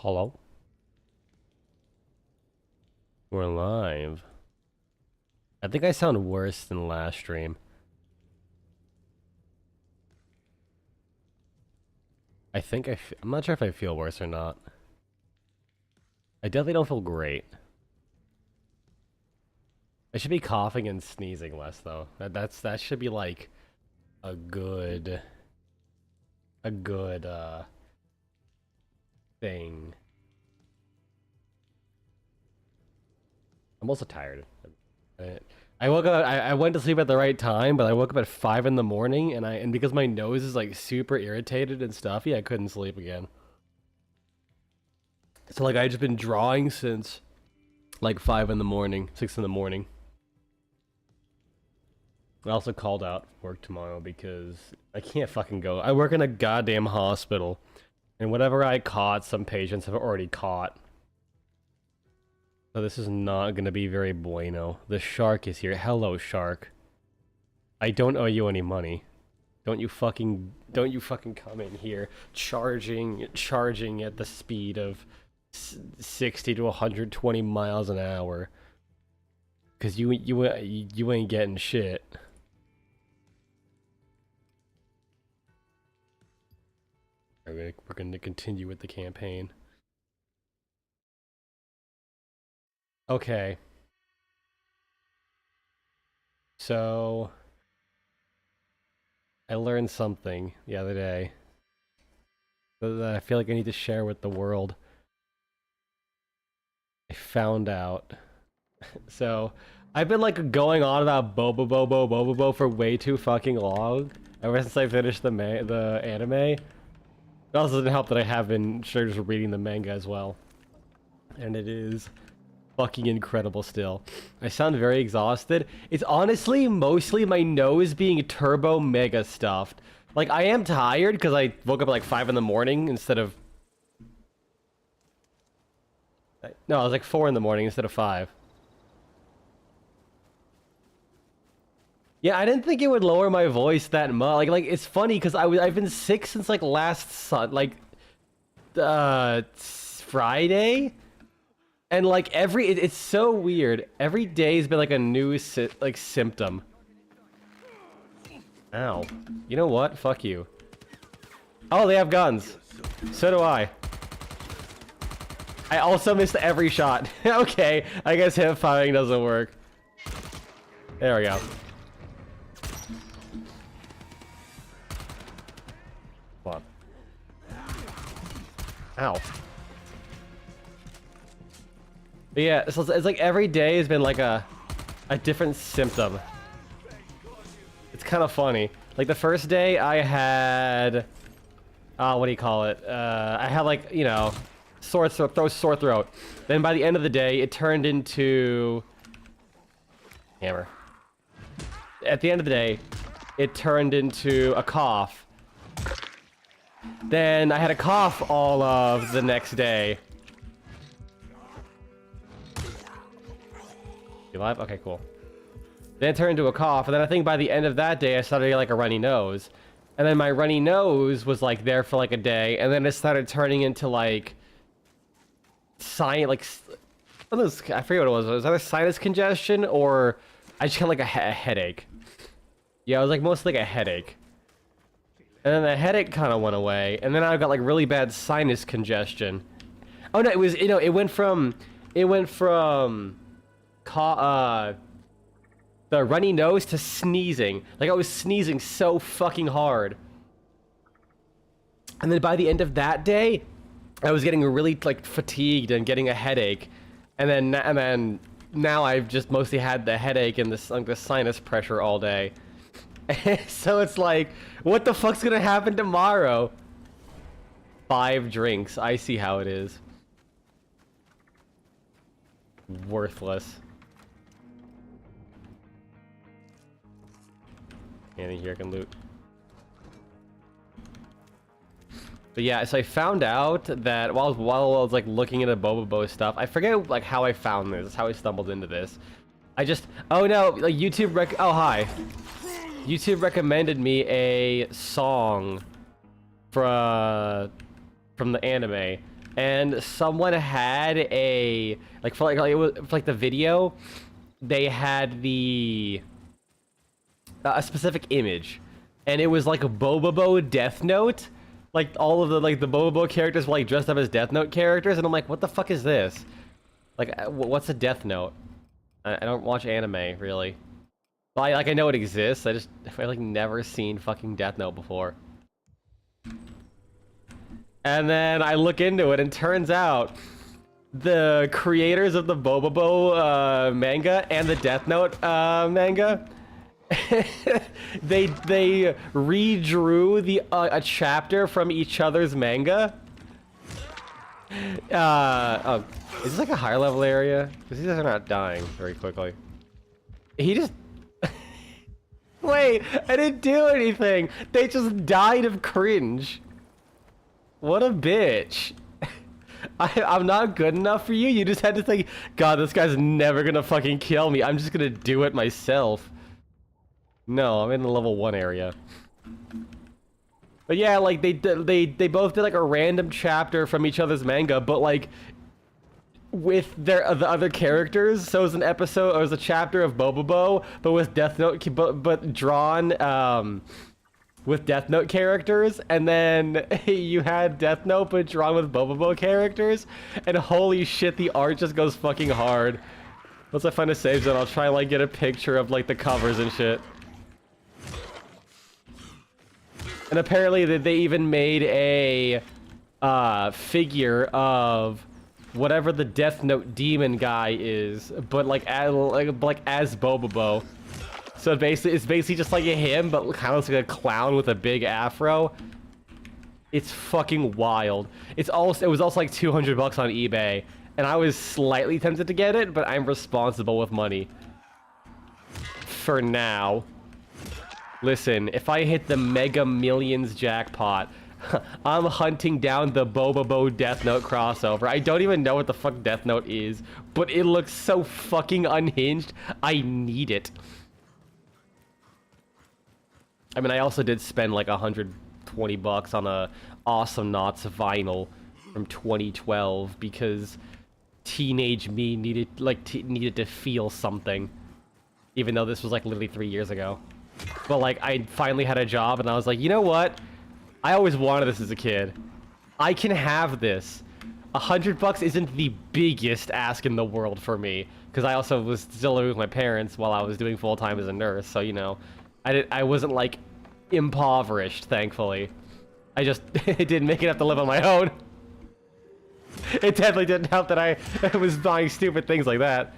Hello? We're live. I think I sound worse than last stream. I'm not sure if I feel worse or not. I definitely don't feel great. I should be coughing and sneezing less though. That should be like a good thing. I'm also tired. I woke up. I went to sleep at the right time, but I woke up at 5 in the morning, and because my nose is like super irritated and stuffy, I couldn't sleep again. So like I just been drawing since like 5 in the morning, 6 in the morning. I also called out work tomorrow because I can't fucking go. I work in a goddamn hospital, and whatever I caught, some patients have already caught. So this is not gonna be very bueno. The shark is here. Hello, shark. I don't owe you any money. Don't you fucking come in here charging at the speed of 60 to 120 miles an hour. Cause you ain't getting shit. We're gonna continue with the campaign. Okay. So I learned something the other day that I feel like I need to share with the world. I found out. So I've been like going on about Bobo for way too fucking long. Ever since I finished the anime. It also doesn't help that I have been just reading the manga as well. And it is fucking incredible still. I sound very exhausted. It's honestly mostly my nose being turbo mega stuffed. Like I am tired because I woke up at like 5 in the morning instead of... No, it was like 4 in the morning instead of 5. Yeah, I didn't think it would lower my voice that much. Like it's funny because I've been sick since like last Friday, and like it's so weird. Every day's been like a new symptom. Ow. You know what? Fuck you. Oh, they have guns. So do I. I also missed every shot. Okay, I guess hip firing doesn't work. There we go. Ow. But yeah, so it's like every day has been like a different symptom. It's kind of funny. Like the first day I had, what do you call it? I had like, you know, sore throat. Then by the end of the day, it turned into hammer. At the end of the day, it turned into a cough. Then I had a cough all of the next day. You alive? Okay, cool. Then it turned into a cough, and then I think by the end of that day, I started getting like a runny nose. And then my runny nose was like there for like a day, and then it started turning into like... I forget what it was. Was that a sinus congestion, or I just had like a headache? Yeah, it was like mostly like a headache. And then the headache kind of went away, and then I got like really bad sinus congestion. Oh no, it was, you know, it went from the runny nose to sneezing. Like I was sneezing so fucking hard. And then by the end of that day, I was getting really like fatigued and getting a headache. And then now I've just mostly had the headache and the sinus pressure all day. So it's like, what the fuck's gonna happen tomorrow? 5 drinks. I see how it is. Worthless. Anything here I can loot. But yeah, so I found out that while I was like looking into Bobo stuff, I forget like how I found this, how I stumbled into this. Oh no, like YouTube oh hi. YouTube recommended me a song from the anime. and someone had a it was for like the video, they had the a specific image, and it was like a Bobobo Death Note. Like all of the the Bobobo characters were like dressed up as Death Note characters, and I'm like, what the fuck is this? Like, what's a Death Note? I don't watch anime really. But I know it exists. I've like never seen fucking Death Note before. And then I look into it, and turns out the creators of the Bobobo manga and the Death Note manga, they redrew the a chapter from each other's manga. Oh, is this like a higher level area? Because these guys are not dying very quickly. He just wait, I didn't do anything. They just died of cringe. What a bitch. I'm not good enough for you? You just had to think, God, this guy's never gonna fucking kill me. I'm just gonna do it myself. No, I'm in the level 1 area. But yeah, like, they both did like a random chapter from each other's manga, but like, with the other characters. So it was an episode, or it was a chapter of Bobobo, but with Death Note, but drawn, with Death Note characters, and then you had Death Note but drawn with Bobobo characters, and holy shit, the art just goes fucking hard. Once I find a save zone, I'll try and like get a picture of like the covers and shit. And apparently they even made a figure of whatever the Death Note demon guy is, but like as Bobobo. So it's basically just like him, but kind of looks like a clown with a big afro. It's fucking wild. It was also like 200 bucks on eBay, and I was slightly tempted to get it, but I'm responsible with money. For now. Listen, if I hit the Mega Millions jackpot, I'm hunting down the Bobobo Death Note crossover. I don't even know what the fuck Death Note is, but it looks so fucking unhinged. I need it. I mean, I also did spend like 120 bucks on a Awesome Knots vinyl from 2012 because teenage me needed to feel something, even though this was like literally 3 years ago. But like, I finally had a job, and I was like, you know what? I always wanted this as a kid. I can have this. 100 bucks isn't the biggest ask in the world for me, because I also was still living with my parents while I was doing full time as a nurse. So you know, I wasn't like impoverished, thankfully. I just it didn't make enough to live on my own. It definitely didn't help that I was buying stupid things like that.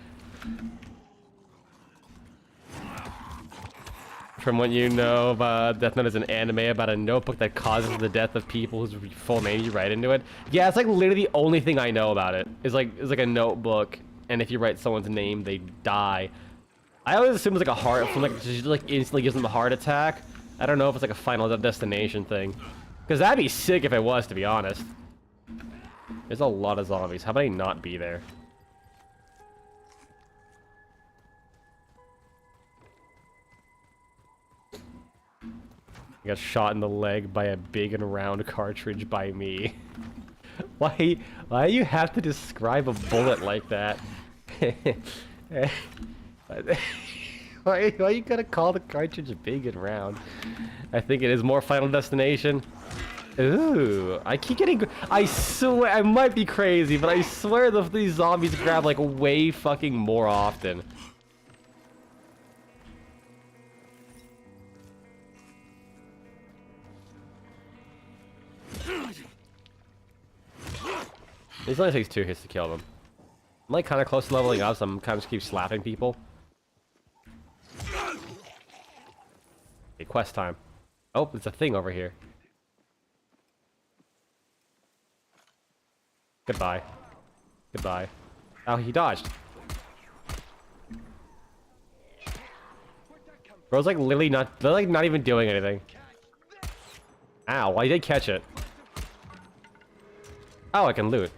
From what you know, Death Note is an anime about a notebook that causes the death of people whose full name you write into it. Yeah, it's like literally the only thing I know about it. It's like a notebook, and if you write someone's name, they die. I always assume it's like a heart, just like instantly gives them a heart attack. I don't know if it's like a Final Destination thing, because that'd be sick if it was, to be honest. There's a lot of zombies. How about I not be there? I got shot in the leg by a big and round cartridge by me. Why do you have to describe a bullet like that? Why you gotta call the cartridge big and round? I think it is more Final Destination. Ooh, I keep getting... I swear, I might be crazy, but I swear these zombies grab like way fucking more often. This only takes 2 hits to kill them. I'm like kind of close to leveling up, so I'm kind of just keep slapping people. Okay, quest time. Oh, there's a thing over here. Goodbye. Goodbye. Oh, he dodged. Bro's like literally not, they're like not even doing anything. Ow, I did catch it. Oh, I can loot.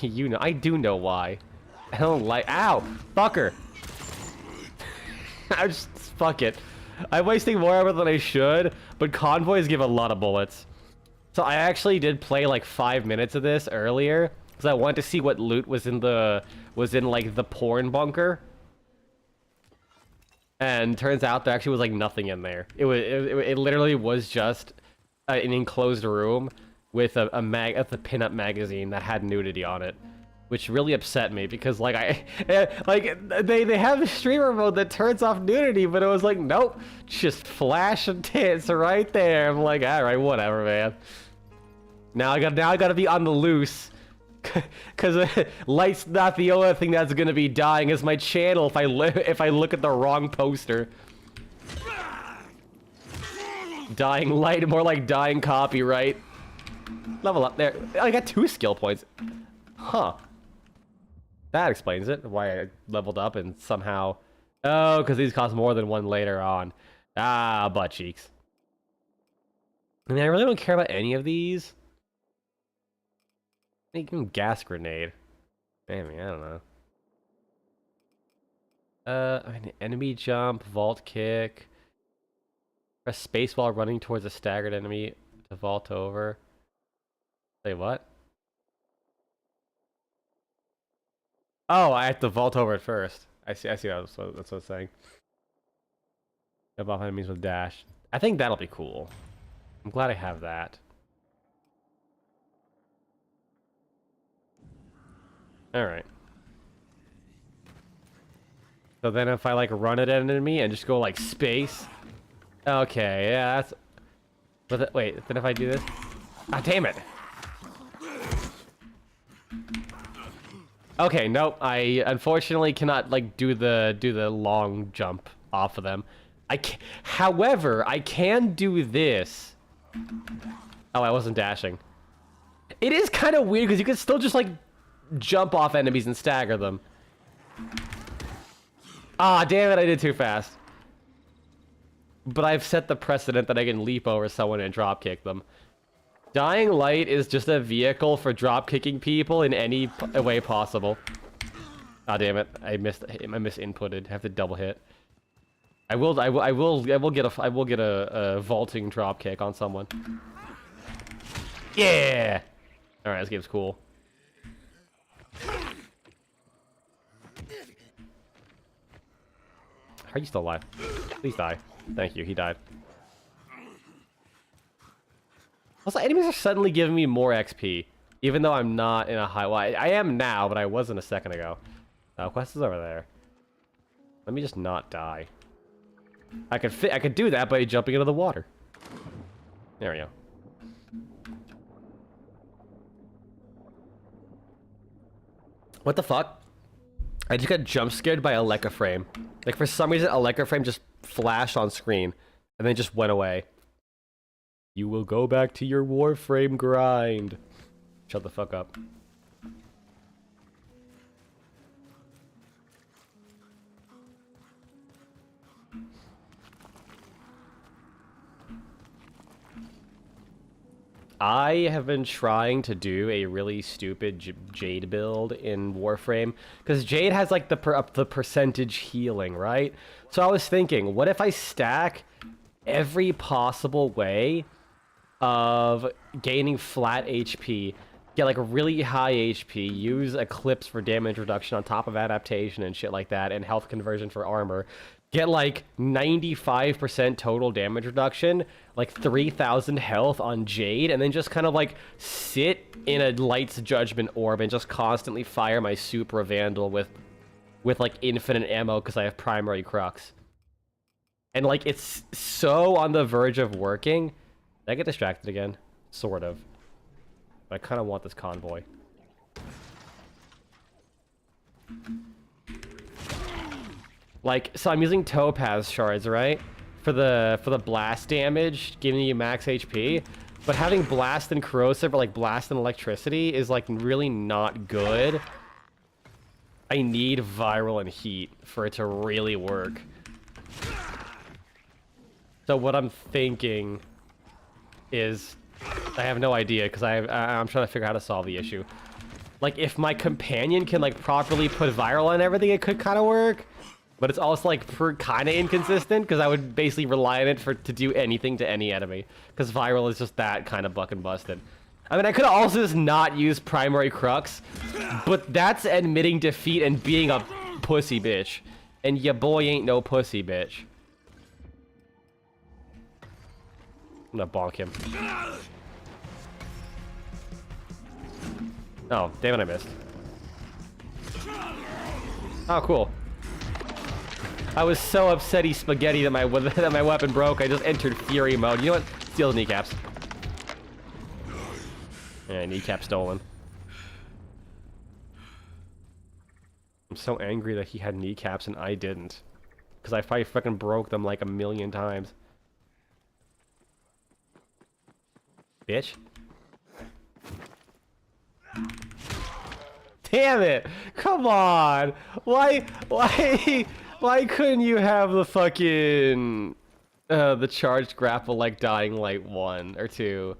You know, I do know why. I don't like, ow, fucker. I just, fuck it. I'm wasting more ammo than I should, but convoys give a lot of bullets. So I actually did play like 5 minutes of this earlier because I wanted to see what loot was in like the porn bunker. And turns out there actually was like nothing in there. It literally was just an enclosed room with a pinup magazine that had nudity on it, which really upset me because like they have a streamer mode that turns off nudity, but it was like nope, just flash and tits right there. I'm like, all right, whatever, man. Now I gotta be on the loose. Cause light's not the only thing that's gonna be dying as my channel if I look at the wrong poster. Dying light, more like dying copyright. Level up there. I got 2 skill points. Huh. That explains it. Why I leveled up and somehow. Oh, because these cost more than 1 later on. Ah, butt cheeks. I mean, I really don't care about any of these. Give him gas grenade. Maybe, I don't know. I mean, enemy jump, vault kick. Press space while running towards a staggered enemy to vault over. Say what? Oh, I have to vault over it first. I see that's what it's saying. Jump off enemies with dash. I think that'll be cool. I'm glad I have that. Alright. So then if I like run at an enemy and just go like space. Okay, yeah, that's... But wait, then if I do this... Ah, damn it! Okay, nope, I unfortunately cannot like do the long jump off of them. However, I can do this. Oh, I wasn't dashing. It is kind of weird because you can still just like jump off enemies and stagger them. Ah, damn it, I did too fast. But I've set the precedent that I can leap over someone and drop kick them. Dying Light is just a vehicle for drop kicking people in any way possible. Ah, damn it, I misinputted. Have to double hit. I will get a vaulting drop kick on someone. Yeah. All right, this game's cool. Are you still alive? Please die. Thank you, he died. Also, enemies are suddenly giving me more XP, even though I'm not in a high... Well, I am now, but I wasn't a second ago. Oh, quest is over there. Let me just not die. I could do that by jumping into the water. There we go. What the fuck? I just got jump scared by a Leica frame. Like, for some reason, a Leica frame just flashed on screen, and then just went away. You will go back to your Warframe grind. Shut the fuck up. I have been trying to do a really stupid Jade build in Warframe because Jade has like the percentage healing, right? So I was thinking, what if I stack every possible way of gaining flat HP, get like really high HP, use Eclipse for damage reduction on top of adaptation and shit like that, and health conversion for armor, get like 95% total damage reduction, like 3,000 health on Jade, and then just kind of like sit in a Light's Judgment orb and just constantly fire my Supra Vandal with like infinite ammo because I have primary crux. And like it's so on the verge of working. Did I get distracted again? Sort of. But I kind of want this convoy. Like, so I'm using topaz shards, right? For the blast damage, giving you max HP. But having blast and corrosive, or like blast and electricity, is like really not good. I need viral and heat for it to really work. So what I'm thinking is, I have no idea because I'm trying to figure out how to solve the issue. Like, if my companion can like properly put viral on everything, it could kind of work. But it's also like kind of inconsistent because I would basically rely on it to do anything to any enemy. Because viral is just that kind of bucking busted. I mean, I could also just not use primary crux, but that's admitting defeat and being a pussy bitch. And ya boy ain't no pussy bitch. I'm gonna bonk him. Oh, damn it, I missed. Oh, cool. I was so upsetty spaghetti that my weapon broke, I just entered fury mode. You know what? Steal the kneecaps. Yeah, kneecap stolen. I'm so angry that he had kneecaps and I didn't. Because I probably fucking broke them like a million times. Bitch. Damn it! Come on! Why couldn't you have the fucking... the charged grapple like Dying Light 1 or 2?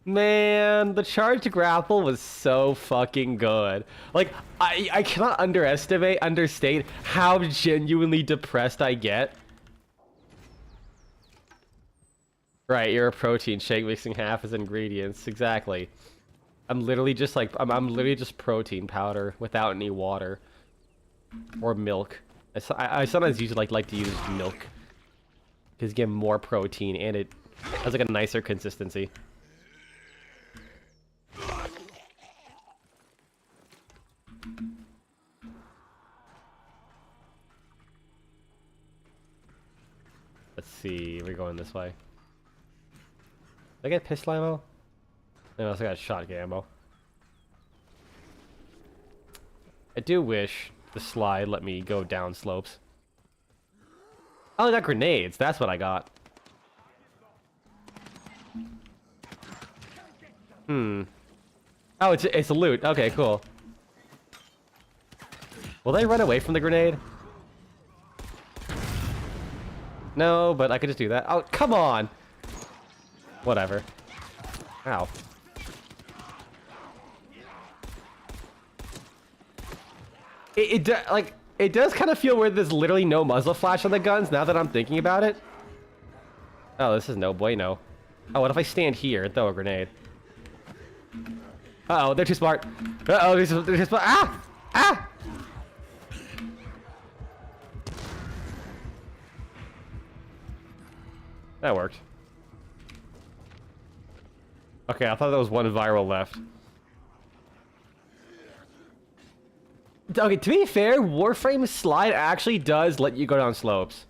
Man, the charged grapple was so fucking good. Like, I cannot understate how genuinely depressed I get. Right, you're a protein shake mixing half as ingredients. Exactly. I'm literally just like, I'm literally just protein powder without any water. Or milk. I sometimes like to use milk. Because you get more protein and it has like a nicer consistency. Let's see, we're going this way. Did I get pistol ammo? I also got shotgun ammo. I do wish the slide let me go down slopes. Oh, I got grenades. That's what I got. Oh, it's a loot. Okay, cool. Will they run away from the grenade? No, but I could just do that. Oh, come on! Whatever. Ow. It does kind of feel weird there's literally no muzzle flash on the guns now that I'm thinking about it. Oh, this is no bueno. Oh, what if I stand here and throw a grenade? Uh-oh, they're too smart. Uh-oh, they're too smart. Ah! Ah! That worked. Okay, I thought there was one viral left. Okay, to be fair, Warframe slide actually does let you go down slopes.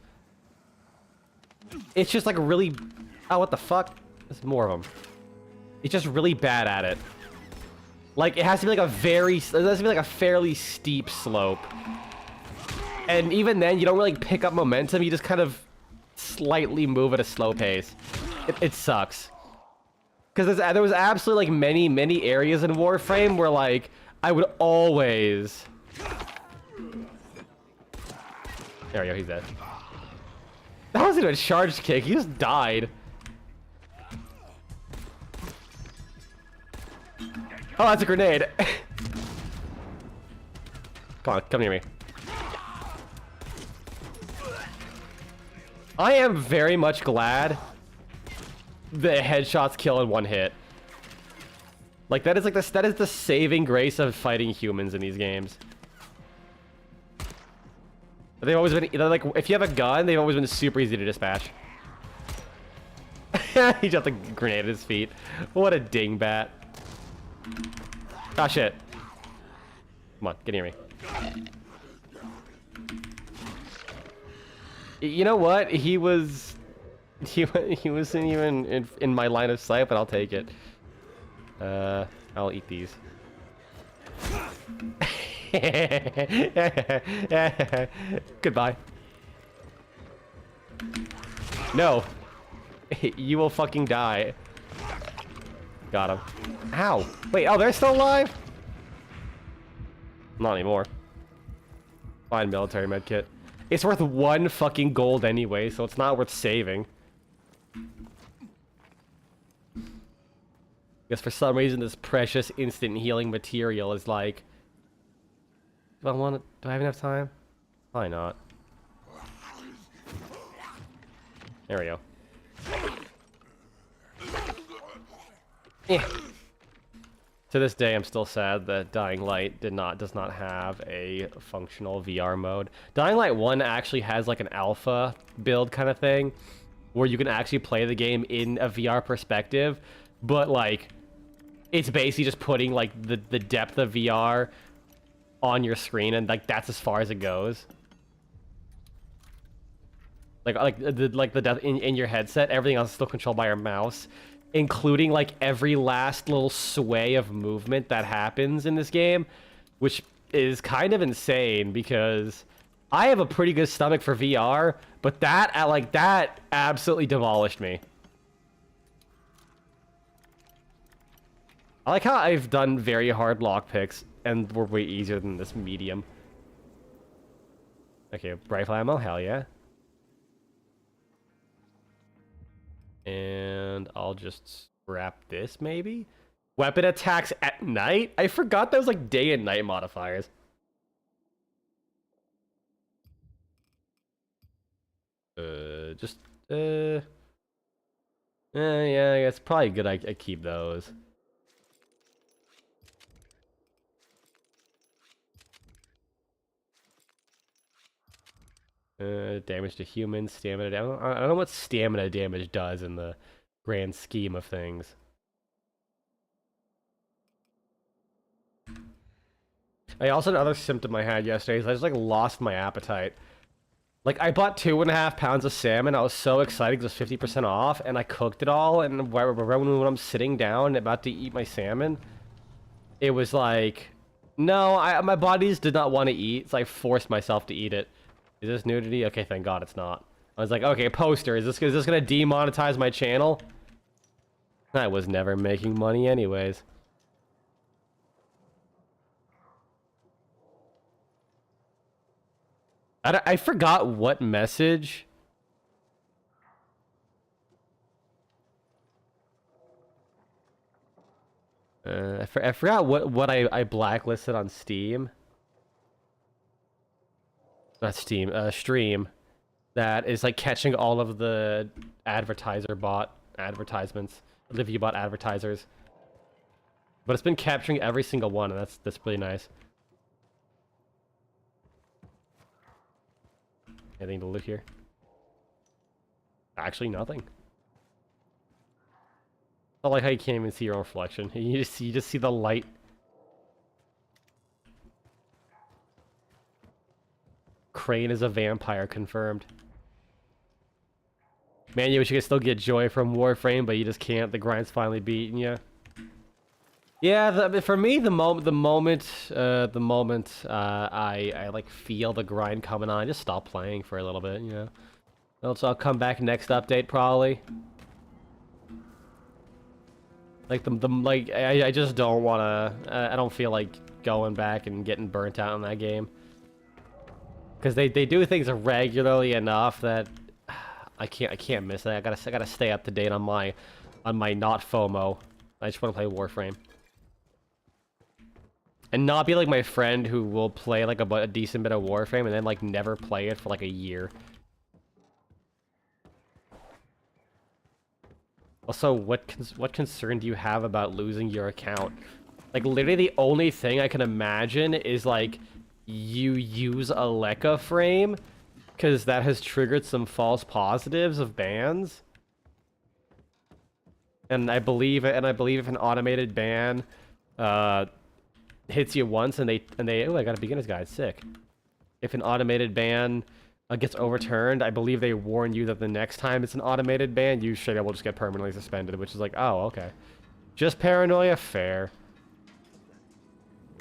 It's just like really... Oh, what the fuck? There's more of them. It's just really bad at it. Like, it has to be like a it has to be like a fairly steep slope. And even then, you don't really pick up momentum, you just kind of slightly move at a slow pace. It sucks. Because there was absolutely like many areas in Warframe where like, I would always... There we go, he's dead. That wasn't even a charged kick, he just died. Oh, that's a grenade. Come on, come near me. I am very much glad the headshots kill in one hit. Like that is the saving grace of fighting humans in these games. They've always been like, if you have a gun, they've always been super easy to dispatch. He dropped a grenade at his feet. What a dingbat. Ah, shit. Come on, get near me. You know what? He wasn't even in my line of sight, but I'll take it. I'll eat these. Goodbye. No. You will fucking die. Got him. Ow. Wait, oh, they're still alive? Not anymore. Fine, military medkit. It's worth 1 fucking gold anyway, so it's not worth saving. Guess for some reason this precious instant healing material is like... Do I have enough time? Probably not. There we go. Yeah. To this day, I'm still sad that Dying Light does not have a functional VR mode. Dying Light 1 actually has like an alpha build kind of thing, where you can actually play the game in a VR perspective, but like, it's basically just putting like the depth of VR on your screen, and like that's as far as it goes. Like the depth in your headset, everything else is still controlled by your mouse, including like every last little sway of movement that happens in this game, which is kind of insane because I have a pretty good stomach for VR, but that absolutely demolished me. I like how I've done very hard lockpicks and were way easier than this medium. Okay, rifle ammo, hell yeah. And I'll just scrap this, maybe? Weapon attacks at night? I forgot those like day and night modifiers. Yeah, it's probably good I keep those. Damage to humans, stamina damage. I don't know what stamina damage does in the grand scheme of things. Also, another symptom I had yesterday is I just like lost my appetite. Like, I bought 2.5 pounds of salmon. I was so excited because it was 50% off, and I cooked it all. And when I'm sitting down about to eat my salmon, it was like, no, my body did not want to eat, so I forced myself to eat it. Is this nudity? Okay, thank God it's not. I was like, okay, poster, is this gonna demonetize my channel? I was never making money anyways. I forgot what message. I forgot what I blacklisted on Steam. Not Steam, Stream. That is like catching all of the advertiser bot advertisements, review bot advertisers. But it's been capturing every single one, and that's pretty nice. Anything to loot here? Actually, nothing. I like how you can't even see your own reflection. You just see the light. Crane is a vampire, confirmed. Man, you wish you could still get joy from Warframe, but you just can't. The grind's finally beaten you. Yeah, for me, the moment I like feel the grind coming on, I just stop playing for a little bit, you know. I'll come back next update probably. Like I just don't wanna. I don't feel like going back and getting burnt out in that game. Because they do things regularly enough that I can't miss that. I gotta stay up to date on my not FOMO. I just want to play Warframe. And not be like my friend who will play like a decent bit of Warframe and then like never play it for like a year. Also, what concern do you have about losing your account? Like literally the only thing I can imagine is like you use a Lekka frame because that has triggered some false positives of bans. And I believe if an automated ban hits you once and they oh, I got a beginner's guide, sick. If an automated ban gets overturned, I believe they warn you that the next time it's an automated ban, you straight up will just get permanently suspended, which is like, oh, okay. Just paranoia, fair.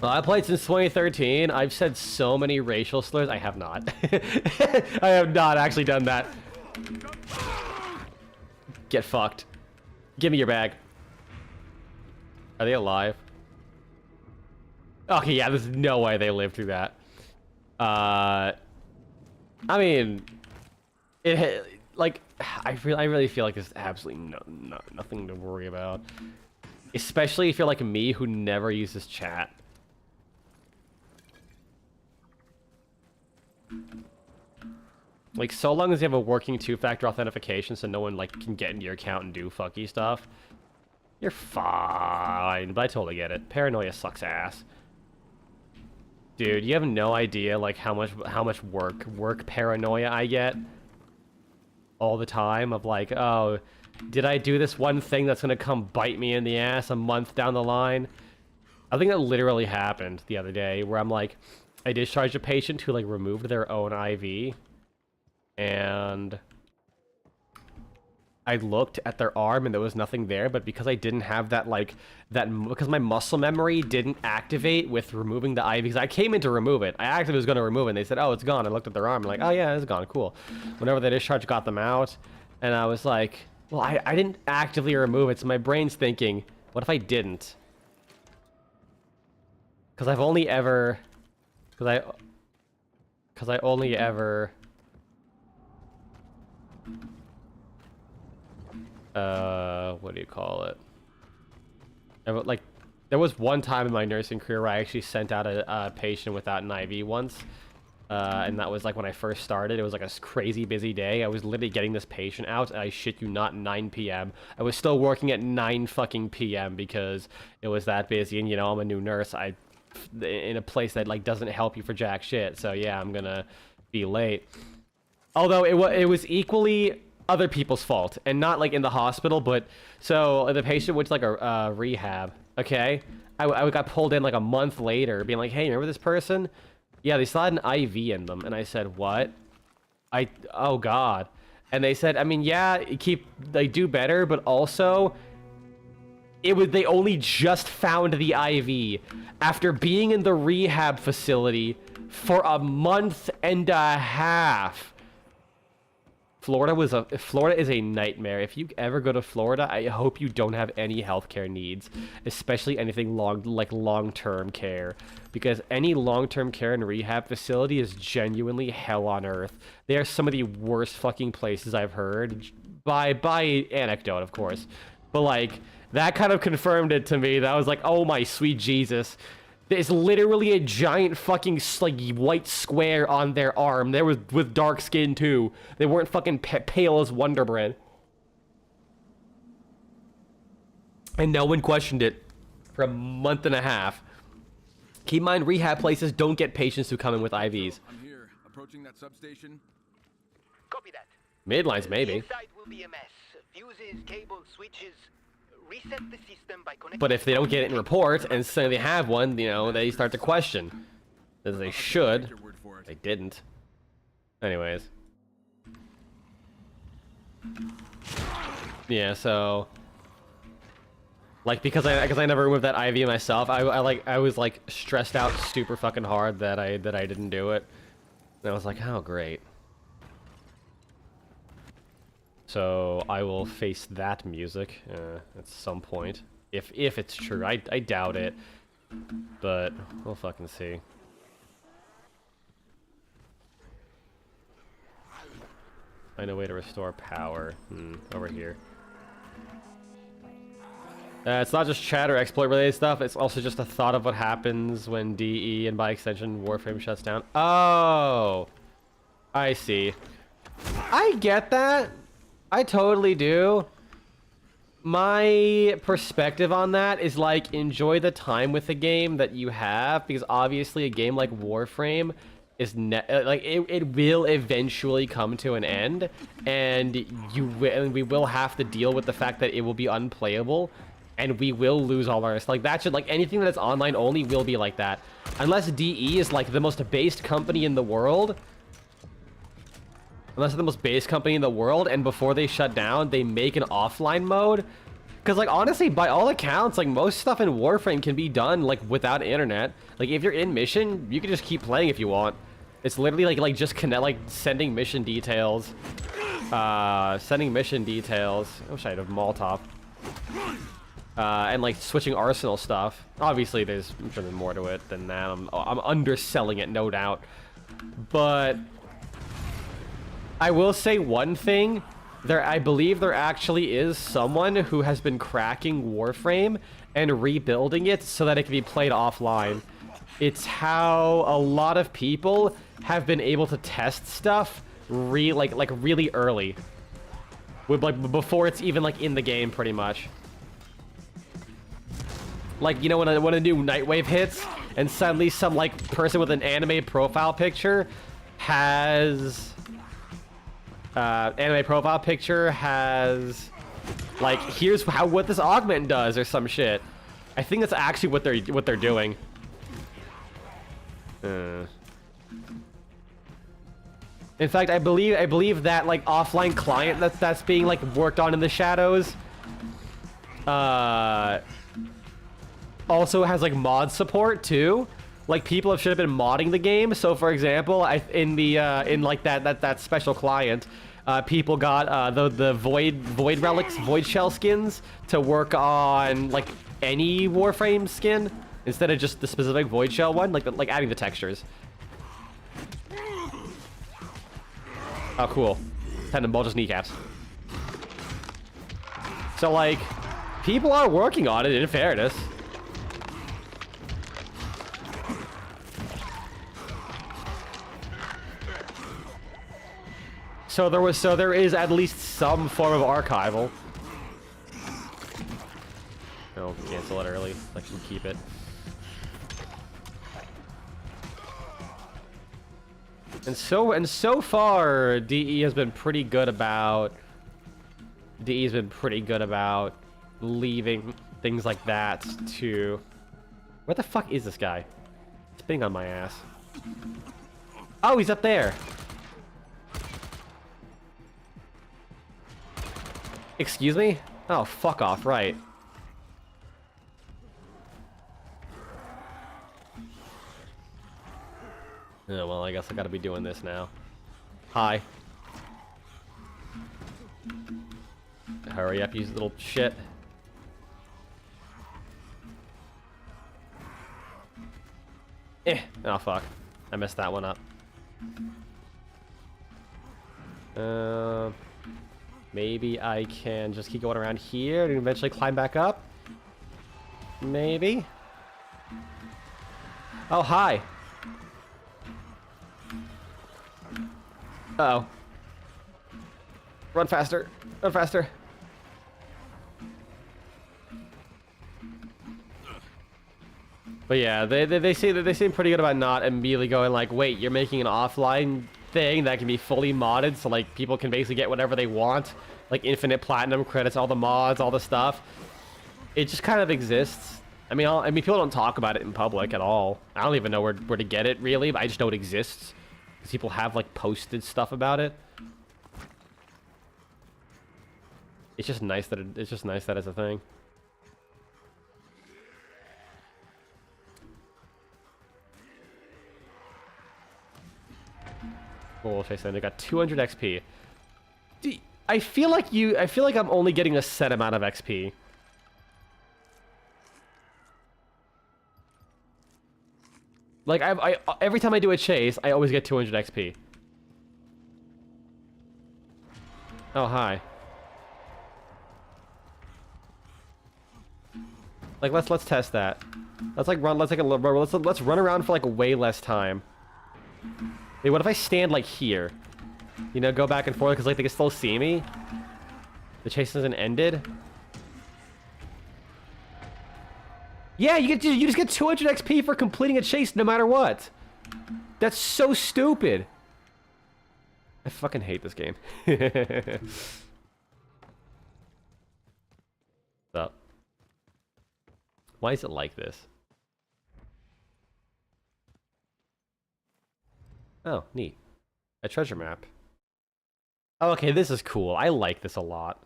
Well, I played since 2013. I've said so many racial slurs. I have not. I have not actually done that. Get fucked. Give me your bag. Are they alive? Okay, yeah, there's no way they lived through that. I mean, like, I really feel like there's absolutely nothing to worry about. Especially if you're like me, who never uses chat. Like, so long as you have a working two-factor authentication so no one, like, can get into your account and do fucky stuff, you're fine. But I totally get it. Paranoia sucks ass. Dude, you have no idea, like, how much work paranoia I get all the time of, like, oh, did I do this one thing that's gonna come bite me in the ass a month down the line? I think that literally happened the other day, where I'm like, I discharged a patient who, like, removed their own IV, and I looked at their arm and there was nothing there, but because I didn't have that, like, because my muscle memory didn't activate with removing the IV, because I came in to remove it. I actually was going to remove it, and they said, oh, it's gone. I looked at their arm, I'm like, oh, yeah, it's gone, cool. Whenever the discharge got them out, and I was like, well, I didn't actively remove it, so my brain's thinking, what if I didn't? Because I've only ever... Because I only ever... what do you call it? Like, there was one time in my nursing career where I actually sent out a patient without an IV once. And that was, like, when I first started. It was, like, a crazy busy day. I was literally getting this patient out, and I shit you not, 9 p.m. I was still working at 9 fucking p.m. because it was that busy, and, you know, I'm a new nurse. In a place that, like, doesn't help you for jack shit. So, yeah, I'm gonna be late. Although, it was equally other people's fault, and not, like, in the hospital, but... So, the patient went to, like, a rehab, okay? I got pulled in, like, a month later, being like, hey, remember this person? Yeah, they still had an IV in them. And I said, what? Oh, God. And they said, I mean, yeah, they do better, but also... They only just found the IV after being in the rehab facility for a month and a half. Florida is a nightmare. If you ever go to Florida, I hope you don't have any healthcare needs, especially anything long-term care, because any long-term care and rehab facility is genuinely hell on earth. They are some of the worst fucking places I've heard, by anecdote, of course, but, like, that kind of confirmed it to me. That was like, oh my sweet Jesus. There's literally a giant fucking, like, white square on their arm. They were with dark skin, too. They weren't fucking pale as Wonder Bread. And no one questioned it for a month and a half. Keep in mind, rehab places don't get patients who come in with IVs. I'm here. Approaching that substation. Copy that. Midlines, maybe. Inside will be a mess. Fuses, cables, switches. Reset the system by connecting. But if they don't get it in report, and say they have one, you know, they start to question. As they should. They didn't. Anyways. Yeah, so... Like, because I never removed that IV myself, I was, like, stressed out super fucking hard that I didn't do it. And I was like, oh, great. So I will face that music at some point, if it's true. I doubt it, but we'll fucking see. Find a way to restore power. Over here. It's not just chat or exploit-related stuff. It's also just a thought of what happens when DE and by extension Warframe shuts down. Oh, I see. I get that. I totally do. My perspective on that is, like, enjoy the time with the game that you have, because obviously a game like Warframe is like it will eventually come to an end, and we will have to deal with the fact that it will be unplayable, and we will lose all our like that should like anything that's online only will be like that, unless DE is like the most based company in the world. Unless they're the most base company in the world, and before they shut down, they make an offline mode. Because, like, honestly, by all accounts, like, most stuff in Warframe can be done, like, without internet. Like, if you're in mission, you can just keep playing if you want. It's literally, like just connect, like, sending mission details. Sending mission details. I wish I had a Molotov. And, like, switching arsenal stuff. Obviously, I'm sure there's more to it than that. I'm underselling it, no doubt. But... I will say one thing, I believe there actually is someone who has been cracking Warframe and rebuilding it so that it can be played offline. It's how a lot of people have been able to test stuff like really early. With like before it's even like in the game, pretty much. Like, you know, when a new Nightwave hits, and suddenly some like person with an anime profile picture has like, here's what this augment does or some shit. I think that's actually what they're doing. In fact, I believe that like offline client that's being like worked on in the shadows also has like mod support too. Like, people should have been modding the game. So for example, in like that special client, people got the void relics, void shell skins to work on like any Warframe skin instead of just the specific void shell one, like adding the textures. Oh, cool. Tendon ball just kneecaps. So, like, people are working on it, in fairness. So there is at least some form of archival. Oh, cancel it early. I can keep it. And so far, DE has been pretty good about leaving things like that to... Where the fuck is this guy? Spinning on my ass. Oh, he's up there. Excuse me? Oh, fuck off, right. Oh, well, I guess I gotta be doing this now. Hi. Hurry up, you little shit. Oh, fuck. I messed that one up. Maybe I can just keep going around here and eventually climb back up? Maybe? Oh, hi. Uh-oh. Run faster. Run faster. But yeah, they seem pretty good about not immediately going like, wait, you're making an offline thing that can be fully modded, so like people can basically get whatever they want, like infinite platinum credits, all the mods, all the stuff. It just kind of exists. I mean, people don't talk about it in public at all. I don't even know where to get it really, but I just know it exists because people have like posted stuff about it. It's just nice that it's a thing. Cool, Chase. They got 200 XP. I feel like I'm only getting a set amount of XP. Like every time I do a chase, I always get 200 XP. Oh, hi. Like let's test that. Let's run around for like way less time. Wait, what if I stand like here? You know, go back and forth because like they can still see me. The chase hasn't ended. Yeah, you just get 200 XP for completing a chase no matter what. That's so stupid. I fucking hate this game. What's up? Why is it like this? Oh, neat. A treasure map. Oh, okay, this is cool. I like this a lot.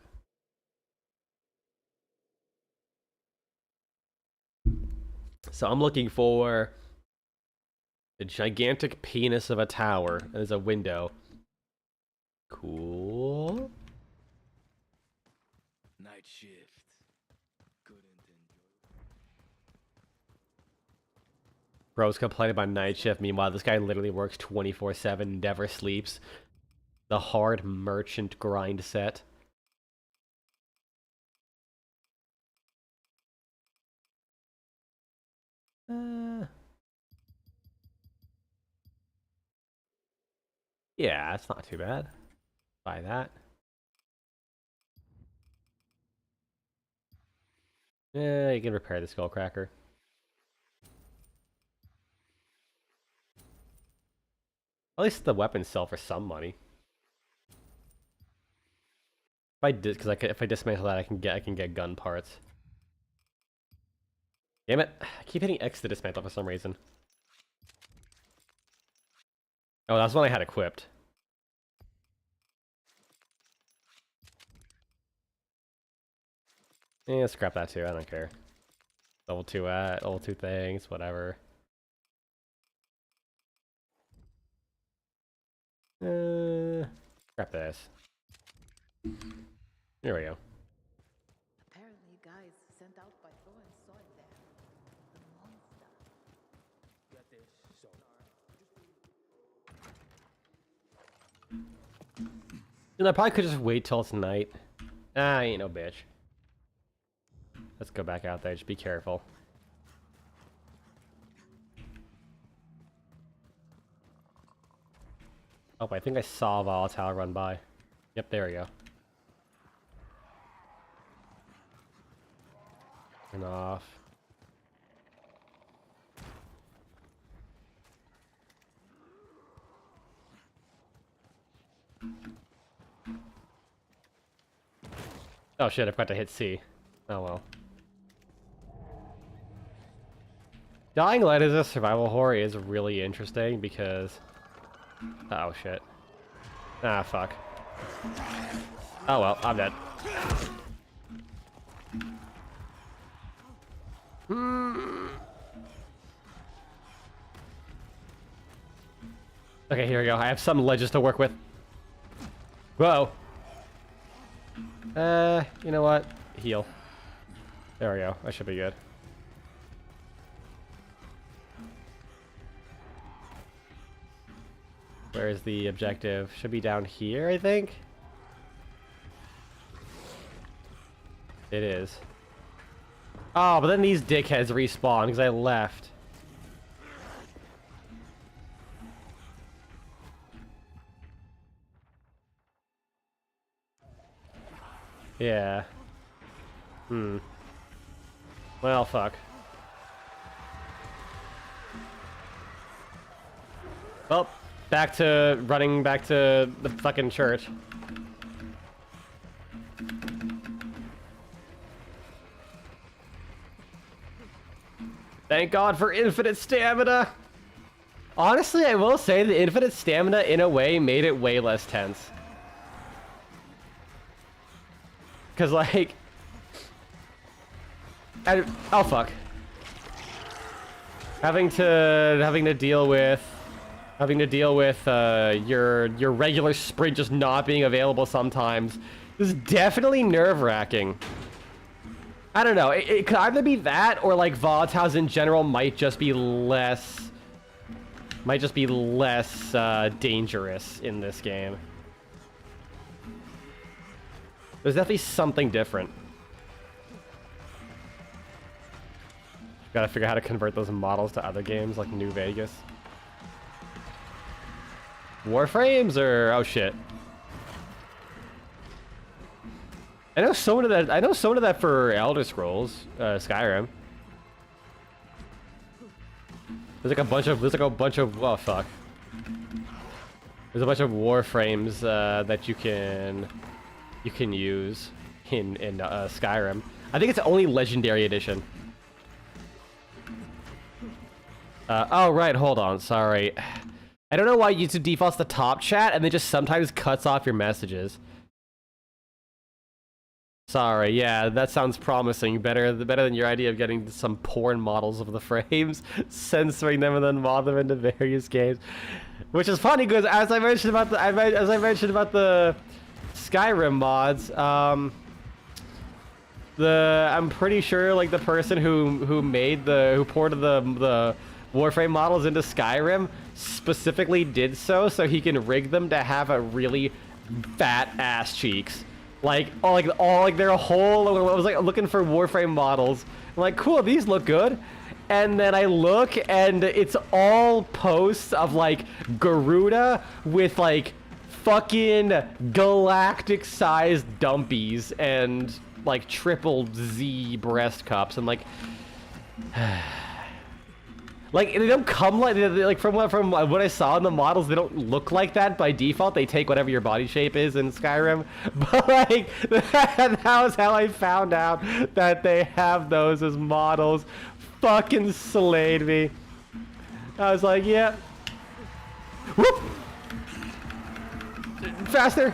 So I'm looking for the gigantic penis of a tower as a window. Cool. Night shift. Couldn't enjoy. Bro's complaining about night shift. Meanwhile, this guy literally works 24/7, never sleeps. The hard merchant grind set. Yeah, that's not too bad. Buy that. Yeah, you can repair the skullcracker. At least the weapons sell for some money. If I did, because if I dismantle that, I can get gun parts. Damn it! I keep hitting X to dismantle for some reason. Oh, that's one I had equipped. Yeah, scrap that too. I don't care. Level 2 things, whatever. Scrap this. Here we go. Apparently, guys sent out by Thor and saw it there. The monster. Got this sonar. And I probably could just wait till it's night. Ah, I ain't no bitch. Let's go back out there. Just be careful. Oh, I think I saw a volatile run by. Yep, there we go. Turn off. Oh shit, I forgot to hit C. Oh well. Dying Light as a survival horror is really interesting because... Oh shit. Ah, fuck. Oh well, I'm dead. Okay, here we go. I have some ledges to work with. Whoa. You know what? Heal. There we go. That should be good. Where's the objective? Should be down here, I think? It is. Oh, but then these dickheads respawn because I left. Yeah. Well, fuck. Well, running back to the fucking church. Thank God for infinite stamina! Honestly, I will say the infinite stamina, in a way, made it way less tense. Cause like... oh fuck. Having to deal with your regular sprint just not being available sometimes is definitely nerve-wracking. I don't know, it could either be that or like volatiles in general might just be less dangerous in this game. There's definitely something different. Gotta figure out how to convert those models to other games like New Vegas. Warframes or oh shit. I know someone of that for Elder Scrolls, Skyrim. There's like a bunch of oh fuck. There's a bunch of Warframes that you can use in Skyrim. I think it's only Legendary Edition. Oh right, hold on, sorry. I don't know why YouTube defaults to top chat and then just sometimes cuts off your messages. Sorry, yeah, that sounds promising. Better than your idea of getting some porn models of the frames, censoring them and then mod them into various games. Which is funny because as I mentioned about the Skyrim mods, I'm pretty sure like the person who ported the Warframe models into Skyrim specifically did so he can rig them to have a really fat ass cheeks. Like their whole, I was like looking for Warframe models. I'm like, cool, these look good. And then I look, and it's all posts of, like, Garuda with, like, fucking galactic-sized dumpies and, like, triple Z breast cups. And, like... Like, they don't come like from what I saw in the models, they don't look like that by default. They take whatever your body shape is in Skyrim. But, like, that was how I found out that they have those as models. Fucking slayed me. I was like, yeah. Whoop! Faster!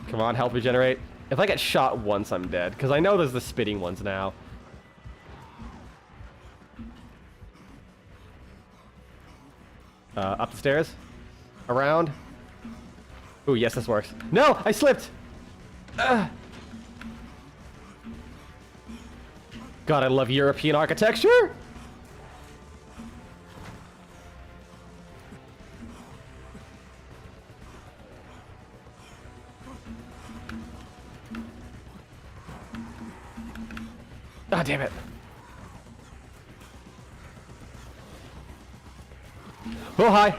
Come on, help regenerate. If I get shot once, I'm dead. Because I know there's the spitting ones now. Up the stairs. Around. Ooh, yes, this works. No, I slipped! God, I love European architecture! Ah, damn it. Oh, hi.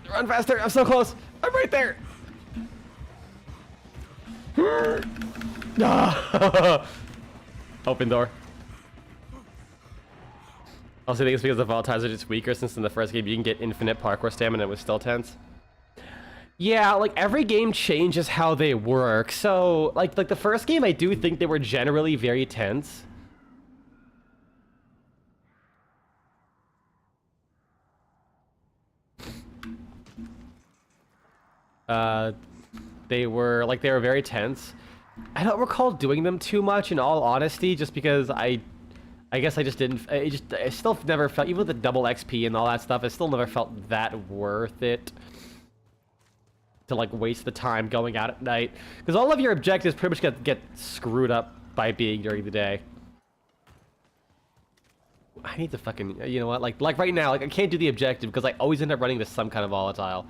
Run faster. I'm so close. I'm right there. Open door. Also, I think it's because the volatiles are just weaker, since in the first game you can get infinite parkour stamina and it was still tense. Yeah, like, every game changes how they work. So, like the first game, I do think they were generally very tense. They were very tense. I don't recall doing them too much, in all honesty, just because I guess I just didn't, I still never felt, even with the double XP and all that stuff, I still never felt that worth it to, like, waste the time going out at night. Because all of your objectives pretty much get screwed up by being during the day. I need to fucking, you know what, like right now, like, I can't do the objective because I always end up running to some kind of volatile.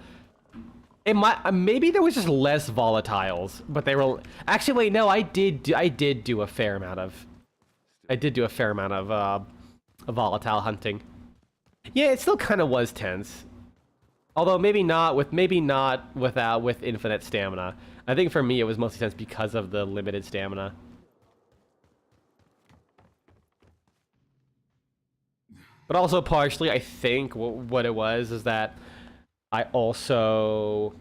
It might, maybe there was just less volatiles, but they were, actually, wait, no, I did do a fair amount of volatile hunting. Yeah, it still kind of was tense. Although maybe not with infinite stamina. I think for me it was mostly tense because of the limited stamina. But also partially, I think what it was is that I also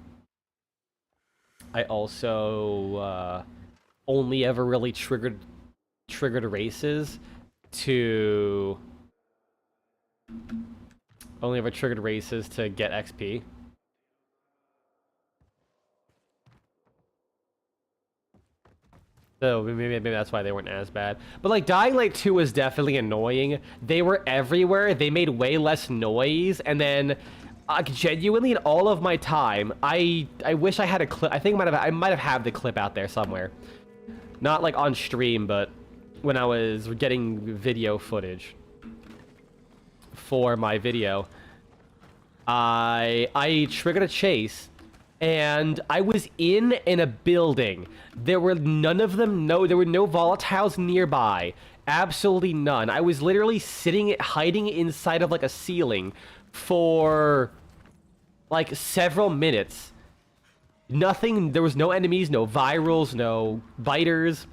only ever really triggered races to get XP. So maybe that's why they weren't as bad. But, like, Dying Light 2 was definitely annoying. They were everywhere. They made way less noise, and then genuinely, in all of my time, I wish I had a clip. I think I might have had the clip out there somewhere. Not, like, on stream, but when I was getting video footage for my video, I triggered a chase, and I was in a building. There were none of them. There were no volatiles nearby. Absolutely none. I was literally hiding inside of, like, a ceiling for, like, several minutes. Nothing. There was no enemies, no virals, no biters.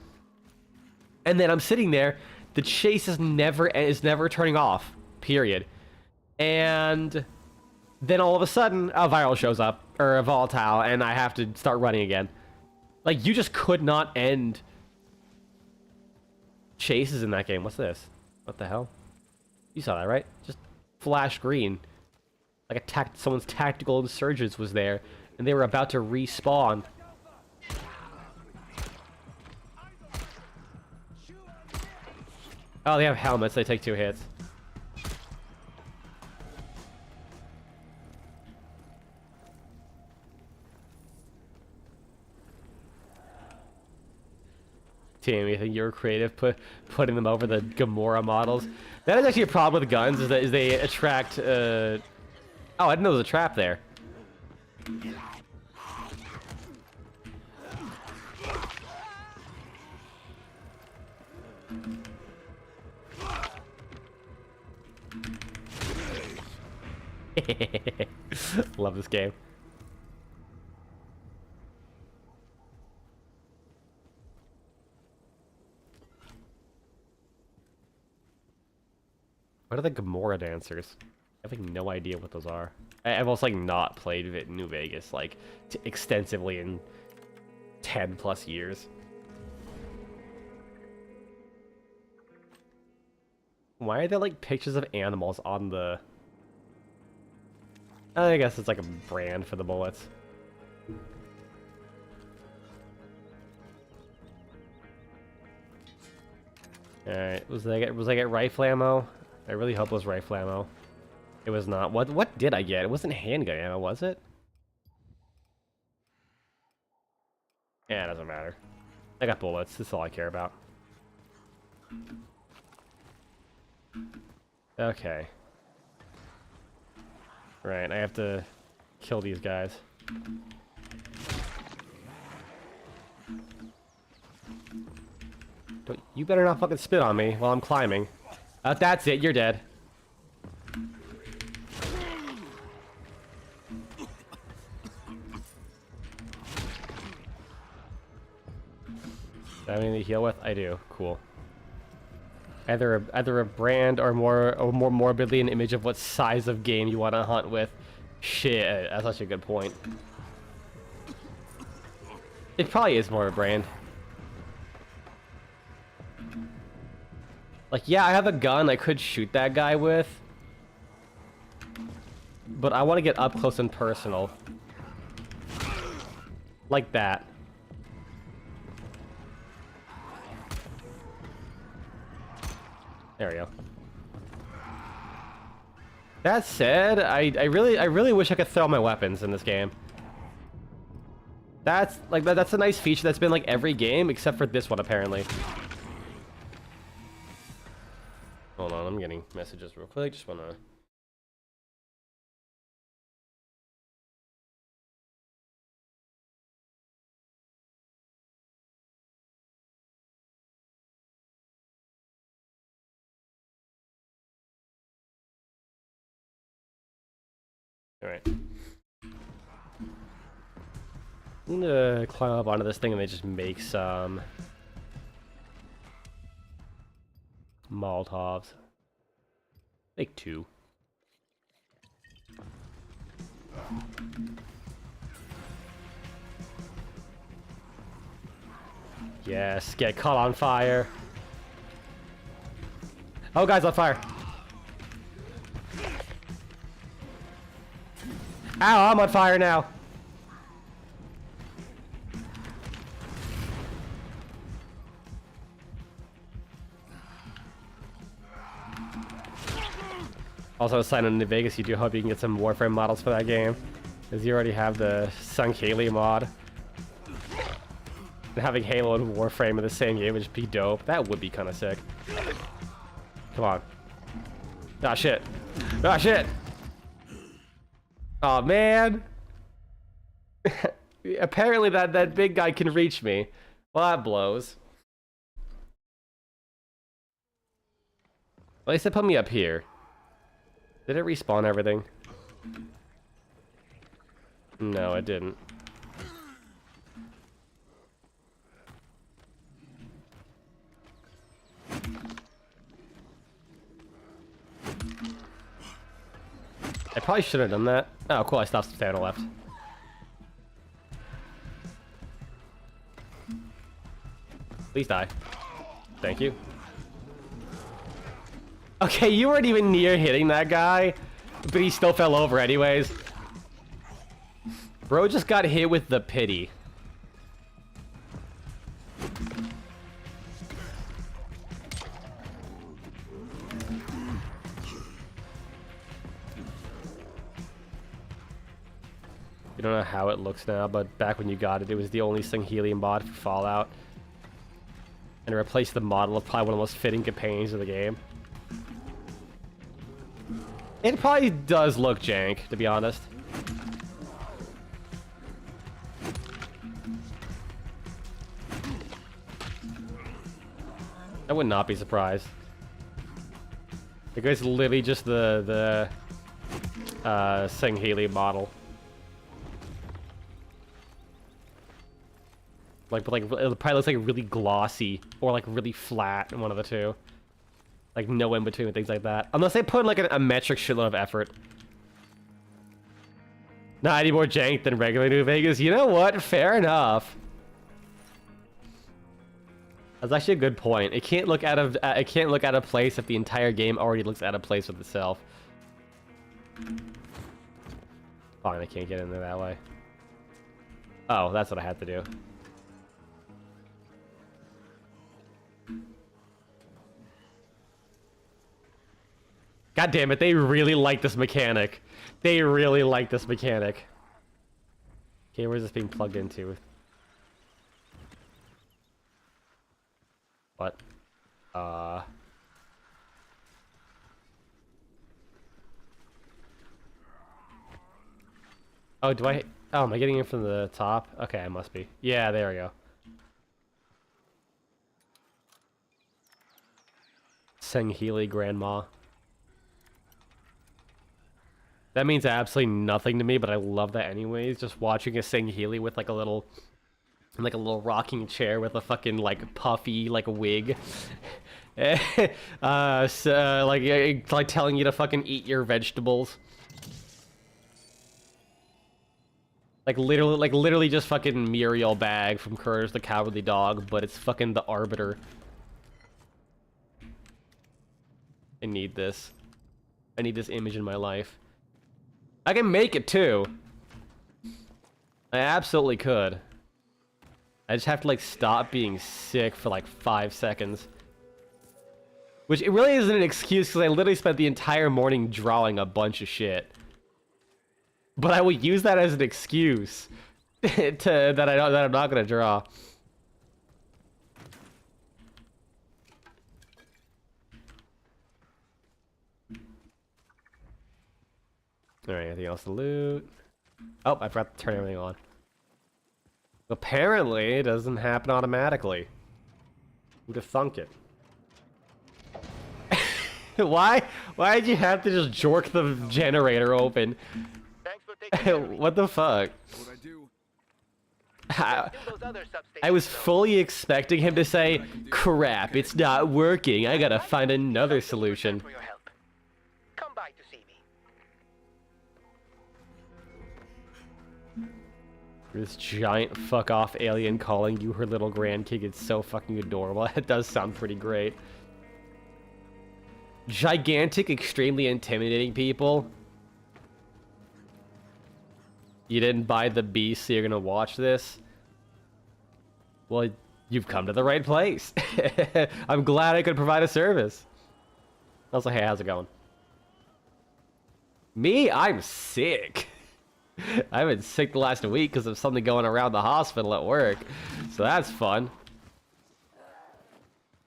And then I'm sitting there. The chase is never turning off. Period. And then all of a sudden, a viral shows up, or a volatile, and I have to start running again. Like, you just could not end chases in that game. What's this? What the hell? You saw that, right? Just flash green. Like someone's tactical insurgents was there, and they were about to respawn. Oh, they have helmets. They take 2 hits. Team, you think you were creative putting them over the Gamora models? That is actually a problem with guns, is they attract, Oh, I didn't know there was a trap there. Love this game. What are the Gamora dancers? I have like no idea what those are. I've also like not played New Vegas like extensively in 10 plus years. Why are there like pictures of animals on the... I guess it's like a brand for the bullets. Alright, was I get rifle ammo? I really hope it was rifle ammo. It was not. What did I get? It wasn't handgun ammo, was it? Yeah, it doesn't matter. I got bullets. That's all I care about. Okay. Right, I have to kill these guys. You better not fucking spit on me while I'm climbing. That's it, you're dead. Do I have anything to heal with? I do. Cool. Either a brand or more morbidly an image of what size of game you want to hunt with. Shit, that's such a good point. It probably is more of a brand. Like, yeah, I have a gun I could shoot that guy with, but I want to get up close and personal. Like that. There we go. That said, I really wish I could throw my weapons in this game. That's a nice feature that's been like every game except for this one apparently. Hold on, I'm getting messages real quick. Just wanna. All right. I'm gonna climb up onto this thing and then just make some Molotovs. Make 2. Yes, get caught on fire. Oh, guys, on fire. Ow, I'm on fire now. Also, a sign on New Vegas, you do hope you can get some Warframe models for that game, because you already have the Sunk Haley mod. And having Halo and Warframe in the same game would just be dope. That would be kind of sick. Come on. Ah, shit. Ah, shit. Oh man. Apparently that big guy can reach me. Well, that blows. At least it put me up here. Did it respawn everything? No, it didn't. I probably should have done that. Oh, cool, I stopped staying on the left. Please die. Thank you. Okay, you weren't even near hitting that guy, but he still fell over anyways. Bro just got hit with the pity. You don't know how it looks now, but back when you got it, it was the only Helium mod for Fallout. And it replaced the model of probably one of the most fitting companions of the game. It probably does look jank, to be honest. I would not be surprised. The guy's literally just the Sing Healy model. Like, but like, it probably looks like really glossy or like really flat, one of the two. Like no in between and things like that. Unless they put in like a metric shitload of effort. Not any more jank than regular New Vegas. You know what? Fair enough. That's actually a good point. It can't look out of place if the entire game already looks out of place with itself. Fine, I can't get in there that way. Oh, that's what I had to do. God damn it, they really like this mechanic. They really like this mechanic. Okay, where's this being plugged into? What? Oh, do I... Oh, am I getting in from the top? Okay, I must be. Yeah, there we go. Sing Healy Grandma. That means absolutely nothing to me, but I love that anyways. Just watching a Sing Healy with like a little rocking chair with a fucking like puffy like wig. Like telling you to fucking eat your vegetables. Like literally just fucking Muriel Bag from Courage the Cowardly Dog, but it's fucking the Arbiter. I need this. I need this image in my life. I can make it too. I absolutely could. I just have to like stop being sick for like 5 seconds. Which it really isn't an excuse because I literally spent the entire morning drawing a bunch of shit. But I will use that as an excuse that I'm not gonna draw. Alright, anything else to loot? Oh, I forgot to turn everything on. Apparently, it doesn't happen automatically. Who'd have thunk it? Why did you have to just jork the generator open? Thanks for taking What the fuck? What I do? I was fully expecting him to say, crap, it's not working. I gotta find another solution. For your help. Come by to see me. This giant fuck off alien calling you her little grandkid is so fucking adorable. It does sound pretty great. Gigantic, extremely intimidating people. You didn't buy the beast, so you're gonna watch this? Well, you've come to the right place. I'm glad I could provide a service. Also, hey, how's it going? Me? I'm sick. I've been sick the last week because of something going around the hospital at work. So that's fun.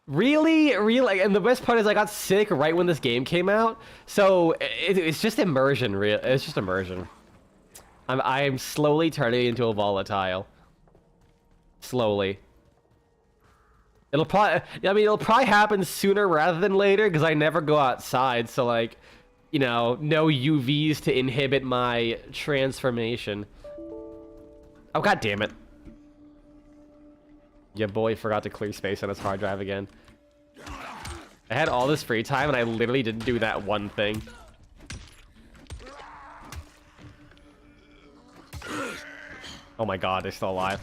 Really? And the best part is I got sick right when this game came out. So it's just immersion, it's just immersion. I'm slowly turning into a volatile. Slowly. It'll probably happen sooner rather than later because I never go outside, so like, you know, no UVs to inhibit my transformation. Oh, god damn it. Your boy forgot to clear space on his hard drive again. I had all this free time and I literally didn't do that one thing. Oh my god, they're still alive.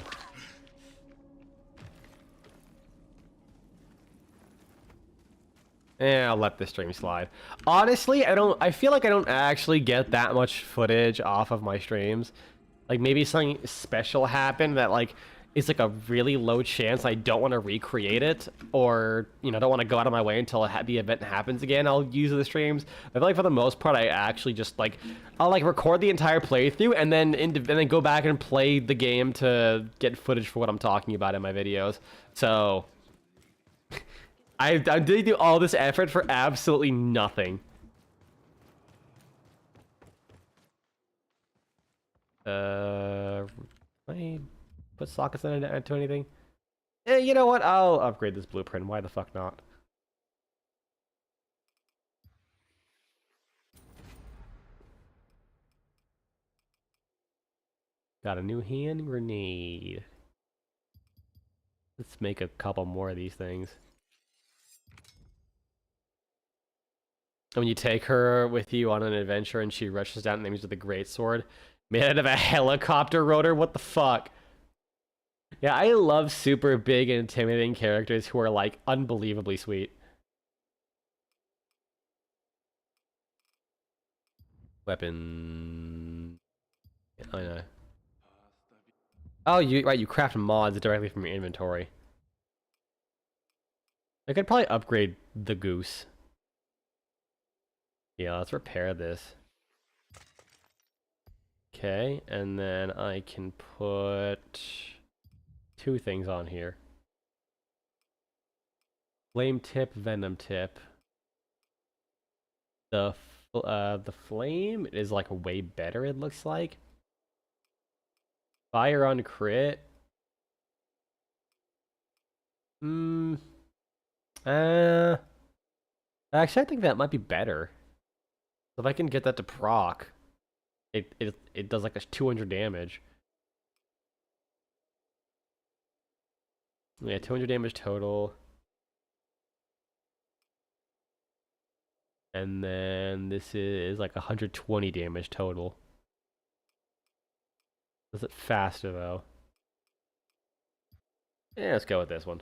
I'll let this stream slide. Honestly, I feel like I don't actually get that much footage off of my streams. Like maybe something special happened that like is like a really low chance I don't want to recreate it, or you know, don't want to go out of my way until the event happens again. I'll use the streams. I feel like for the most part I actually just like I'll like record the entire playthrough and then go back and play the game to get footage for what I'm talking about in my videos. So I did do all this effort for absolutely nothing. I put sockets in it to anything? You know what? I'll upgrade this blueprint. Why the fuck not? Got a new hand grenade. Let's make a couple more of these things. When you take her with you on an adventure and she rushes down enemies with a greatsword made out of a helicopter rotor, what the fuck? Yeah, I love super big and intimidating characters who are like unbelievably sweet. Weapon. I know. Oh, you craft mods directly from your inventory. I could probably upgrade the goose. Yeah, let's repair this. Okay, and then I can put 2 things on here. Flame tip, venom tip. The flame is like way better, it looks like. Fire on crit. Actually, I think that might be better. If I can get that to proc, it does like a 200 damage. Yeah, 200 damage total. And then this is like 120 damage total. Does it faster though? Yeah, let's go with this one.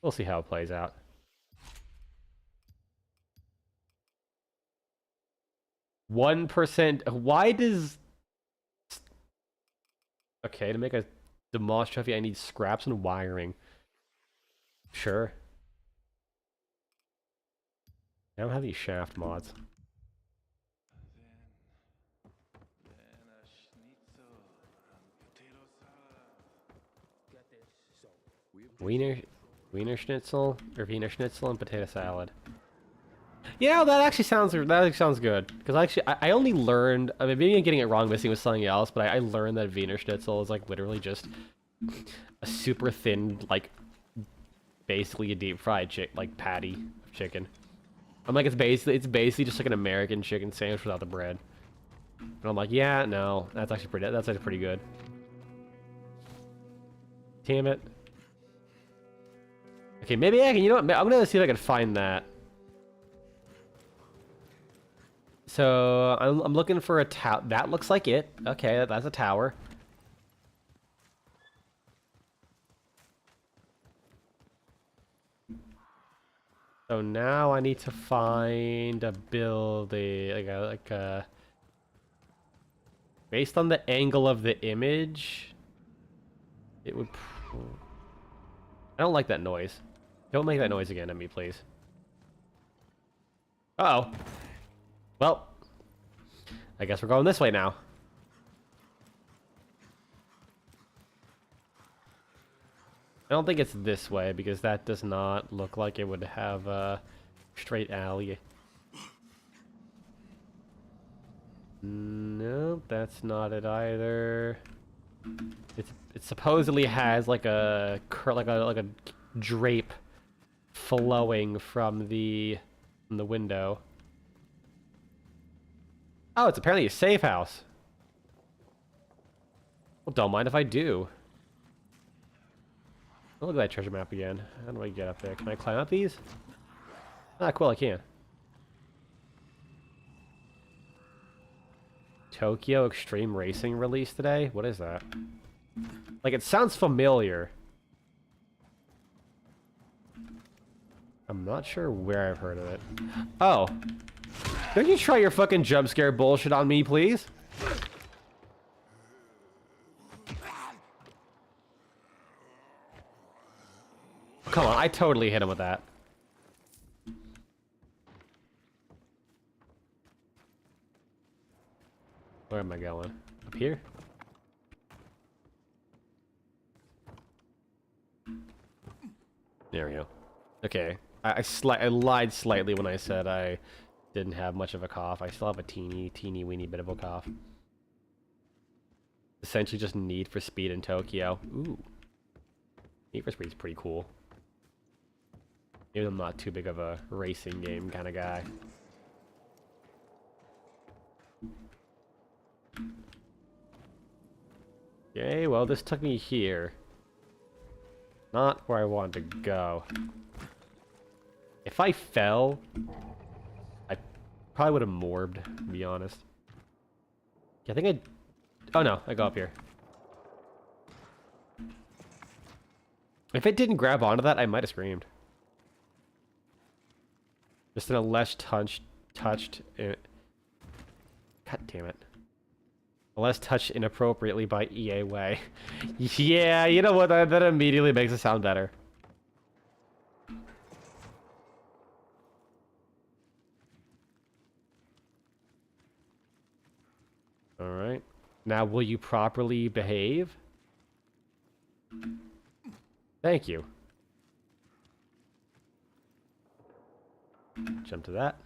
We'll see how it plays out. 1%. Why does... Okay, to make a demolish trophy, I need scraps and wiring. Sure. I don't have any shaft mods. Get this. So, Wiener schnitzel or Wiener schnitzel and potato salad. Yeah, that actually sounds good. Because I only learned. I mean, maybe I'm getting it wrong, missing with something else. But I learned that Wiener schnitzel is like literally just a super thin, like basically a deep fried patty of chicken. I'm like, it's basically just like an American chicken sandwich without the bread. And I'm like, yeah, no, that's actually pretty good. Damn it. Okay, maybe I can. You know what? I'm gonna see if I can find that. So I'm looking for a tower. That looks like it. Okay, that's a tower. So now I need to find a building, like a based on the angle of the image, it would. I don't like that noise. Don't make that noise again at me, please. Uh-oh. Well, I guess we're going this way now. I don't think it's this way because that does not look like it would have a straight alley. Nope, that's not it either. It supposedly has like a drape flowing from the window. Oh, it's apparently a safe house. Well, don't mind if I do. Oh, look at that treasure map again. How do I get up there? Can I climb up these? Ah, cool, I can. Tokyo Extreme Racing release today? What is that? Like, it sounds familiar. I'm not sure where I've heard of it. Oh. Don't you try your fucking jump scare bullshit on me, please? Come on, I totally hit him with that. Where am I going? Up here? There we go. Okay. I lied slightly when I said I didn't have much of a cough. I still have a teeny weeny bit of a cough. Essentially just Need for Speed in Tokyo. Ooh. Need for Speed's pretty cool. Even though I'm not too big of a racing game kind of guy. Okay, well, this took me here. Not where I wanted to go. If I fell, I probably would have morbed, to be honest. Yeah, I think I... Oh no, I go up here. If it didn't grab onto that, I might have screamed. Just in a less touched... God damn it. Less touched inappropriately by EA way. Yeah, you know what? That immediately makes it sound better. Alright. Now, will you properly behave? Thank you. Jump to that.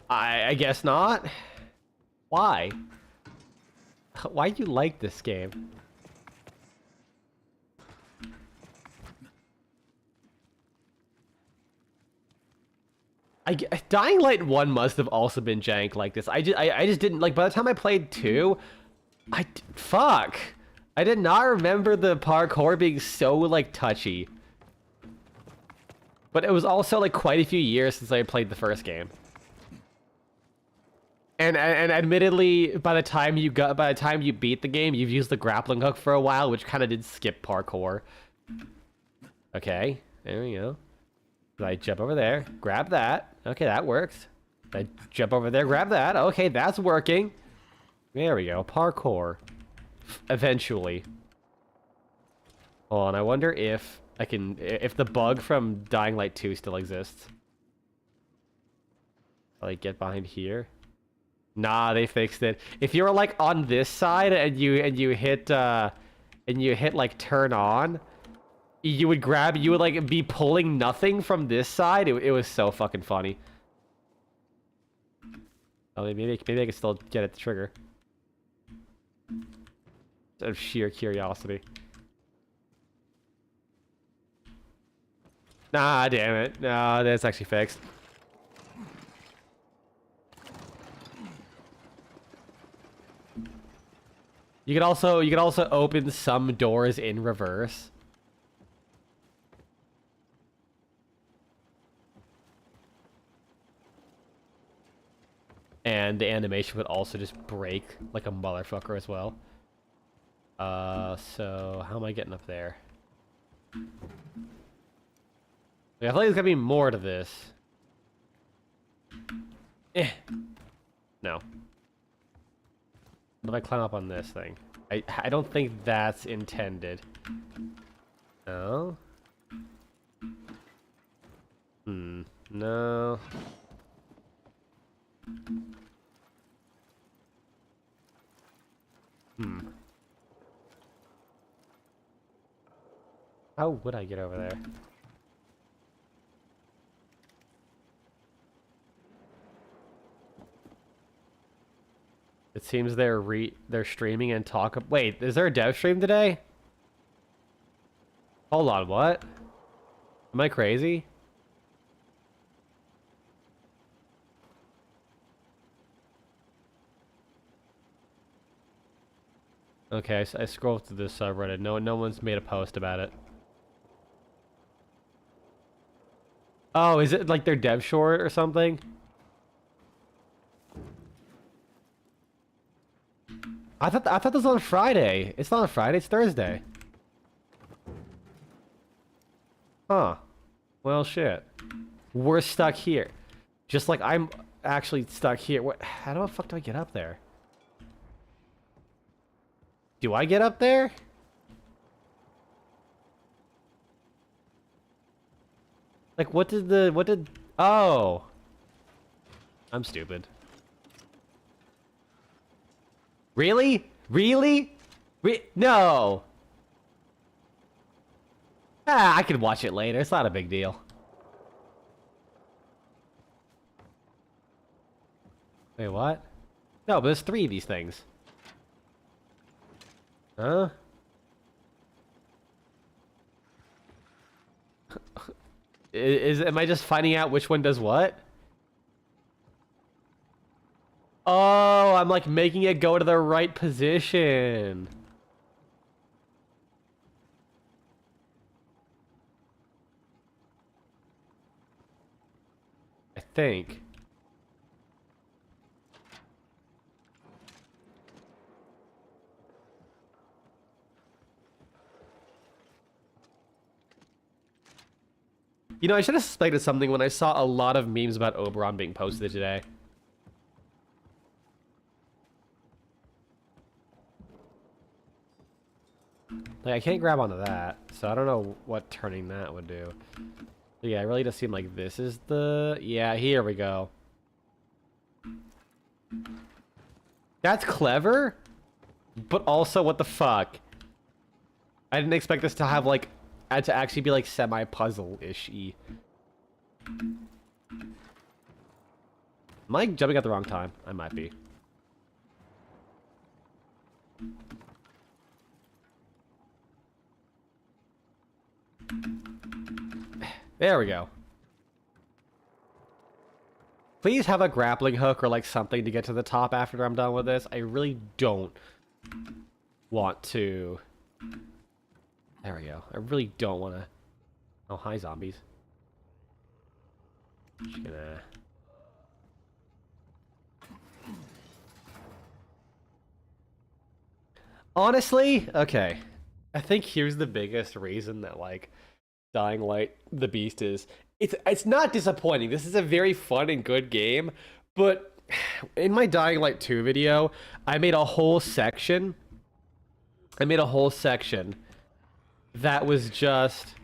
I guess not. Why? Why do you like this game? Dying Light 1 must have also been jank like this. I just didn't like. By the time I played 2, fuck. I did not remember the parkour being so like touchy. But it was also like quite a few years since I played the first game. And admittedly, by the time you beat the game, you've used the grappling hook for a while, which kind of did skip parkour. Okay, there we go. I jump over there, grab that. Okay, that works. I jump over there, grab that. Okay, that's working. There we go, parkour. Eventually. Hold on, I wonder if I can, if the bug from Dying Light 2 still exists. Like, get behind here. Nah, they fixed it. If you were like on this side and you hit like turn on, you would like be pulling nothing from this side. It was so fucking funny. Oh, maybe I can still get it to trigger. Out of sheer curiosity. Nah, damn it. No, that's actually fixed. You could also open some doors in reverse. And the animation would also just break like a motherfucker as well. So how am I getting up there? I feel like there's gotta be more to this. No. What if I climb up on this thing? I don't think that's intended. No? No. How would I get over there? It seems they're streaming and talk. Wait, is there a dev stream today? Hold on, what? Am I crazy? Okay, I scrolled through this subreddit. No one's made a post about it. Oh, is it like their dev short or something? I thought this was on Friday. It's not on Friday, it's Thursday. Huh. Well, shit. We're stuck here. Just like I'm actually stuck here. What? How the fuck do I get up there? Do I get up there? Like, what did... Oh. I'm stupid. Really? Really? No. Ah, I could watch it later. It's not a big deal. Wait, what? No, but there's 3 of these things. Huh? Am I just finding out which one does what? Oh, I'm like making it go to the right position. think. You know, I should have suspected something when I saw a lot of memes about Oberon being posted today. Like, I can't grab onto that, so I don't know what turning that would do. But yeah, it really does seem like this is the... Yeah, here we go. That's clever, but also what the fuck? I didn't expect this to have, like, to actually be, like, semi-puzzle-ish-y. Am I jumping at the wrong time? I might be. There we go. Please have a grappling hook or like something to get to the top after I'm done with this. I really don't want to... There we go. I really don't want to... Oh, hi, zombies. Just gonna... Honestly, okay. I think here's the biggest reason that, like, Dying Light the Beast is... It's not disappointing. This is a very fun and good game, but in my Dying Light 2 video, I made a whole section that was just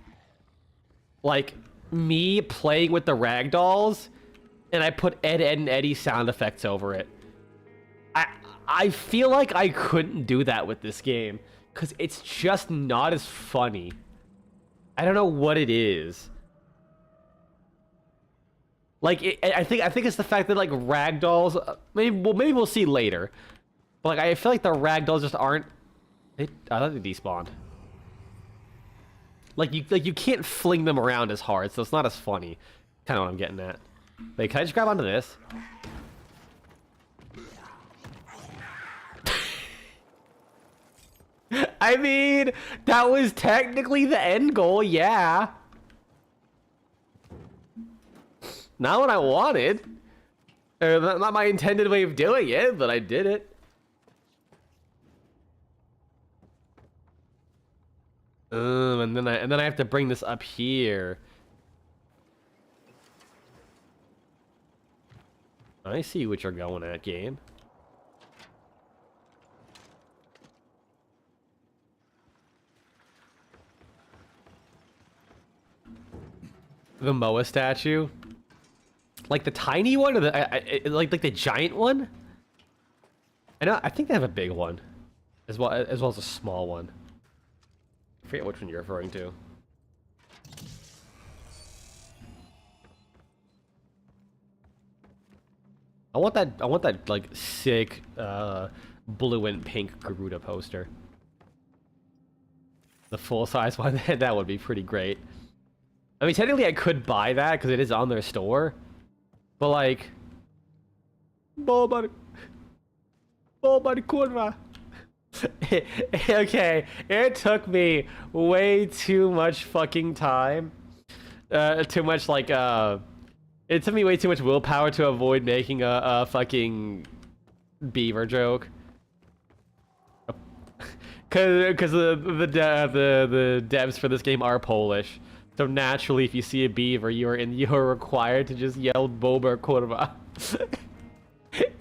like me playing with the ragdolls, and I put Ed, Ed, and Eddie sound effects over it. I feel like I couldn't do that with this game because it's just not as funny. I don't know what it is. Like, I think it's the fact that, like, ragdolls... Maybe we'll see later. But, like, I feel like the ragdolls just aren't... I thought they despawned. Like, you can't fling them around as hard, so it's not as funny. Kind of what I'm getting at. Wait, can I just grab onto this? I mean, that was technically the end goal, yeah. Not what I wanted. Not my intended way of doing it, but I did it. And then I have to bring this up here. I see what you're going at, game. The Moa statue. Like the tiny one, or the like the giant one? I think they have a big one, as well as a small one. I forget which one you're referring to. I want that like sick blue and pink Garuda poster. The full size one. That would be pretty great. I mean, technically I could buy that because it is on their store. But like, kurwa. Okay, it took me way too much fucking time. It took me way too much willpower to avoid making a fucking beaver joke. Cause the devs for this game are Polish. So naturally, if you see a beaver, you're required to just yell "Bober kurwa."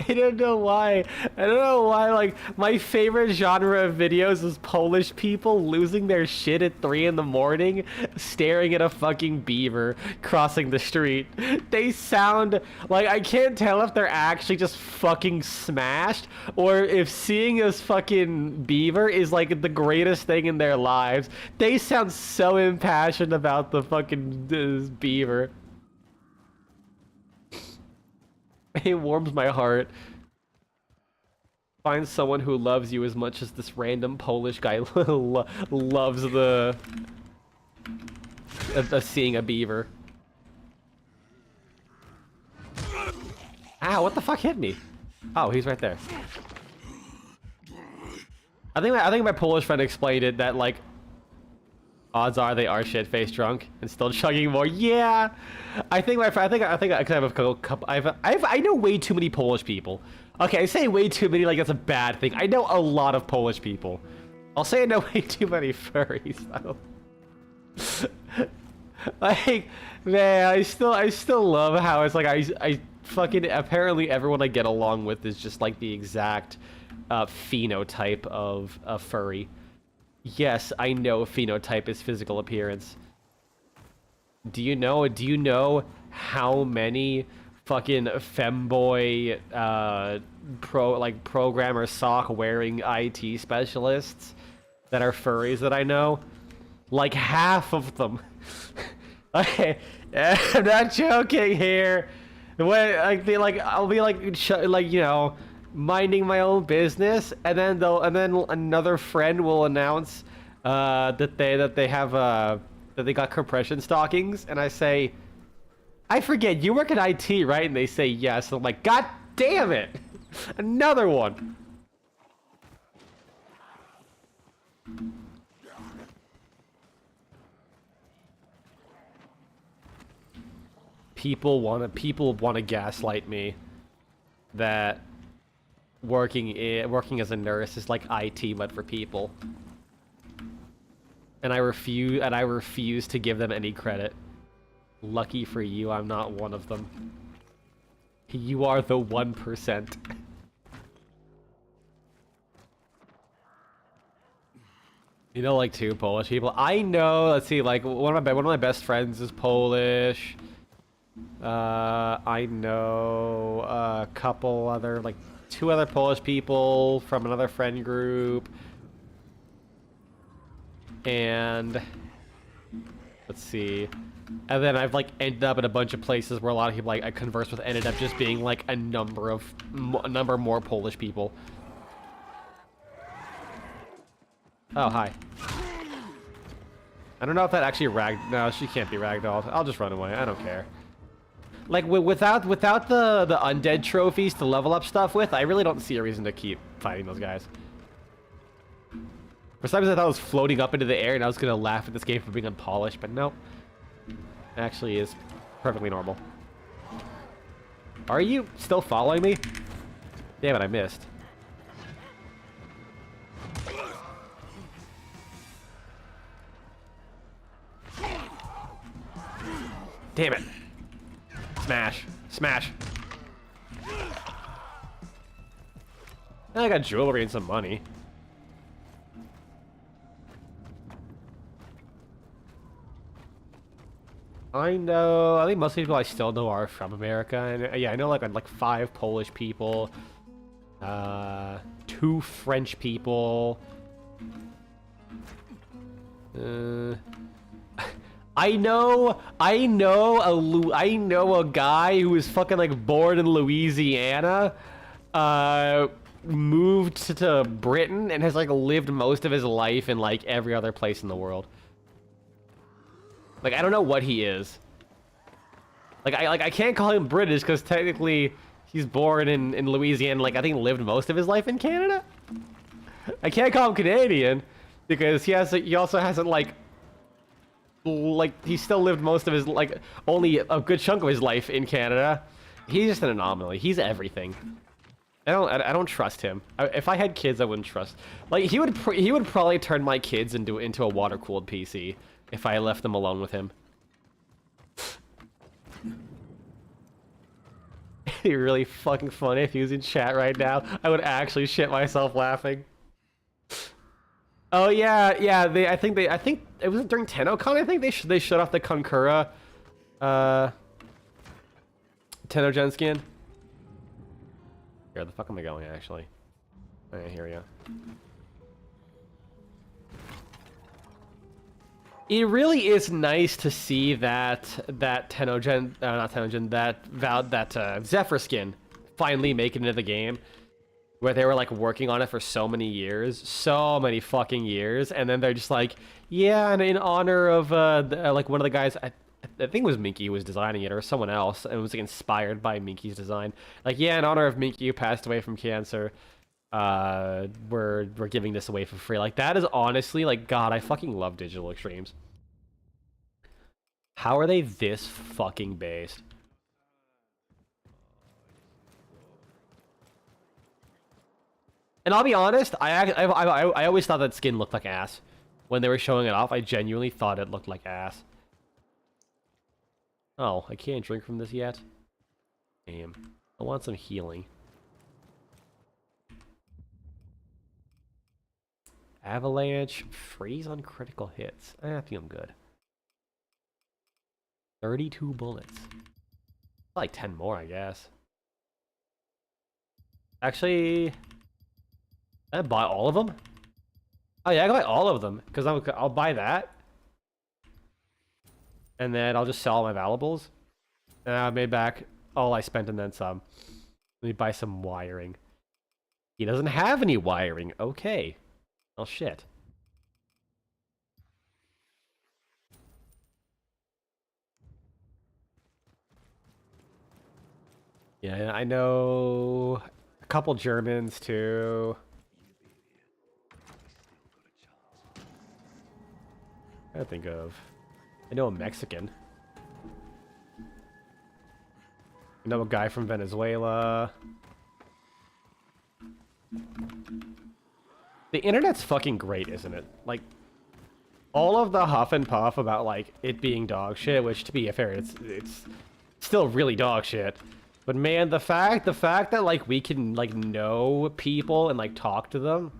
I don't know why. Like, my favorite genre of videos is Polish people losing their shit at 3 in the morning, staring at a fucking beaver crossing the street. They sound like, I can't tell if they're actually just fucking smashed, or if seeing this fucking beaver is like the greatest thing in their lives. They sound so impassioned about the fucking this beaver. It warms my heart. Find someone who loves you as much as this random Polish guy loves the seeing a beaver. Ow, what the fuck hit me? Oh, he's right there. I think my Polish friend explained it that, like, Odds are they are shit-faced drunk and still chugging more. Yeah, I think I have a couple. I know way too many Polish people. Okay, I say way too many like that's a bad thing. I know a lot of Polish people. I'll say I know way too many furries though. Like, man, I still love how it's like I fucking apparently everyone I get along with is just like the exact phenotype of a furry. Yes, I know phenotype is physical appearance. Do you know how many fucking femboy programmer sock wearing IT specialists that are furries that I know? Like half of them. Okay, I'm not joking here. When I'll be you know, minding my own business, and then another friend will announce that they got compression stockings, and I say, I forget, you work in IT, right? And they say yes. And I'm like, God damn it, another one. People wanna gaslight me that working as a nurse is like IT but for people, and I refuse to give them any credit. Lucky for you, I'm not one of them. You are the 1%. You know, like two Polish people. I know. Let's see. Like one of my best friends is Polish. I know a couple other, like 2 other Polish people from another friend group. And let's see. And then I've like ended up in a bunch of places where a lot of people like I converse with ended up just being like a number more Polish people. Oh, hi. I don't know if that actually no, she can't be ragdolled. I'll just run away. I don't care. Like without the undead trophies to level up stuff with, I really don't see a reason to keep fighting those guys. For some reason I thought I was floating up into the air and I was gonna laugh at this game for being unpolished, but nope. It actually is perfectly normal. Are you still following me? Damn it, I missed. Damn it. Smash. Smash. And I got jewelry and some money. I know. I think most people I still know are from America, and yeah, I know like 5 Polish people, 2 French people. I know a guy who was fucking like born in Louisiana, moved to Britain and has like lived most of his life in like every other place in the world. Like I don't know what he is. Like I can't call him British because technically he's born in Louisiana. Like I think lived most of his life in Canada. I can't call him Canadian because he also hasn't like he still lived most of his like only a good chunk of his life in Canada. He's just an anomaly. He's everything. I don't trust him. If I had kids, I wouldn't trust. Like he would probably turn my kids into a water cooled PC if I left them alone with him. It'd be really fucking funny if he was in chat right now. I would actually shit myself laughing. Oh yeah. I think it was during TennoCon. I think they shut off the Konkura TennoGen skin. Where the fuck am I going actually? I hear ya. It really is nice to see that TennoGen, not TennoGen, that Zephyr skin finally make it into the game. Where they were like working on it for so many fucking years, and then they're just like, yeah, and in honor of like one of the guys, I think it was Minky who was designing it, or someone else, and it was like inspired by Minky's design. Like, yeah, in honor of Minky who passed away from cancer, we're giving this away for free. Like, that is honestly, like, God, I fucking love Digital Extremes. How are they this fucking based? And I'll be honest, I always thought that skin looked like ass. When they were showing it off, I genuinely thought it looked like ass. Oh, I can't drink from this yet? Damn. I want some healing. Avalanche, freeze on critical hits. I think I'm good. 32 bullets. Like 10 more, I guess. Actually, I buy all of them? Oh yeah, I can buy all of them, because I'll buy that. And then I'll just sell all my valuables. And I made back all I spent and then some. Let me buy some wiring. He doesn't have any wiring. Okay. Oh shit. Yeah, I know a couple Germans too. I think of. I know a Mexican. I know a guy from Venezuela. The internet's fucking great, isn't it? Like, all of the huff and puff about, like, it being dog shit, which, to be fair, it's still really dog shit. But man, the fact that, like, we can, like, know people and, like, talk to them,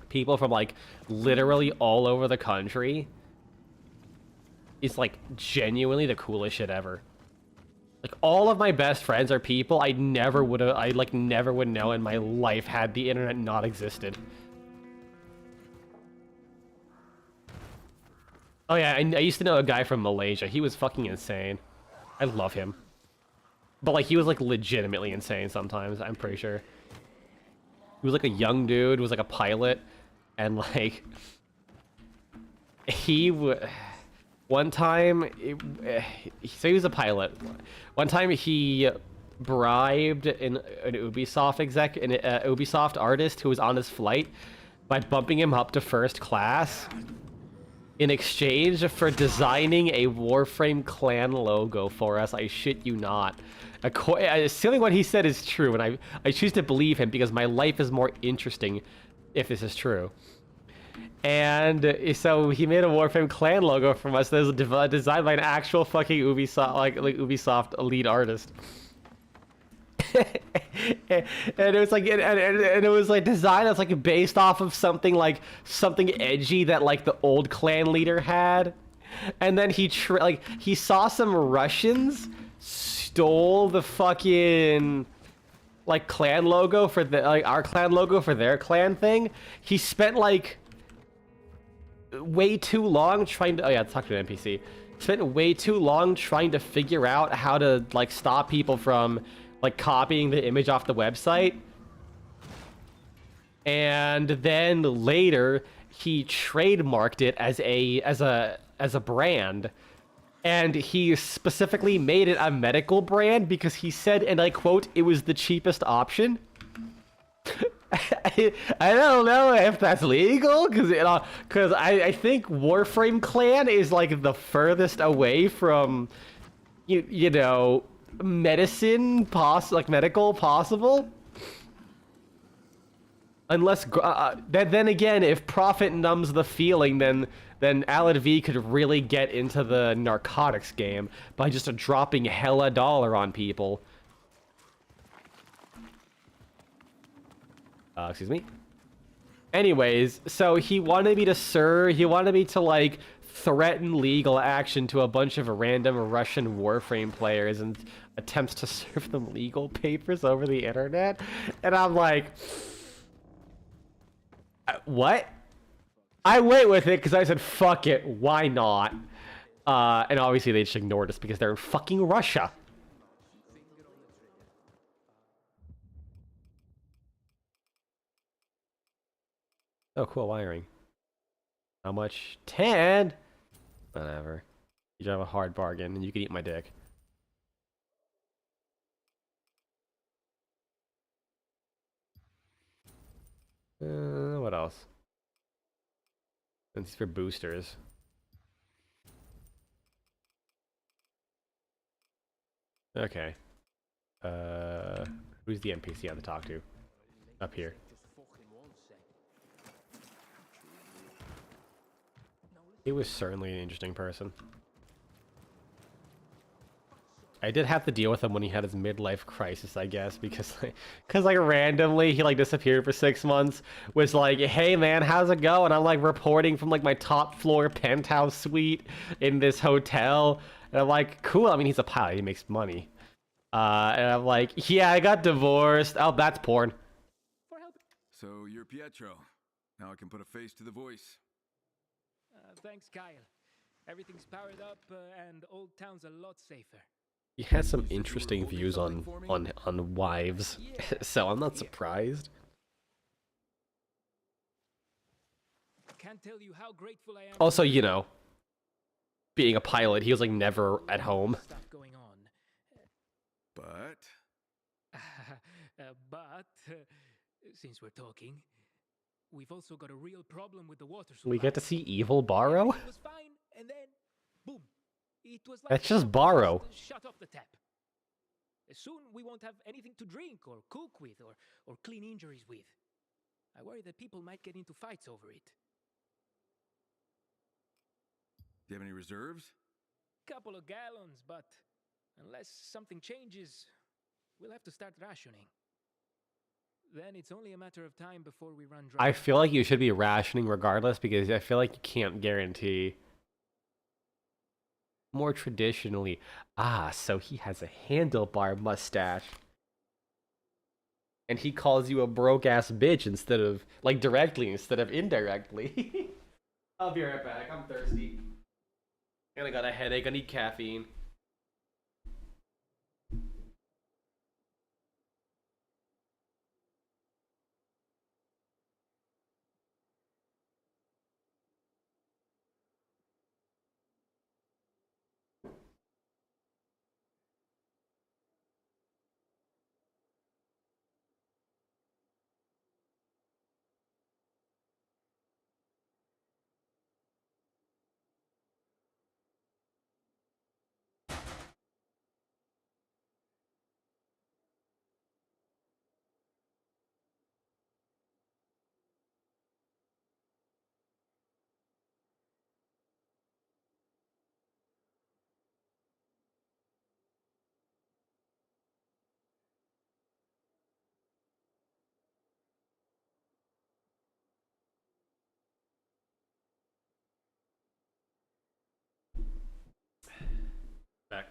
people from, like, literally all over the country, is, like, genuinely the coolest shit ever. Like, all of my best friends are people I never would know in my life had the internet not existed. Oh yeah, I used to know a guy from Malaysia. He was fucking insane. I love him. But, like, he was, like, legitimately insane sometimes, I'm pretty sure. He was, like, a young dude, was, like, a pilot, and, like, one time, so he was a pilot. One time he bribed an Ubisoft artist who was on his flight by bumping him up to first class in exchange for designing a Warframe clan logo for us. I shit you not. Assuming what he said is true, and I choose to believe him because my life is more interesting if this is true. And so he made a Warframe clan logo from us that was designed by an actual fucking Ubisoft, like Ubisoft lead artist. And it was like, and it was like designed as like based off of something edgy that like the old clan leader had. And then he saw some Russians stole the fucking like clan logo for our clan logo for their clan thing. He spent like way too long trying to talk to an NPC. Spent way too long trying to figure out how to like stop people from like copying the image off the website. And then later he trademarked it as a brand. And he specifically made it a medical brand because he said, and I quote, it was the cheapest option. I don't know if that's legal because I think Warframe Clan is like the furthest away from you know medicine medical possible. Unless then again, if profit numbs the feeling, then Alad V could really get into the narcotics game by just dropping hella dollar on people. Excuse me. Anyways, so he wanted me to like threaten legal action to a bunch of random Russian Warframe players and attempts to serve them legal papers over the internet. And I'm like, what? I went with it because I said, fuck it, why not? And obviously they just ignored us because they're in fucking Russia. Oh, cool, wiring. How much? 10? Whatever. You drive a hard bargain, and you can eat my dick. What else? And these for boosters. Okay. Who's the NPC I have to talk to? Up here. He was certainly an interesting person. I did have to deal with him when he had his midlife crisis, I guess, because like randomly he like disappeared for 6 months. Was like, hey man, how's it going? I'm like reporting from like my top floor penthouse suite in this hotel, and I'm like, cool. I mean, he's a pilot, he makes money. And I'm like, yeah, I got divorced. Oh, that's porn. So you're Pietro. Now I can put a face to the voice. Thanks, Kyle. Everything's powered up, and Old Town's a lot safer. He has some interesting views on wives, so I'm not surprised. Can't tell you how grateful I am. Also, you know, being a pilot, he was like never at home. Stuff going on. But Since we're talking, we've also got a real problem with the water supply. We get to see Evil Borrow? It was fine, and then boom. It was like That's just Borrow. Shut off the tap. Soon we won't have anything to drink or cook with or clean injuries with. I worry that people might get into fights over it. do you have any reserves? Couple of gallons, but unless something changes, we'll have to start rationing. Then it's only a matter of time before we run dry. I feel like you should be rationing regardless, because I feel like you can't guarantee. More traditionally. So he has a handlebar mustache. And he calls you a broke-ass bitch instead of, like, directly instead of indirectly. I'll be right back. I'm thirsty. And I got a headache. I need caffeine. Back.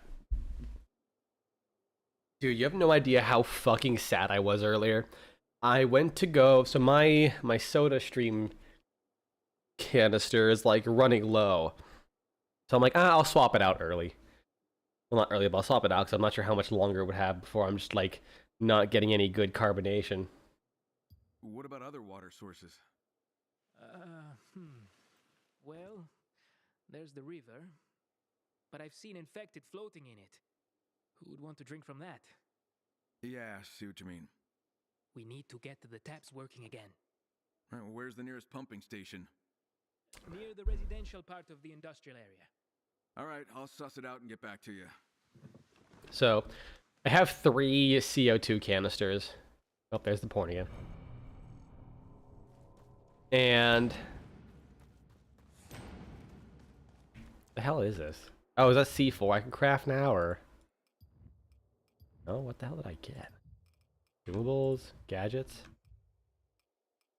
Dude, you have no idea how fucking sad I was earlier. I went to go, so my soda stream canister is like running low. So I'm like, I'll swap it out early. Well, not early, but I'll swap it out because I'm not sure how much longer it would have before I'm just like not getting any good carbonation. What about other water sources? Well, there's the river, but I've seen infected floating in it. Who would want to drink from that? Yeah, I see what you mean. We need to get the taps working again. Right, well, where's the nearest pumping station? Near the residential part of the industrial area. All right, I'll suss it out and get back to you. So, I have 3 CO2 canisters. Oh, there's the porn again. And... the hell is this? Oh, is that C4 I can craft now, or... oh, what the hell did I get? Consumables? Gadgets?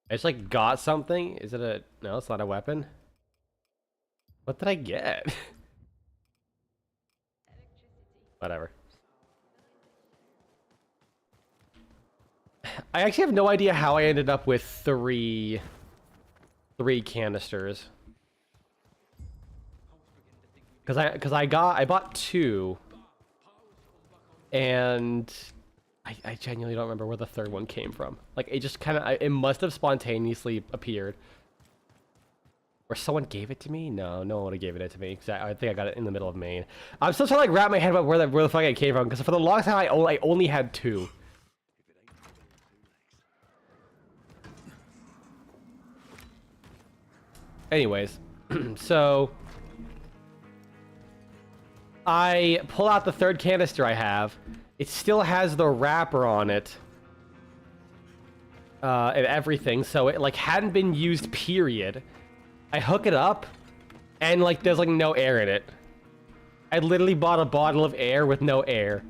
I just, like, got something? Is it a... no, it's not a weapon. What did I get? Whatever. I actually have no idea how I ended up with 3 canisters. Because I bought 2, and I genuinely don't remember where the third one came from. Like, it just kind of, it must have spontaneously appeared. Or someone gave it to me? No, no one would have given it to me. Cause I think I got it in the middle of Maine. I'm still trying to like wrap my head about where the fuck it came from. Because for the longest time, I only had 2. Anyways, so I pull out the third canister I have. It still has the wrapper on it. And everything, so it like hadn't been used, period. I hook it up, and like there's like no air in it. I literally bought a bottle of air with no air.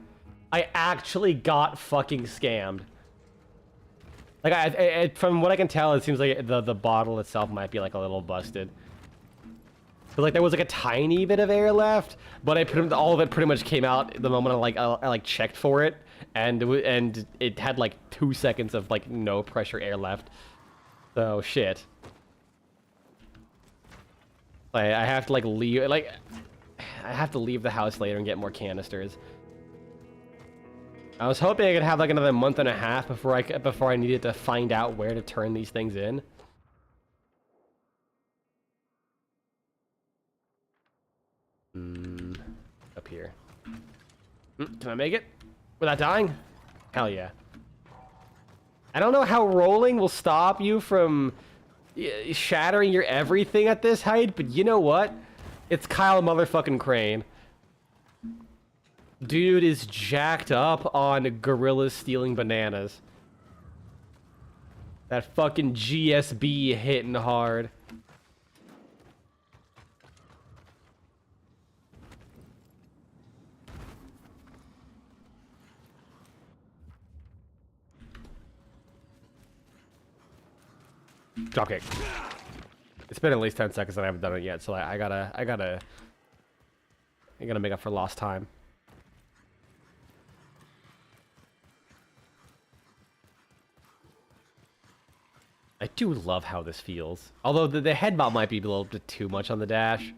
I actually got fucking scammed. Like, from what I can tell, it seems like the bottle itself might be like a little busted. But like there was like a tiny bit of air left, but all of it pretty much came out the moment I checked for it, and it had like 2 seconds of like no pressure air left. So shit. Like, I have to like leave, like I have to leave the house later and get more canisters. I was hoping I could have like another month and a half before I needed to find out where to turn these things in. Up here. Can I make it without dying? Hell yeah. I don't know how rolling will stop you from shattering your everything at this height, but you know what? It's Kyle motherfucking Crane. Dude is jacked up on gorillas stealing bananas. That fucking GSB hitting hard. Dropkick. It's been at least 10 seconds and I haven't done it yet, so I gotta make up for lost time. I do love how this feels. Although the head mount might be a little bit too much on the dash.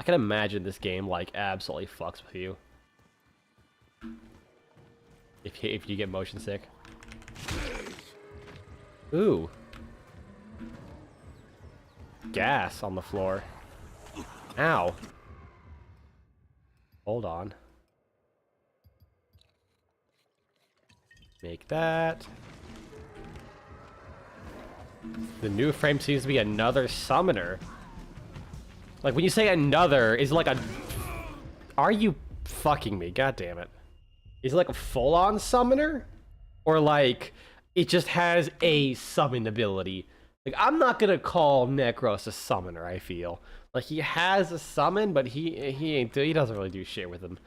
I can imagine this game like absolutely fucks with you. If you get motion sick. Ooh. Gas on the floor. Ow. Hold on. Make that. The new frame seems to be another summoner. Like, when you say another, is it like a... Are you fucking me? God damn it. Is it like a full-on summoner? Or like, it just has a summon ability? Like, I'm not gonna call Necros a summoner, I feel. Like, he has a summon, but he doesn't really do shit with him.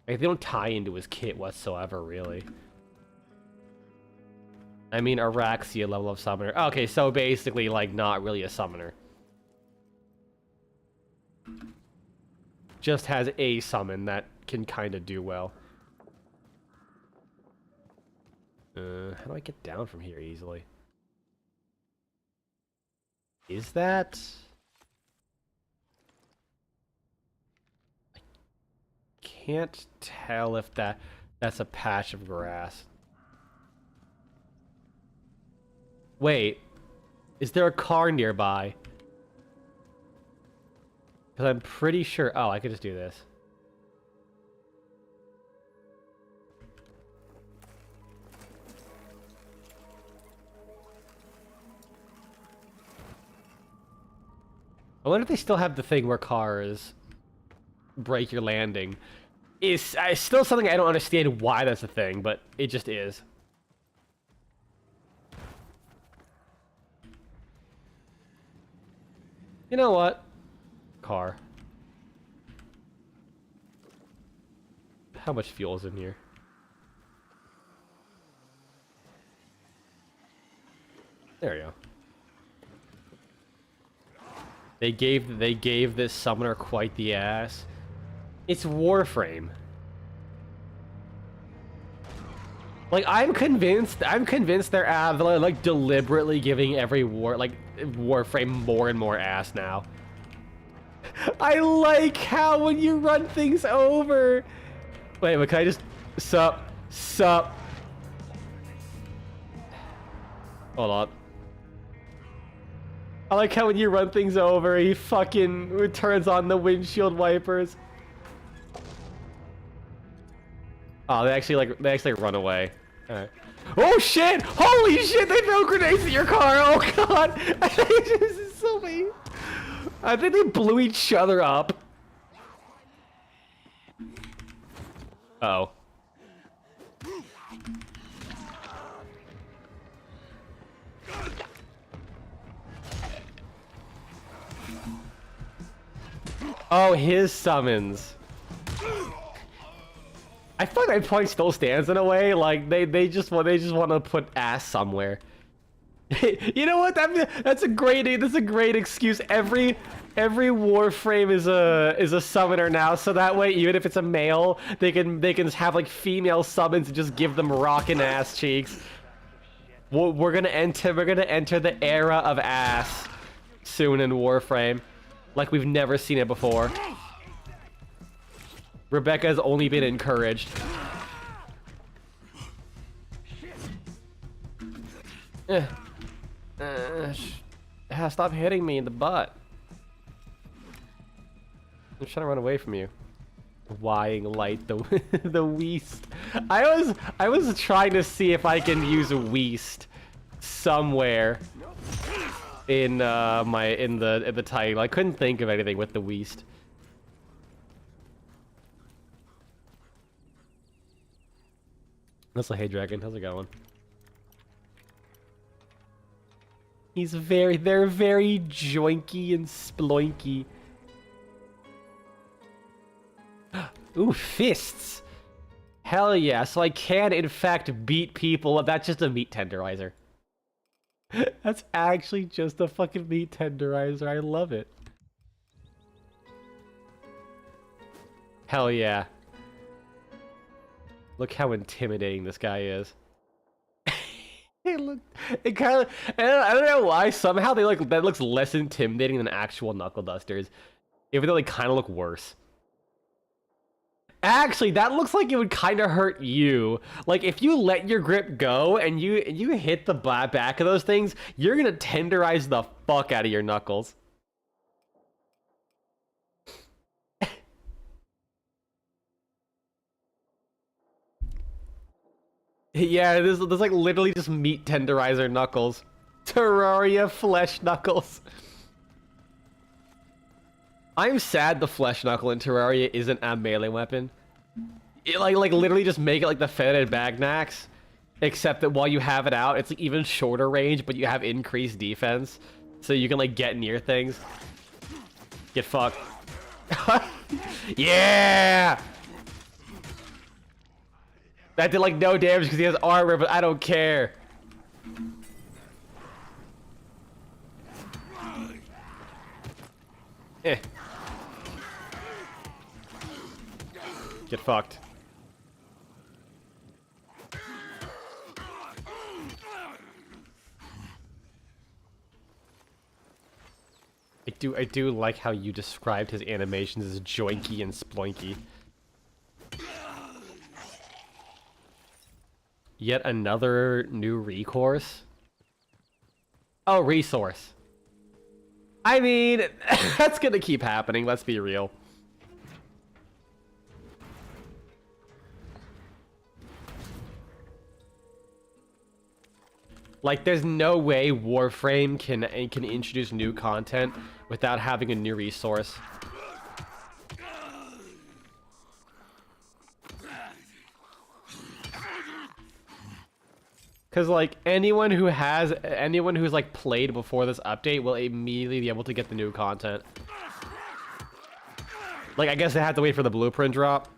Like, they don't tie into his kit whatsoever, really. I mean, Araxia level of summoner. Okay, so basically, like, not really a summoner. Just has a summon that can kind of do well. How do I get down from here easily? Is that... I can't tell if that's a patch of grass. Wait, is there a car nearby? Because I'm pretty sure... Oh, I could just do this. I wonder if they still have the thing where cars break your landing. It's still something I don't understand why that's a thing, but it just is. You know what? Car. How much fuel is in here? There we go. They gave this summoner quite the ass. It's Warframe. Like, I'm convinced they're like deliberately giving every Warframe more and more ass now. I like how when you run things over. Wait, but can I just sup? Hold on. I like how when you run things over, he fucking turns on the windshield wipers. Oh, they actually run away. Alright. Oh shit! Holy shit! They throw grenades at your car! Oh god! This is so mean. I think they blew each other up. Uh oh. Oh, his summons. I feel like that point still stands in a way. Like they just want to put ass somewhere. You know what? That's a great excuse. Every Warframe is a summoner now, so that way even if it's a male, they can have like female summons and just give them rockin' ass cheeks. We're gonna enter the era of ass soon in Warframe, like we've never seen it before. Rebecca has only been encouraged. Stop hitting me in the butt. I'm trying to run away from you. Wying light the the Weast. I was trying to see if I can use a Weast somewhere in the title. I couldn't think of anything with the Weast. Also, hey Dragon, how's it going? They're very joinky and sploinky. Ooh, fists! Hell yeah, so I can in fact beat people. That's just a meat tenderizer. That's actually just a fucking meat tenderizer. I love it. Hell yeah. Look how intimidating this guy is. It kind of, I don't know why, somehow that looks less intimidating than actual knuckle dusters. Even though they kind of look worse. Actually, that looks like it would kind of hurt you. Like, if you let your grip go and you hit the back of those things, you're gonna tenderize the fuck out of your knuckles. Yeah, there's like literally just meat tenderizer knuckles. Terraria flesh knuckles. I'm sad the flesh knuckle in Terraria isn't a melee weapon. It like literally just make it like the feathered bagnax, except that while you have it out, it's like even shorter range, but you have increased defense, so you can like get near things. Get fucked. Yeah! That did like no damage because he has armor, but I don't care. Eh. Get fucked. I do like how you described his animations as joinky and sploinky. Yet another new recourse? Oh, resource. I mean, that's gonna keep happening, let's be real. Like, there's no way Warframe can introduce new content without having a new resource. Cause like anyone who's like played before this update will immediately be able to get the new content. Like, I guess they have to wait for the blueprint drop.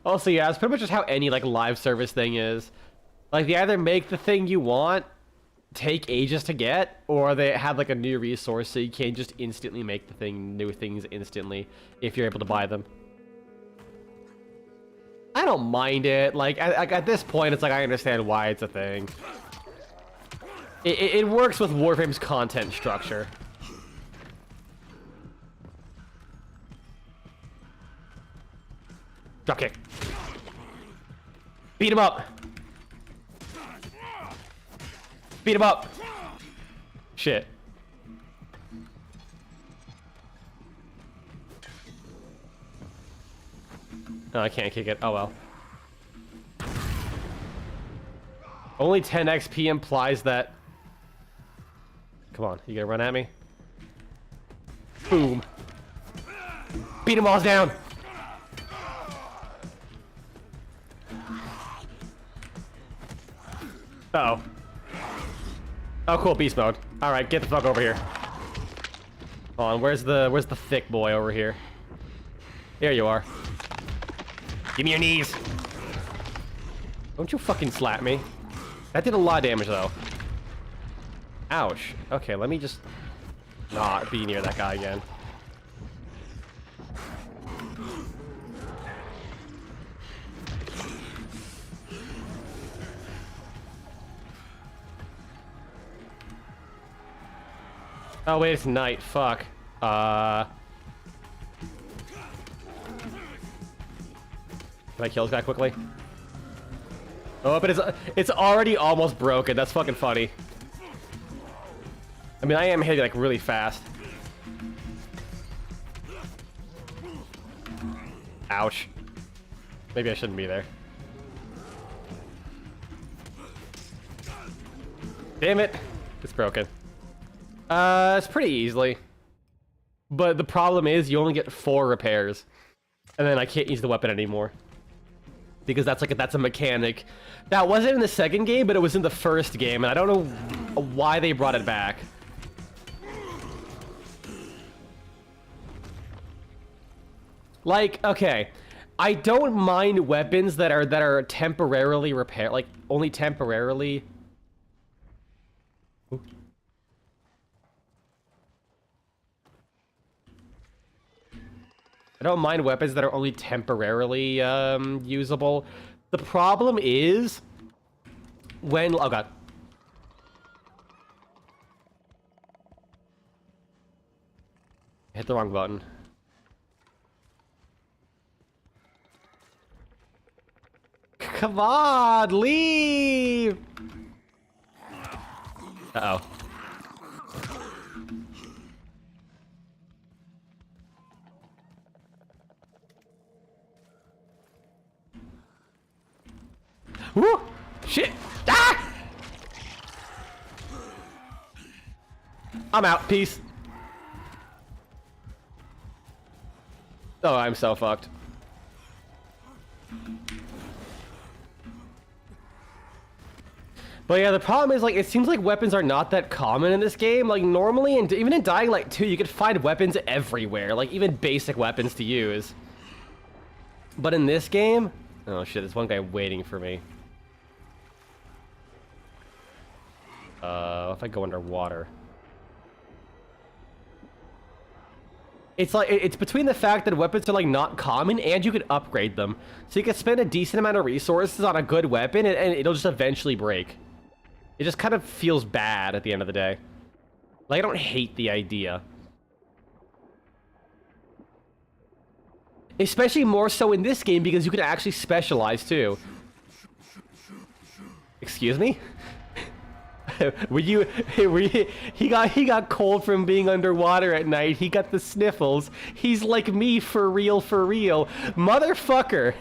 Also, yeah, it's pretty much just how any like live service thing is. Like, they either make the thing you want take ages to get, or they have like a new resource so you can't just instantly make the new things instantly if you're able to buy them. I don't mind it. Like, at this point, it's like I understand why it's a thing. It works with Warframe's content structure. Dropkick. Beat him up. Beat him up. Shit. No, I can't kick it. Oh well. Only 10 XP implies that... Come on, you gonna run at me? Boom. Beat them all down! Uh-oh. Oh, cool, beast mode. Alright, get the fuck over here. Hold on, where's the thick boy over here? There you are. Give me your knees! Don't you fucking slap me. That did a lot of damage, though. Ouch. Okay, let me just not be near that guy again. Oh, wait, it's night. Fuck. Can I kill this guy quickly? Oh, but it's already almost broken. That's fucking funny. I mean, I am hitting like really fast. Ouch. Maybe I shouldn't be there. Damn it. It's broken. It's pretty easily. But the problem is you only get 4 repairs. And then I can't use the weapon anymore. Because that's a mechanic. That wasn't in the second game, but it was in the first game, and I don't know why they brought it back. Like, okay, I don't mind weapons that are temporarily repaired, like only temporarily. Ooh. I don't mind weapons that are only temporarily usable. The problem is when... Oh, God. Hit the wrong button. Come on, leave! Uh-oh. Woo! Shit! Ah! I'm out. Peace. Oh, I'm so fucked. But yeah, the problem is, like, it seems like weapons are not that common in this game. Like, normally, and even in Dying Light 2, you could find weapons everywhere. Like, even basic weapons to use. But in this game... Oh, shit, there's one guy waiting for me. If I go underwater. It's like, it's between the fact that weapons are like not common and you can upgrade them. So you can spend a decent amount of resources on a good weapon and it'll just eventually break. It just kind of feels bad at the end of the day. Like, I don't hate the idea. Especially more so in this game because you can actually specialize too. Excuse me? He got cold from being underwater at night. He got the sniffles. He's like me for real, motherfucker.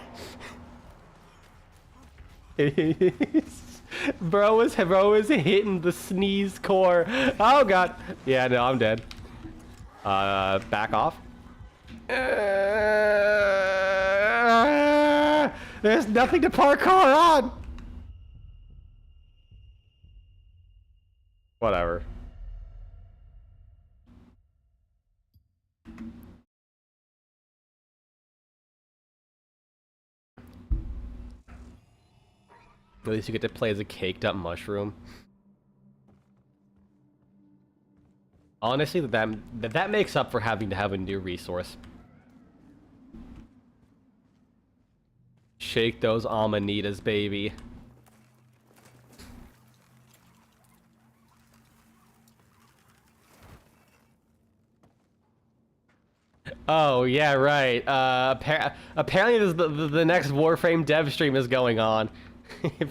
bro is hitting the sneeze core. Oh god. Yeah, no, I'm dead. Back off. There's nothing to parkour on. Whatever. At least you get to play as a caked up mushroom. Honestly, that makes up for having to have a new resource. Shake those amanitas, baby. Oh yeah, right. Apparently, the next Warframe dev stream is going on. You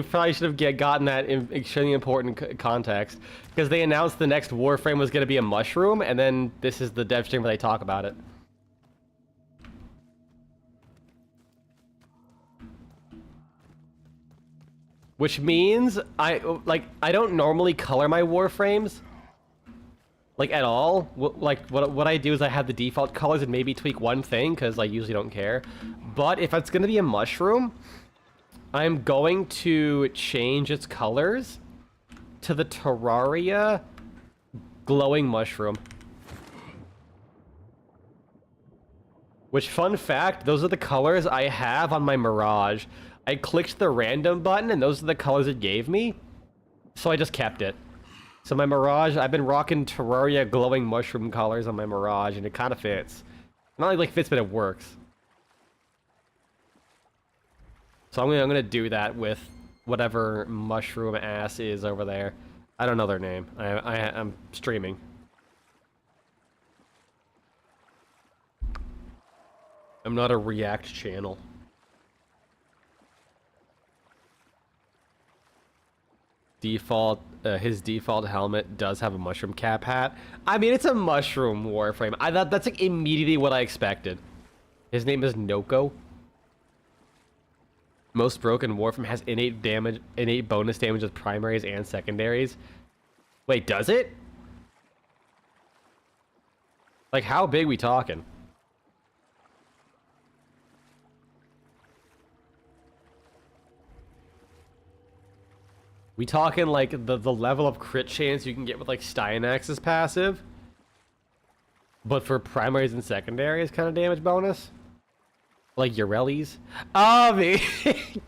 probably should have gotten that in extremely important context because they announced the next Warframe was going to be a mushroom, and then this is the dev stream where they talk about it. which means I don't normally color my warframes, like at all. What I do is I have the default colors and maybe tweak one thing because I usually don't care. But if it's gonna be a mushroom, I'm going to change its colors to the Terraria glowing mushroom. Which, fun fact, those are the colors I have on my Mirage. I clicked the random button and those are the colors it gave me. So I just kept it. So my Mirage, I've been rocking Terraria glowing mushroom colors on my Mirage and it kind of fits. Not only like fits, but it works. So I'm gonna do that with whatever mushroom ass is over there. I don't know their name. I'm streaming. I'm not a React channel. His default helmet does have a mushroom cap hat. I mean, it's a mushroom warframe. That's like immediately what I expected. His name is Noko. Most broken warframe has innate bonus damage with primaries and secondaries. Wait, does it? Like, how big we talking? We talking like the level of crit chance you can get with like Styanax's passive, but for primaries and secondaries kind of damage bonus, like Ureli's. Oh man,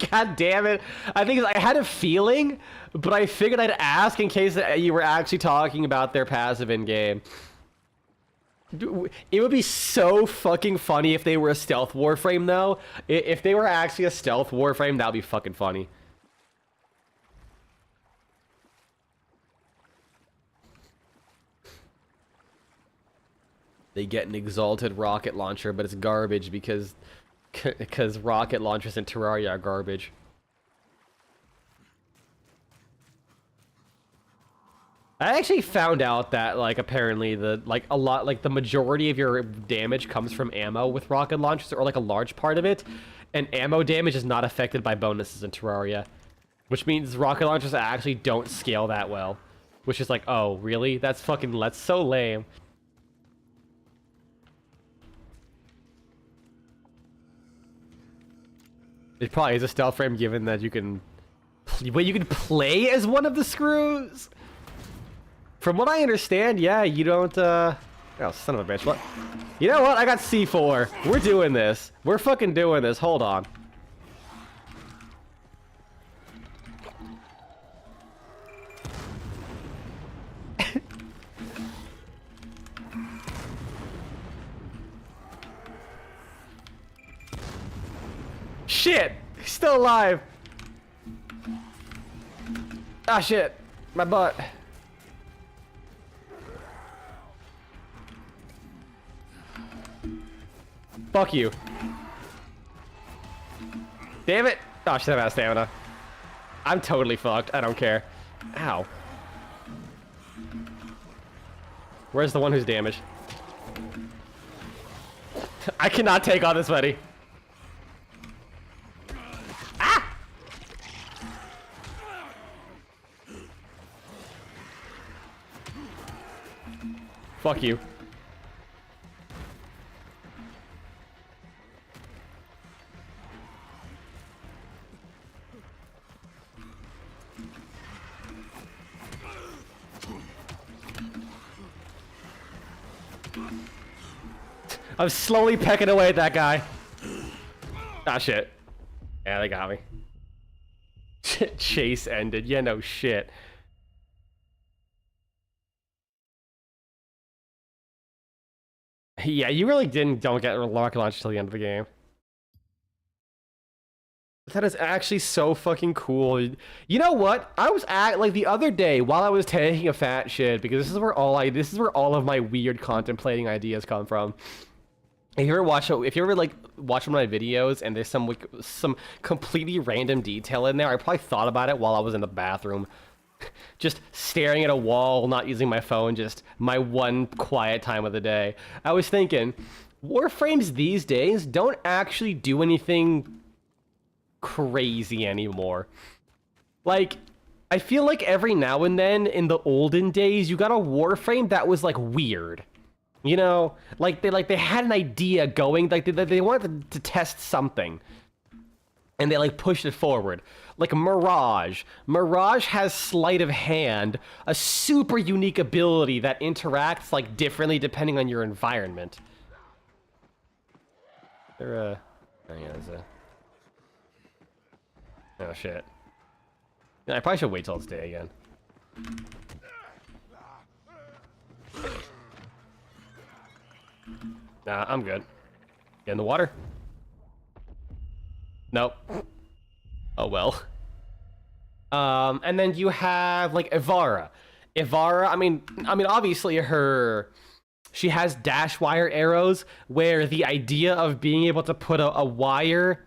god damn it! I think I had a feeling, but I figured I'd ask in case you were actually talking about their passive in game. It would be so fucking funny if they were a stealth warframe, though. If they were actually a stealth warframe, that'd be fucking funny. They get an exalted rocket launcher, but it's garbage because rocket launchers in Terraria are garbage. I actually found out that like apparently the majority of your damage comes from ammo with rocket launchers, or like a large part of it, and ammo damage is not affected by bonuses in Terraria, which means rocket launchers actually don't scale that well. Which is like, oh really? That's so lame. It probably is a stealth frame, given that you can... Wait, you can play as one of the screws? From what I understand, yeah, you don't, Oh, son of a bitch, what? You know what? I got C4. We're doing this. We're fucking doing this. Hold on. Shit! He's still alive! Ah, shit! My butt. Fuck you. Damn it! Oh shit, I'm out of stamina. I'm totally fucked. I don't care. Ow. Where's the one who's damaged? I cannot take on this, buddy. Fuck you. I'm slowly pecking away at that guy. Ah, shit. Yeah, they got me. Chase ended. Yeah, no shit. Yeah, you really don't get rocket launch till the end of the game. That is actually so fucking cool. You know what? I was like the other day while I was taking a fat shit, because this is where all of my weird contemplating ideas come from. If you ever watch one of my videos and there's some completely random detail in there, I probably thought about it while I was in the bathroom. Just staring at a wall, not using my phone, just my one quiet time of the day. I was thinking, warframes these days don't actually do anything crazy anymore. Like, I feel like every now and then in the olden days, you got a Warframe that was like weird. You know, like they had an idea going, like they wanted to test something, and they like pushed it forward. Like Mirage. Mirage has sleight of hand, a super unique ability that interacts like differently depending on your environment. There oh yeah, there's a oh shit. Yeah, I probably should wait till it's day again. Nah, I'm good. Get in the water? Nope. Oh well. And then you have like Ivara. Ivara, I mean obviously she has dash wire arrows where the idea of being able to put a wire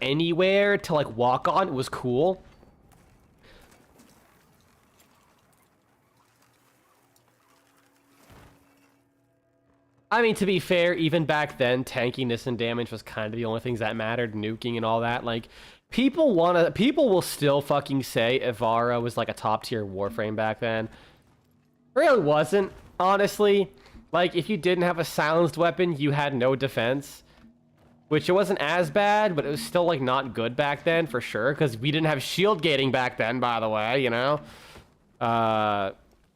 anywhere to like walk on was cool. I mean, to be fair, even back then, tankiness and damage was kind of the only things that mattered, nuking and all that. Like, people will still fucking say Ivara was like a top tier Warframe back then. It really wasn't, honestly. Like, if you didn't have a silenced weapon, you had no defense. Which it wasn't as bad, but it was still like not good back then, for sure. Because we didn't have shield gating back then, by the way, you know?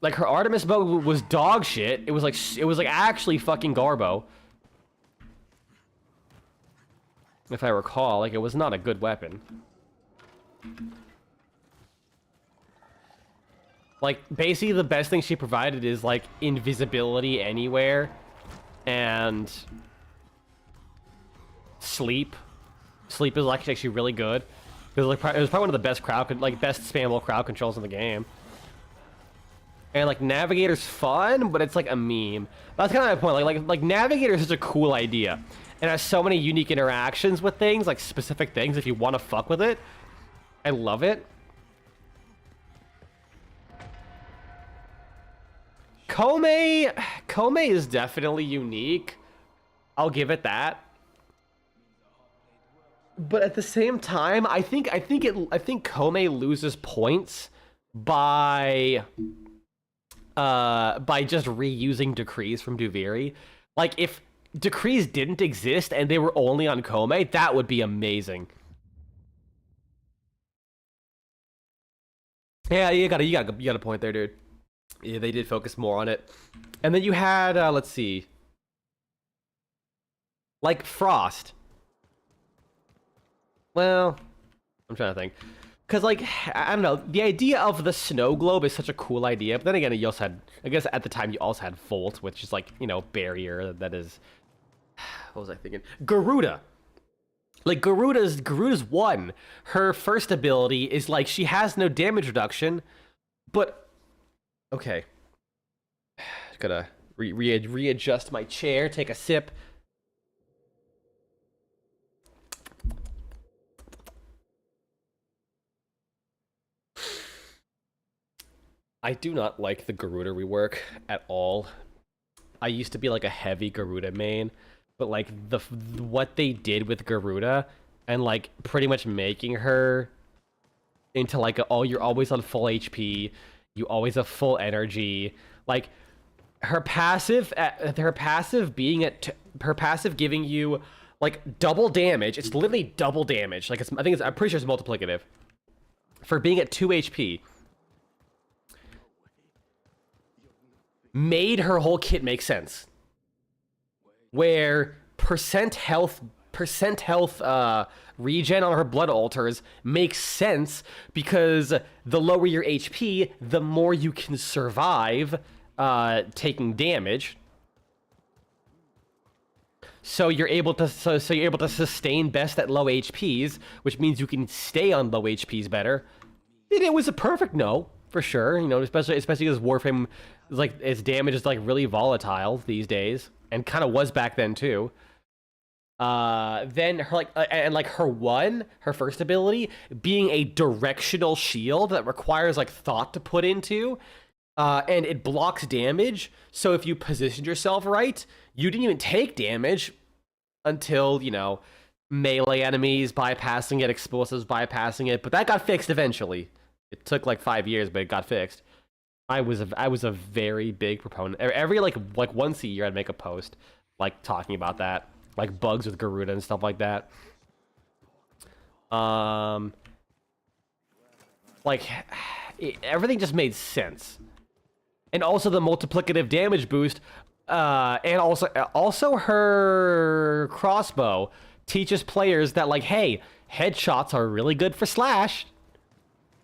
Like, her Artemis bow was dog shit. It was like actually fucking Garbo. If I recall, like, it was not a good weapon. Like, basically the best thing she provided is, like, invisibility anywhere. And sleep. Sleep is actually really good. It was probably one of the best best spammable crowd controls in the game. And like Navigator's fun, but it's like a meme. That's kind of my point. Like Navigator is such a cool idea, and has so many unique interactions with things, like specific things. If you want to fuck with it, I love it. Kome is definitely unique. I'll give it that. But at the same time, I think Kome loses points by just reusing decrees from Duviri. Like, if decrees didn't exist and they were only on Kome, that would be amazing. Yeah, you got a point there, dude. Yeah, they did focus more on it. And then you had let's see, like Frost. Well, I'm trying to think. Because, like, I don't know, the idea of the snow globe is such a cool idea. But then again, you also had, I guess at the time, you also had Volt, which is, like, you know, barrier that is... What was I thinking? Garuda. Like, Garuda's one. Her first ability is, like, she has no damage reduction, but... Okay. Just gotta readjust my chair, take a sip. I do not like the Garuda rework at all. I used to be like a heavy Garuda main, but like what they did with Garuda and like pretty much making her into like you're always on full HP, you always have full energy. Like her passive giving you like double damage. It's literally double damage. Like I'm pretty sure it's multiplicative for being at 2 HP. Made her whole kit make sense. Where percent health regen on her blood altars makes sense because the lower your HP, the more you can survive taking damage. So you're able to sustain best at low HPs, which means you can stay on low HPs better. It was a perfect no, for sure. You know, especially because Warframe, like, its damage is like really volatile these days, and kind of was back then too. Then her her first ability being a directional shield that requires like thought to put into, and it blocks damage. So if you positioned yourself right, you didn't even take damage until, you know, melee enemies bypassing it, explosives bypassing it, but that got fixed eventually. It took like 5 years, but it got fixed. I was a very big proponent. Every like once a year I'd make a post like talking about that, like bugs with Garuda and stuff like that. Everything just made sense. And also the multiplicative damage boost, and also her crossbow teaches players that like, hey, headshots are really good for Slash.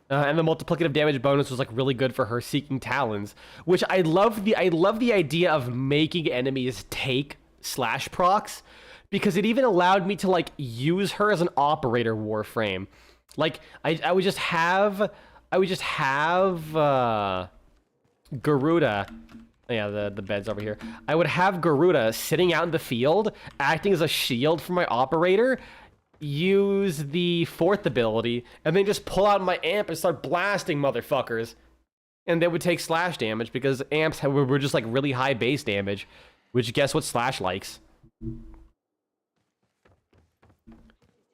And the multiplicative damage bonus was like really good for her seeking talons, which I love the idea of making enemies take Slash procs, because it even allowed me to like use her as an operator warframe. Like I would just have Garuda. Yeah, the bed's over here. I would have Garuda sitting out in the field, acting as a shield for my operator, use the 4th ability, and then just pull out my amp and start blasting motherfuckers. And they would take Slash damage, because amps were just like really high base damage, which guess what Slash likes?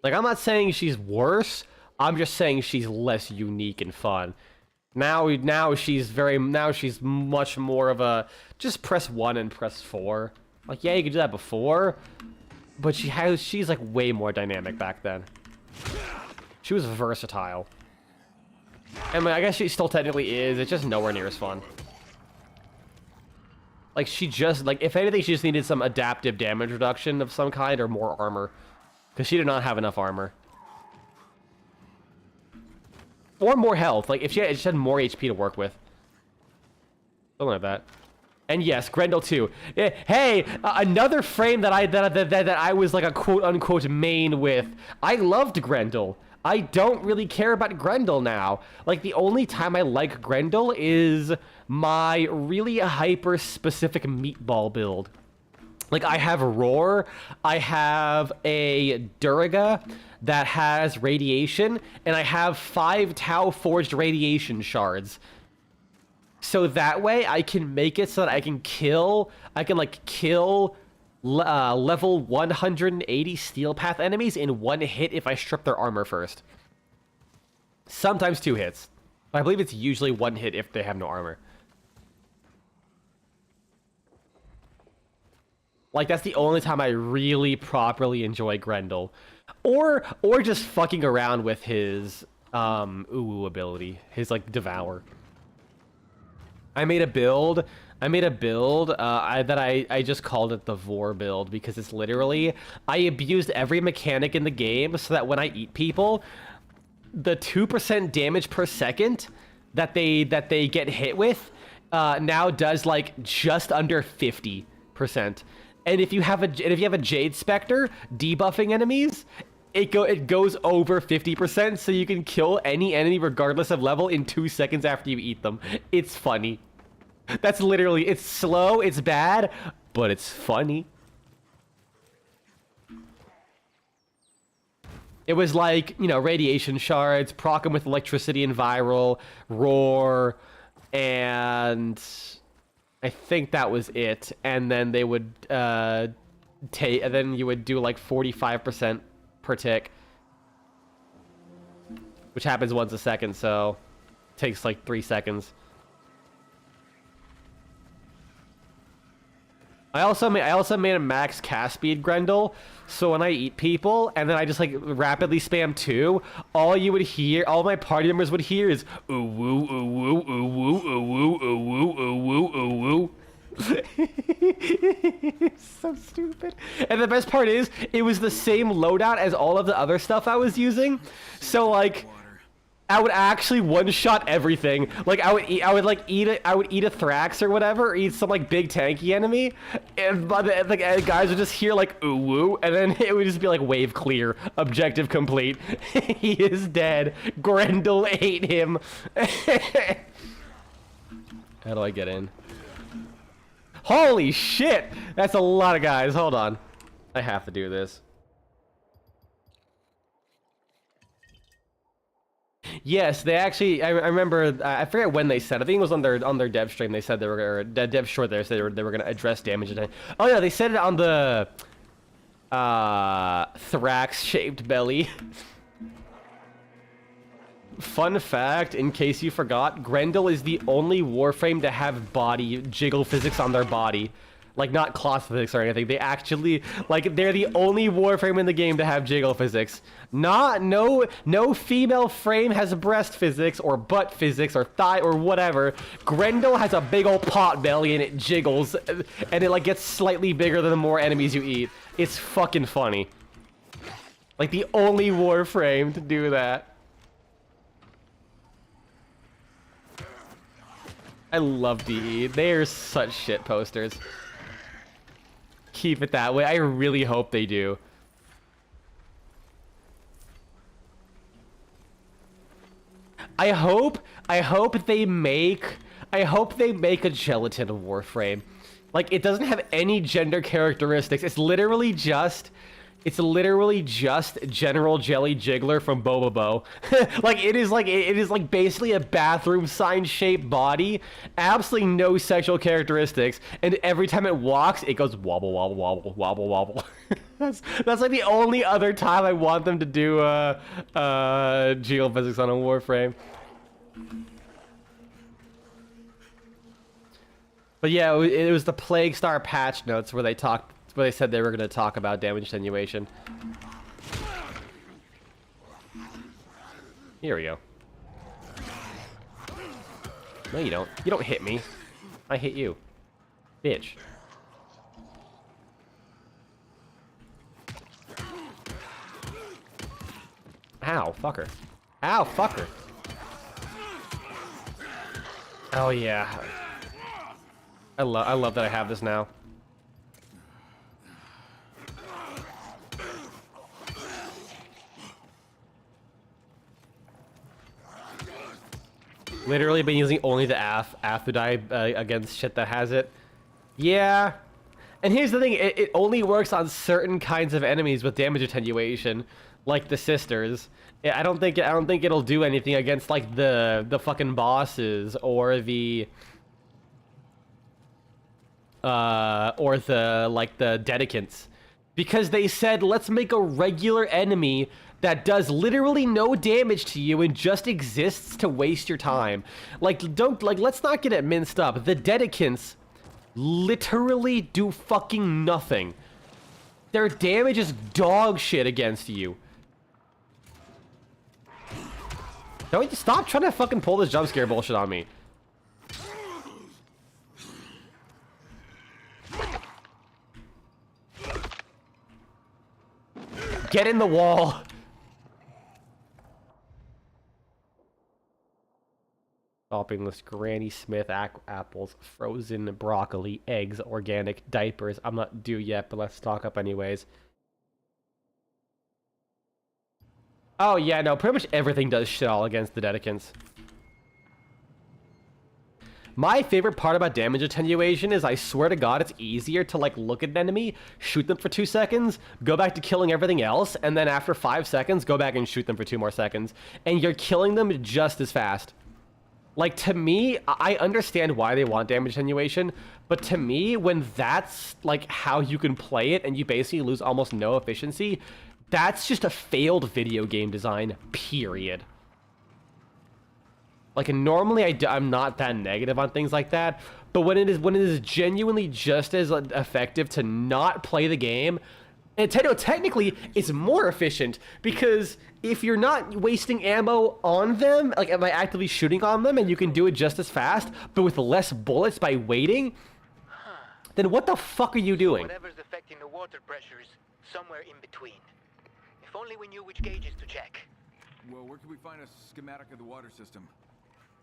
Like, I'm not saying she's worse, I'm just saying she's less unique and fun. Now she's much more of a just press 1 and press 4. Like, yeah, you could do that before, but she's like way more dynamic back then. She was versatile. I mean, I guess she still technically is. It's just nowhere near as fun. Like, if anything, she just needed some adaptive damage reduction of some kind or more armor, because she did not have enough armor. Or more health. Like, if she had more HP to work with. Something like that. And yes, Grendel too. Hey, another frame that I was like a quote-unquote main with. I loved Grendel. I don't really care about Grendel now. Like, the only time I like Grendel is my really hyper-specific meatball build. Like, I have Roar, I have a Duriga that has radiation, and I have 5 Tau Forged radiation shards. So that way, I can make it so that I can kill level 180 Steel Path enemies in 1 hit if I strip their armor first. Sometimes 2 hits. But I believe it's usually 1 hit if they have no armor. Like, that's the only time I really properly enjoy Grendel. Or just fucking around with his ability. His, like, Devour. I made a build that I just called it the Vor build, because it's literally, I abused every mechanic in the game so that when I eat people, the 2% damage per second that they get hit with now does like just under 50%. And if you have a Jade Spectre debuffing enemies, it goes over 50%, so you can kill any enemy regardless of level in 2 seconds after you eat them. It's funny. That's literally, it's slow, it's bad, but it's funny. It was like, you know, radiation shards, proc them with electricity and viral, roar, and I think that was it. And then they would and then you would do like 45% per tick, which happens once a second, so it takes like 3 seconds. I also made a max cast speed Grendel, so when I eat people and then I just like rapidly spam 2, all my party members would hear is ooh woo ooh woo ooh woo ooh woo ooh woo ooh woo ooh woo. It's so stupid. And the best part is, it was the same loadout as all of the other stuff I was using. So like, I would actually one-shot everything. Like, I would eat a Thrax or whatever, or eat some like big tanky enemy, and the guys would just hear like ooh woo, and then it would just be like wave clear, objective complete. He is dead. Grendel ate him. How do I get in? Holy shit! That's a lot of guys. Hold on. I have to do this. Yes, they actually. I remember. I forget when they said. I think it was on their dev stream. They said they were dev short. They were going to address damage. Oh yeah, they said it on the Thrax-shaped belly. Fun fact, in case you forgot, Grendel is the only Warframe to have body jiggle physics on their body. Like, not cloth physics or anything. They actually, like, they're the only Warframe in the game to have jiggle physics. No female frame has breast physics or butt physics or thigh or whatever. Grendel has a big old pot belly and it jiggles. And it, like, gets slightly bigger the more enemies you eat. It's fucking funny. Like, the only Warframe to do that. I love DE. They are such shit posters. Keep it that way. I really hope they do. I hope they make a gelatin Warframe. Like, it doesn't have any gender characteristics. It's literally just General Jelly Jiggler from Bobobo. Like, it is like basically a bathroom sign shaped body, absolutely no sexual characteristics, and every time it walks, it goes wobble wobble wobble wobble wobble. That's like the only other time I want them to do geophysics on a Warframe. But yeah, it was the Plague Star patch notes where they said they were going to talk about damage attenuation. Here we go. No, you don't. You don't hit me. I hit you. Bitch. Ow, fucker. Ow, fucker. Oh, yeah. I love that I have this now. Literally been using only the Aphrodite against shit that has it. Yeah. And here's the thing, it only works on certain kinds of enemies with damage attenuation, like the sisters. I don't think it'll do anything against like the fucking bosses or the dedicants. Because they said, let's make a regular enemy that does literally no damage to you and just exists to waste your time. Let's not get it minced up. The dedicants literally do fucking nothing. Their damage is dog shit against you. Don't you stop trying to fucking pull this jump scare bullshit on me. Get in the wall. Shopping list: Granny Smith apples, frozen broccoli, eggs, organic diapers. I'm not due yet, but let's stock up anyways. Oh yeah, no, pretty much everything does shit all against the dedicants. My favorite part about damage attenuation is, I swear to God, it's easier to like look at an enemy, shoot them for 2 seconds, go back to killing everything else, and then after 5 seconds, go back and shoot them for 2 more seconds. And you're killing them just as fast. Like, to me, I understand why they want damage attenuation, but to me, when that's like how you can play it and you basically lose almost no efficiency, that's just a failed video game design, period. Like, normally I'm not that negative on things like that, but when it is genuinely just as effective to not play the game, and technically it's more efficient, because if you're not wasting ammo on them, like by actively shooting on them, and you can do it just as fast, but with less bullets by waiting, then what the fuck are you doing? Whatever's affecting the water pressure is somewhere in between. If only we knew which gauges to check. Well, where can we find a schematic of the water system?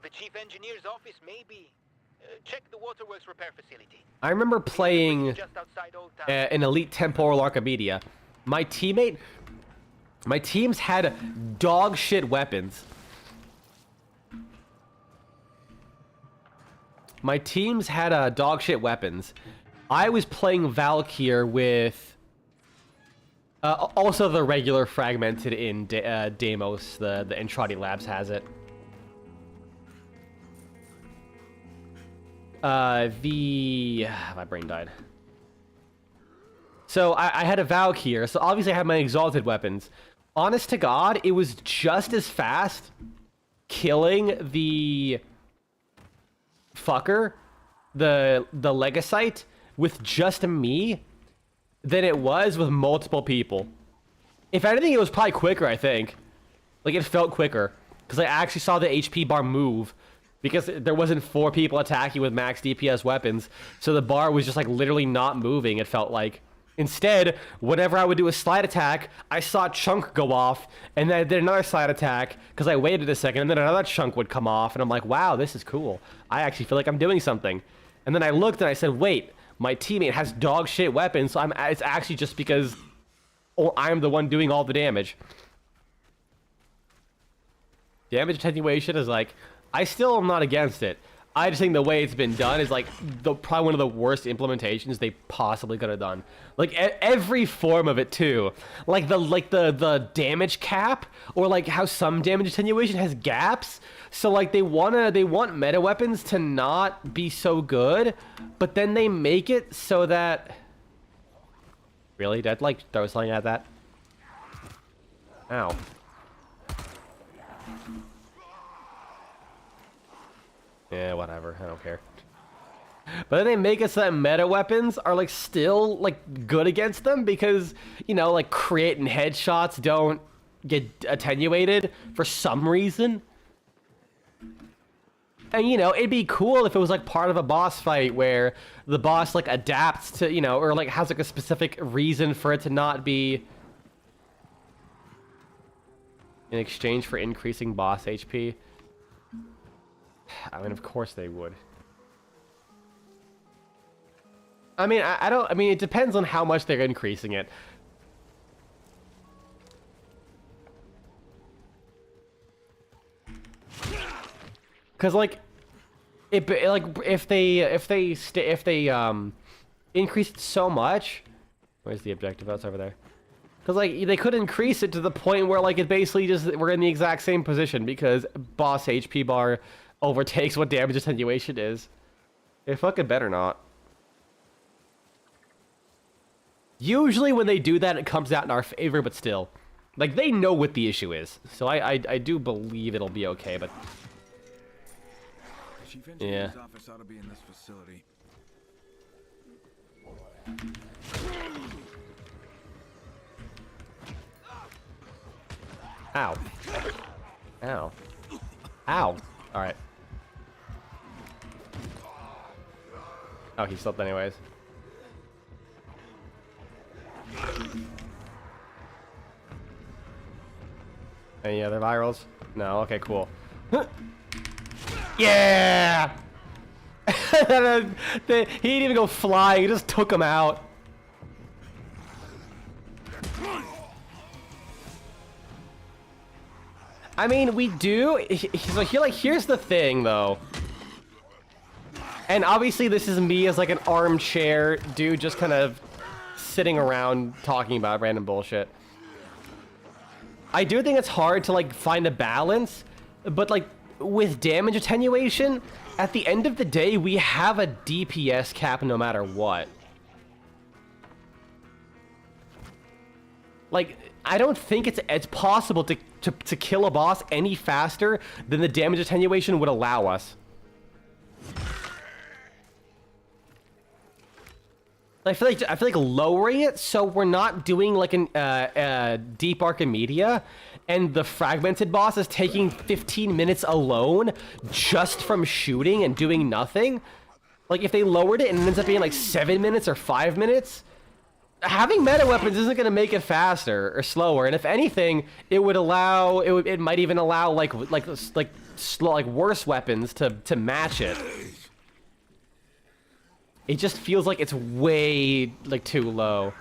The chief engineer's office, maybe. Check the waterworks repair facility. I remember playing Just outside Old Town. an Elite Temporal Archimedia. My teams had dog shit weapons. My teams had dog shit weapons. I was playing Valkyr with also the regular fragmented in Deimos. The Entrati Labs has it. My brain died. So I had a Valk here, so obviously I had my exalted weapons. Honest to God, it was just as fast killing the fucker, the Legacite, with just me than it was with multiple people. If anything, it was probably quicker, I think. Like, it felt quicker. Because I actually saw the HP bar move. Because there wasn't 4 people attacking with max DPS weapons. So the bar was just, like, literally not moving, it felt like. Instead, whenever I would do a slide attack, I saw a chunk go off. And then I did another slide attack. Because I waited a second. And then another chunk would come off. And I'm like, wow, this is cool. I actually feel like I'm doing something. And then I looked and I said, wait, my teammate has dog shit weapons. So it's actually just because I'm the one doing all the damage. Damage attenuation is like, I still am not against it. I just think the way it's been done is like probably one of the worst implementations they possibly could have done. Like every form of it too. Like the damage cap, or like how some damage attenuation has gaps. So like they want meta weapons to not be so good, but then they make it so that. Really? Did I like throw something at that? Ow. Yeah, whatever. I don't care. But then they make it so that meta weapons are like still like good against them because, you know, like crit and headshots don't get attenuated for some reason. And, you know, it'd be cool if it was like part of a boss fight where the boss like adapts to, you know, or like has like a specific reason for it to not be in exchange for increasing boss HP. I mean, of course they would. I mean, I don't... I mean, it depends on how much they're increasing it. Because, like... if they increase it so much... Where's the objective? That's over there. Because, like, they could increase it to the point where, like, it basically just... We're in the exact same position because boss HP bar overtakes what damage attenuation is. It fucking better not. Usually when they do that, it comes out in our favor, but still. Like, they know what the issue is. So I do believe it'll be okay, but... Chief Yeah. Engineer's office ought to be in this facility. Ow. Ow. Ow. Alright. Oh, he slept anyways. Any other virals? No? Okay, cool. Yeah! He didn't even go flying, he just took him out. I mean, we do. So here, like, here's the thing, though. And obviously, this is me as like an armchair dude, just kind of sitting around talking about random bullshit. I do think it's hard to like find a balance, but like with damage attenuation, at the end of the day, we have a DPS cap no matter what. Like, I don't think it's possible to kill a boss any faster than the damage attenuation would allow us. I feel like lowering it so we're not doing like an deep Archimedia, and the fragmented boss is taking 15 minutes alone just from shooting and doing nothing. Like if they lowered it and it ends up being like 7 minutes or 5 minutes, having meta weapons isn't going to make it faster or slower. And if anything, it would allow it might even allow like worse weapons to match it. It just feels like it's way like too low.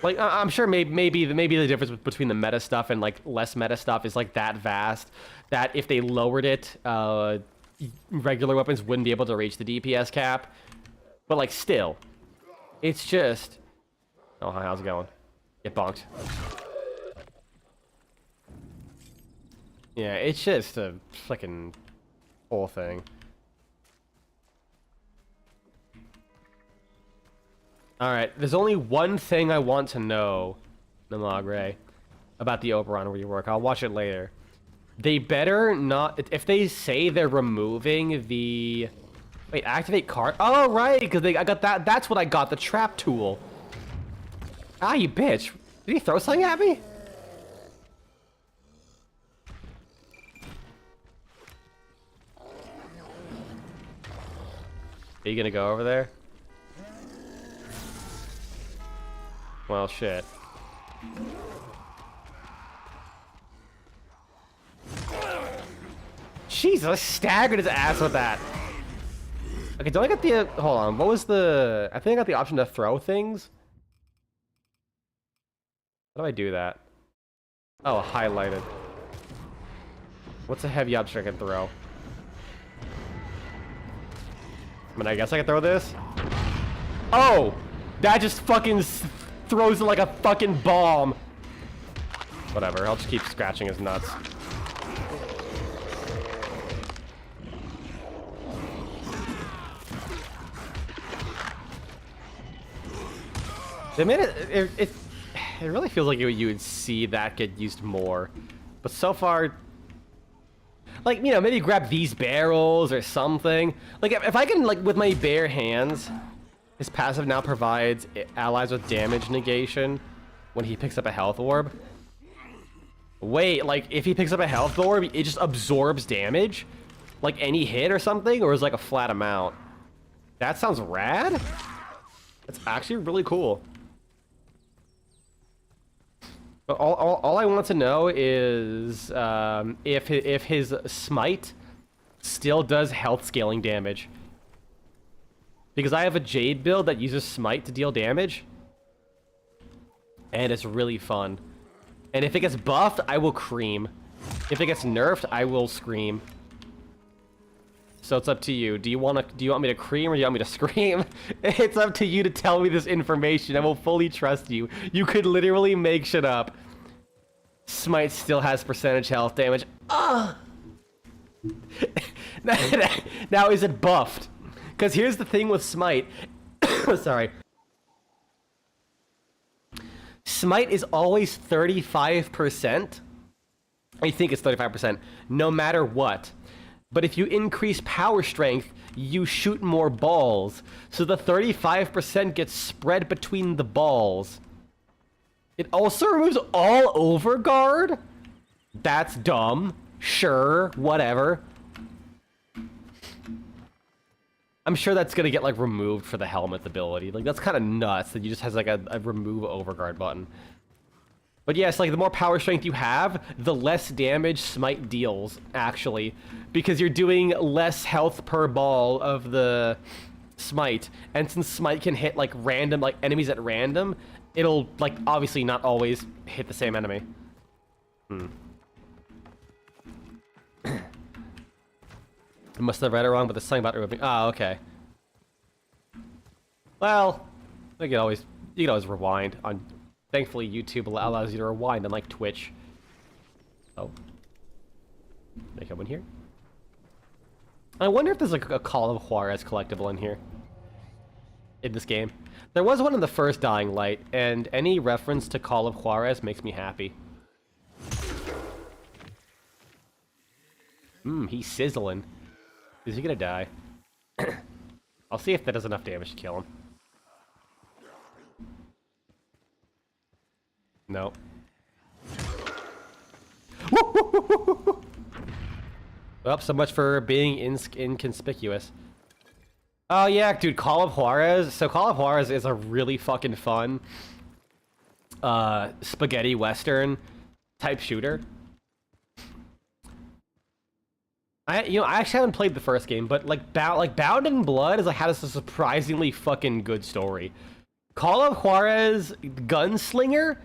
Like I'm sure maybe the difference between the meta stuff and like less meta stuff is like that vast that if they lowered it, regular weapons wouldn't be able to reach the DPS cap. But like still, it's just. Oh, hi, how's it going? Get bonked. Yeah, it's just a fucking whole thing. Alright, there's only one thing I want to know, Namagre, about the Oberon rework. I'll watch it later. They better not... If they say they're removing the... Wait, activate card? Oh, right, because I got that. That's what I got, the trap tool. Ah, you bitch. Did he throw something at me? Are you gonna go over there? Well, shit. Jesus, I staggered his ass with that. Okay, do I get the... hold on, what was the... I think I got the option to throw things. How do I do that? Oh, highlighted. What's a heavy object I can throw? I mean, I guess I can throw this. Oh! That just fucking throws it like a fucking bomb. Whatever, I'll just keep scratching his nuts. They made it really feels like you would see that get used more. But so far... Like, you know, maybe grab these barrels or something. Like, if I can, like, with my bare hands, his passive now provides allies with damage negation when he picks up a health orb. Wait, like, if he picks up a health orb, it just absorbs damage? Like, any hit or something? Or is it like a flat amount? That sounds rad? That's actually really cool. But all I want to know is if his smite still does health scaling damage. Because I have a Jade build that uses smite to deal damage. And it's really fun. And if it gets buffed, I will cream. If it gets nerfed, I will scream. So it's up to you. Do you want me to cream or do you want me to scream? It's up to you to tell me this information. I will fully trust you. You could literally make shit up. Smite still has percentage health damage. Ugh. Now is it buffed? Because here's the thing with Smite. Sorry. Smite is always 35%. I think it's 35%, no matter what. But if you increase power strength, you shoot more balls. So the 35% gets spread between the balls. It also removes all overguard? That's dumb. Sure, whatever. I'm sure that's gonna get, like, removed for the helmet ability. Like, that's kind of nuts that you just has, like, a remove overguard button. But yes, like, the more power strength you have, the less damage Smite deals, actually. Because you're doing less health per ball of the Smite. And since Smite can hit, like, random, like, enemies at random, it'll, like, obviously not always hit the same enemy. I must have read it wrong, but there's something about removing... Oh, okay. Well, you can always rewind on... Thankfully, YouTube allows you to rewind, unlike Twitch. Oh. Can I come in here? I wonder if there's, like, a Call of Juarez collectible in here. In this game. There was one in the first Dying Light, and any reference to Call of Juarez makes me happy. He's sizzling. Is he gonna die? I'll see if that does enough damage to kill him. No. Well, so much for being inconspicuous. Oh yeah, dude, Call of Juarez. So Call of Juarez is a really fucking fun spaghetti western type shooter. I actually haven't played the first game, but like Bound in Blood had a surprisingly fucking good story. Call of Juarez Gunslinger,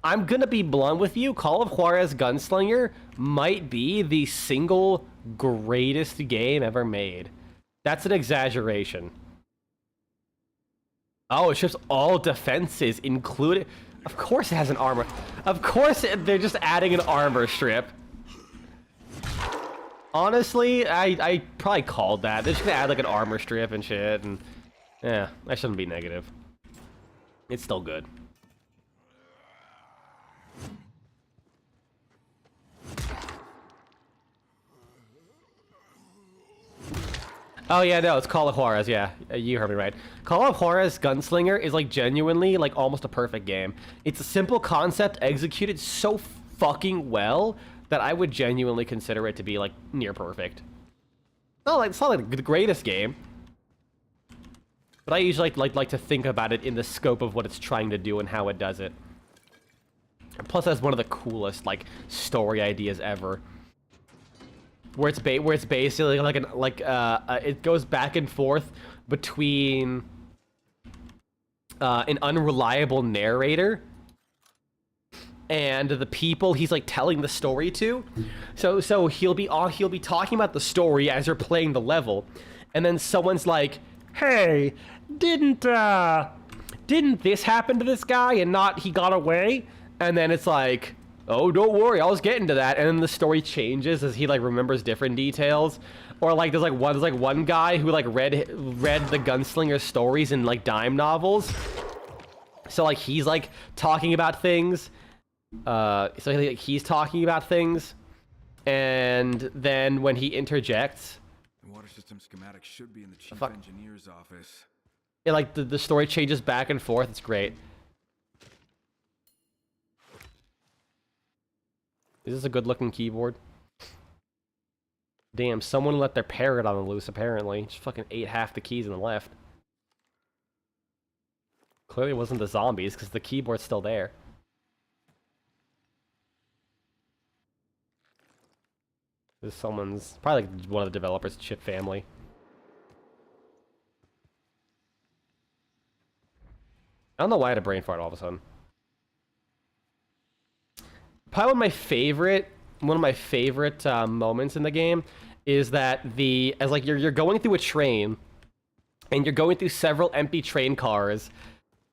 I'm gonna be blunt with you, Call of Juarez Gunslinger might be the single greatest game ever made. That's an exaggeration. Oh, it ships all defenses, including... Of course it has an armor. Of course they're just adding an armor strip. Honestly, I probably called that. They're just gonna add like an armor strip and shit, and... Yeah, I shouldn't be negative. It's still good. Oh yeah, no, it's Call of Juarez, yeah. You heard me right. Call of Juarez Gunslinger is like genuinely like almost a perfect game. It's a simple concept executed so fucking well that I would genuinely consider it to be like near perfect. It's not like the greatest game, but I usually like to think about it in the scope of what it's trying to do and how it does it. And plus, that's one of the coolest like story ideas ever. Where it's basically like it goes back and forth between an unreliable narrator and the people he's like telling the story to. So he'll be talking about the story as you're playing the level, and then someone's like, "Hey, didn't this happen to this guy and not he got away?" And then it's like, "Oh, don't worry, I was getting to that," and then the story changes as he like remembers different details. Or like there's one guy who like read the Gunslinger stories in like dime novels. So like he's like talking about things. He's talking about things, and then when he interjects, The water system schematic should be in the chief fuck? engineer's office. It like the story changes back and forth. It's great. Is this a good-looking keyboard? Damn, someone let their parrot on the loose, apparently. Just fucking ate half the keys on the left. Clearly it wasn't the zombies, because the keyboard's still there. This is someone's... probably like one of the developers' chip family. I don't know why I had a brain fart all of a sudden. Probably one of my favorite moments in the game is that as like you're going through a train, and you're going through several empty train cars,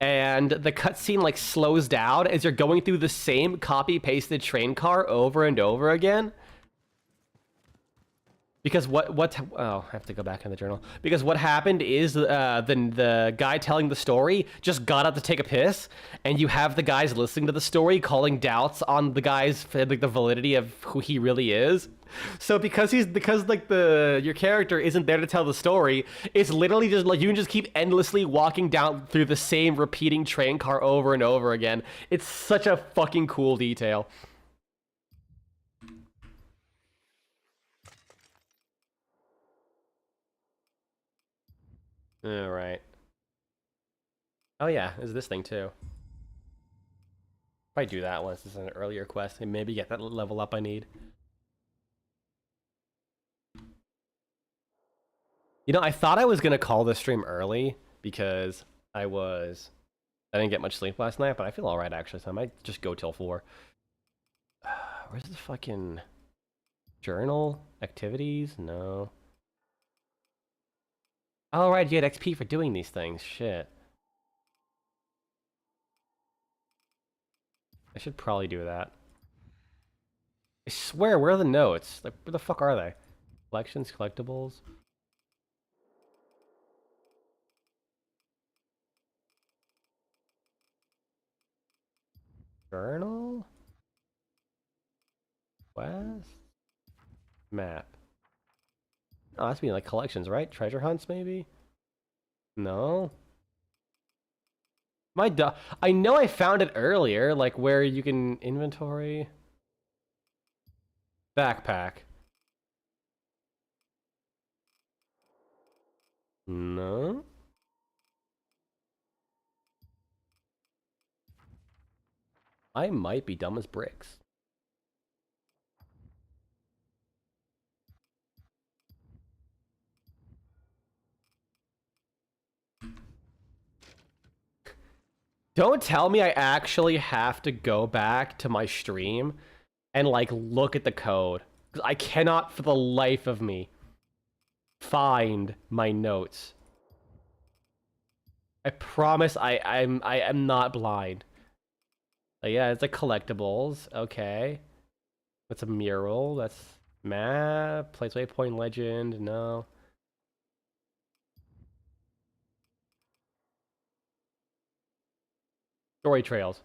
and the cutscene like slows down as you're going through the same copy-pasted train car over and over again. Because I have to go back in the journal. Because what happened is the guy telling the story just got up to take a piss, and you have the guys listening to the story calling doubts on the guy's like the validity of who he really is. So because your character isn't there to tell the story, it's literally just like you can just keep endlessly walking down through the same repeating train car over and over again. It's such a fucking cool detail. All right. Oh yeah, there's this thing too. Probably do that once. This is an earlier quest and maybe get that level up I need. You know, I thought I was gonna call this stream early because I didn't get much sleep last night, but I feel all right actually, so I might just go till 4. Where's the fucking journal activities? No. Oh, right, you get XP for doing these things. Shit. I should probably do that. I swear, where are the notes? Like, where the fuck are they? Collections, collectibles. Journal? Quest? Map. Oh, that's mean like collections, right? Treasure hunts, maybe? No? I know I found it earlier, like where you can inventory. Backpack. No? I might be dumb as bricks. Don't tell me I actually have to go back to my stream and like look at the code. 'Cause I cannot for the life of me find my notes. I promise I am not blind. Yeah, it's like collectibles. Okay. That's a mural. That's map. Place waypoint legend. No. Story trails.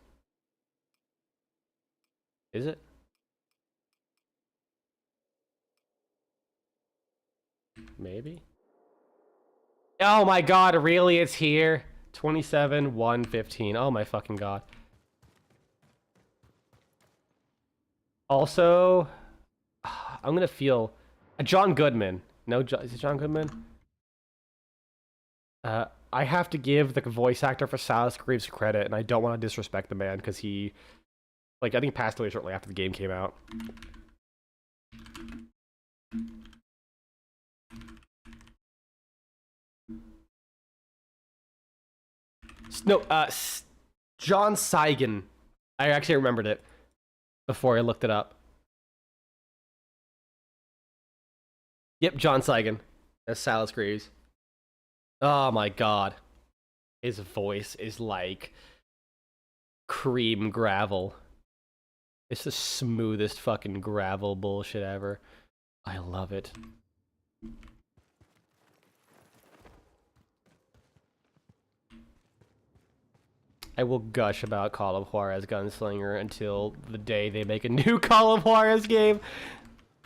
Is it? Maybe? Oh my god, really? It's here? 27, 115. Oh my fucking god. Also, I'm gonna feel... John Goodman. No, is it John Goodman? I have to give the voice actor for Silas Greaves credit, and I don't want to disrespect the man, because he... Like, I think he passed away shortly after the game came out. No, John Seigan. I actually remembered it before I looked it up. Yep, John Seigan as Silas Greaves. Oh my god. His voice is like cream gravel. It's the smoothest fucking gravel bullshit ever. I love it. I will gush about Call of Juarez Gunslinger until the day they make a new Call of Juarez game.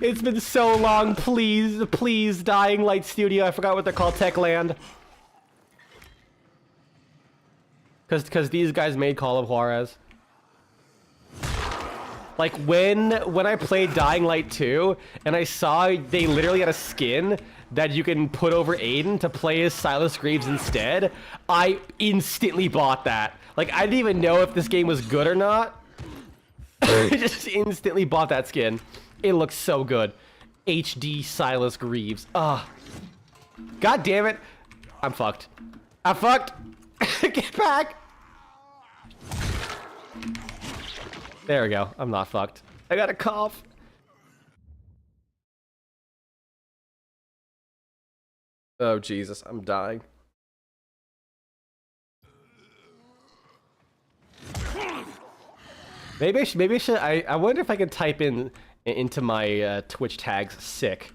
It's been so long, please, please, Dying Light Studio. I forgot what they're called, Techland. Because these guys made Call of Juarez. Like, when I played Dying Light 2, and I saw they literally had a skin that you can put over Aiden to play as Silas Greaves instead, I instantly bought that. Like, I didn't even know if this game was good or not. I just instantly bought that skin. It looks so good. HD Silas Greaves. Ugh. God damn it. I'm fucked. I'm fucked. Get back. There we go. I'm not fucked. I got a cough. Oh, Jesus. I'm dying. Maybe I should. I wonder if I can type into my Twitch tags sick.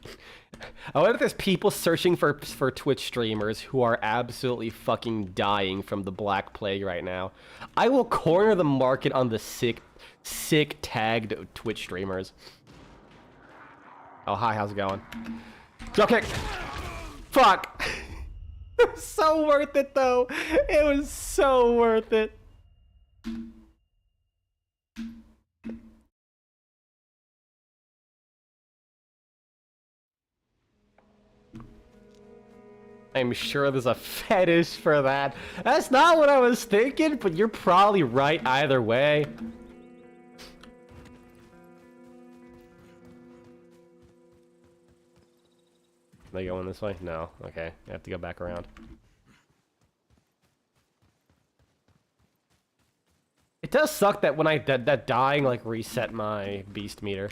I wonder if there's people searching for Twitch streamers who are absolutely fucking dying from the Black Plague right now. I will corner the market on the sick tagged Twitch streamers. Oh, hi, how's it going? Dropkick! Fuck! It was so worth it, though. It was so worth it. I'm sure there's a fetish for that. That's not what I was thinking, but you're probably right either way. Am I going this way? No. Okay. I have to go back around. It does suck that when that dying like reset my beast meter.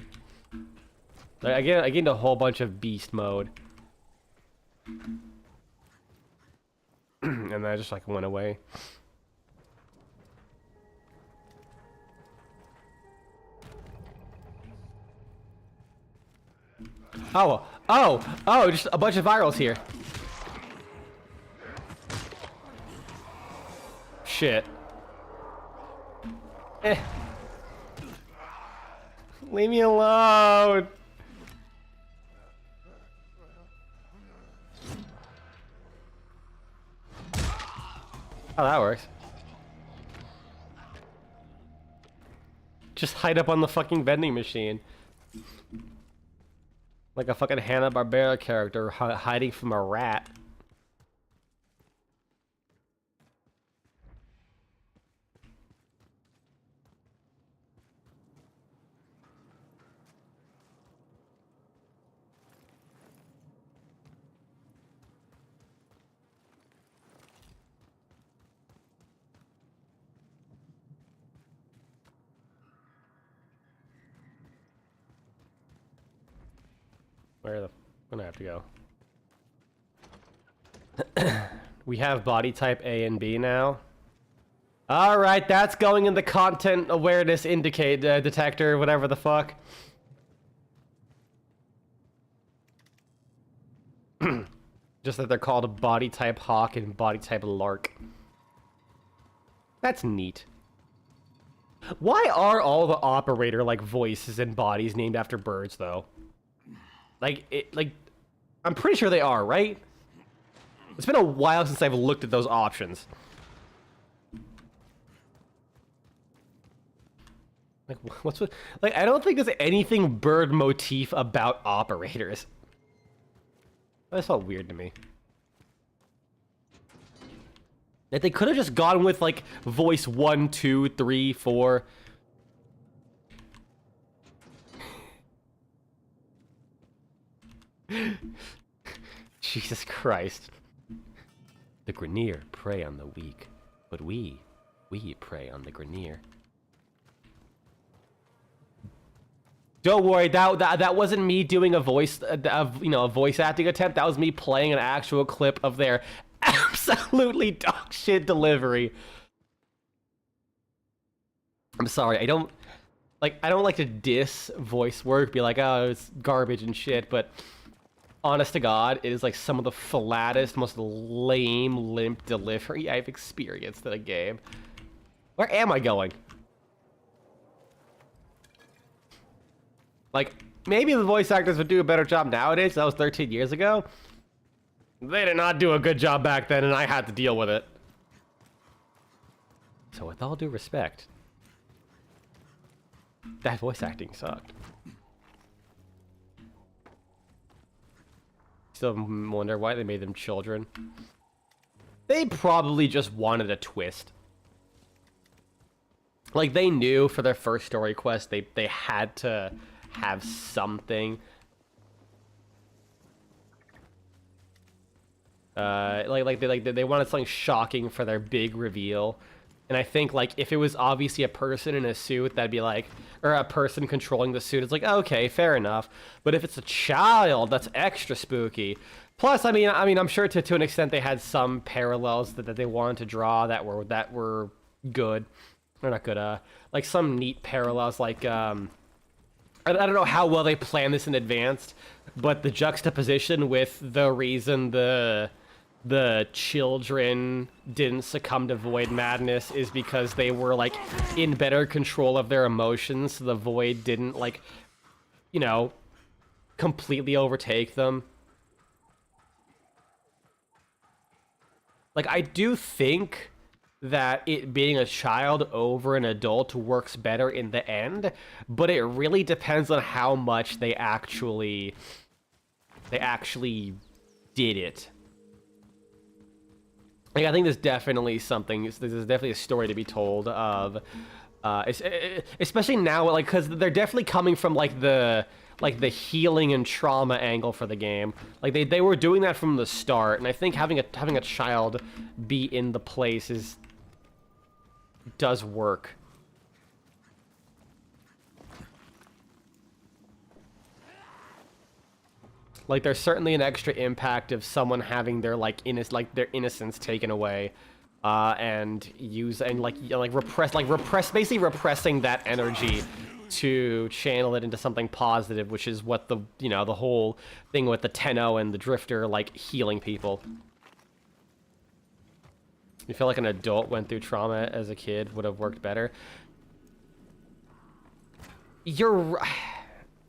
Like, I gained a whole bunch of beast mode. And then I just like went away. Oh, just a bunch of virals here. Shit. Leave me alone. Oh, that works. Just hide up on the fucking vending machine. Like a fucking Hanna-Barbera character hiding from a rat. Where the... I'm gonna have to go. We have body type A and B now. Alright, that's going in the content awareness detector, whatever the fuck. Just that they're called a body type hawk and body type lark. That's neat. Why are all the operator like voices and bodies named after birds though? Like I'm pretty sure they are, right? It's been a while since I've looked at those options. Like what's with like I don't think there's anything bird motif about operators. That felt weird to me. Like they could have just gone with like voice 1, 2, 3, 4. Jesus Christ. The Grenier prey on the weak, but we prey on the Grenier. Don't worry, that wasn't me doing a voice, a voice acting attempt. That was me playing an actual clip of their absolutely dog shit delivery. I'm sorry, I don't like to diss voice work, be like, oh, it's garbage and shit, but honest to God, it is like some of the flattest, most lame, limp delivery I've experienced in a game. Where am I going? Like, maybe the voice actors would do a better job nowadays. That was 13 years ago. They did not do a good job back then, and I had to deal with it. So with all due respect, that voice acting sucked. Still wonder why they made them children. They probably just wanted a twist. Like, they knew for their first story quest, they had to have something. They wanted something shocking for their big reveal. And I think, like, if it was obviously a person in a suit, that'd be like, or a person controlling the suit, it's like, okay, fair enough. But if it's a child, that's extra spooky. Plus, I mean, I'm sure to an extent they had some parallels that they wanted to draw that were good. Or not good, like some neat parallels, like, I don't know how well they planned this in advance, but the juxtaposition with the reason the children didn't succumb to void madness is because they were, like, in better control of their emotions, so the void didn't, like, you know, completely overtake them. Like, I do think that it being a child over an adult works better in the end, but it really depends on how much they actually did it. Like, I think there's definitely a story to be told of, especially now, like, because they're definitely coming from like the healing and trauma angle for the game. Like they were doing that from the start, and I think having a child be in the place does work. Like, there's certainly an extra impact of someone having their their innocence taken away, and basically repressing that energy to channel it into something positive, which is what the whole thing with the Tenno and the Drifter, like, healing people. You feel like an adult went through trauma as a kid would have worked better? You're right.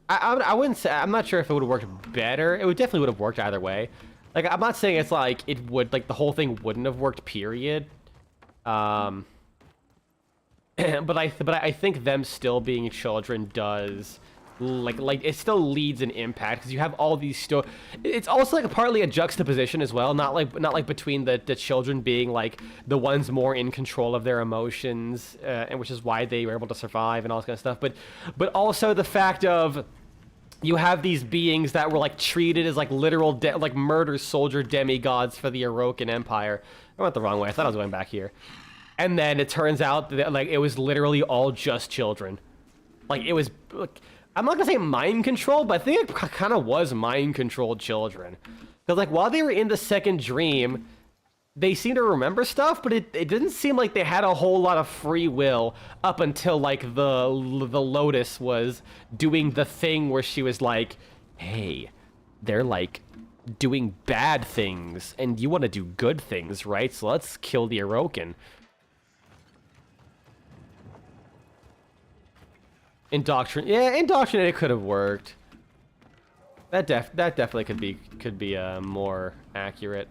I wouldn't say, I'm not sure if it would have worked better. It definitely would have worked either way. Like, I'm not saying it's like it would, like, the whole thing wouldn't have worked, period. But I think them still being children does, like it still leads an impact, because you have all these it's also like partly a juxtaposition as well, not like between the children being like the ones more in control of their emotions, and which is why they were able to survive and all this kind of stuff, but also the fact of you have these beings that were like treated as like literal like murder soldier demigods for the Orokin Empire. I went the wrong way. I thought I was going back here. And then it turns out that, like, it was literally all just children. Like, it was, like, I'm not gonna say mind controlled, but I think it kind of was mind controlled children. Because, like, while they were in the second dream, they seemed to remember stuff, but it didn't seem like they had a whole lot of free will up until, like, the Lotus was doing the thing where she was like, hey, they're, like, doing bad things, and you want to do good things, right? So let's kill the Orokin. Indoctrinated could have worked. That definitely could be more accurate.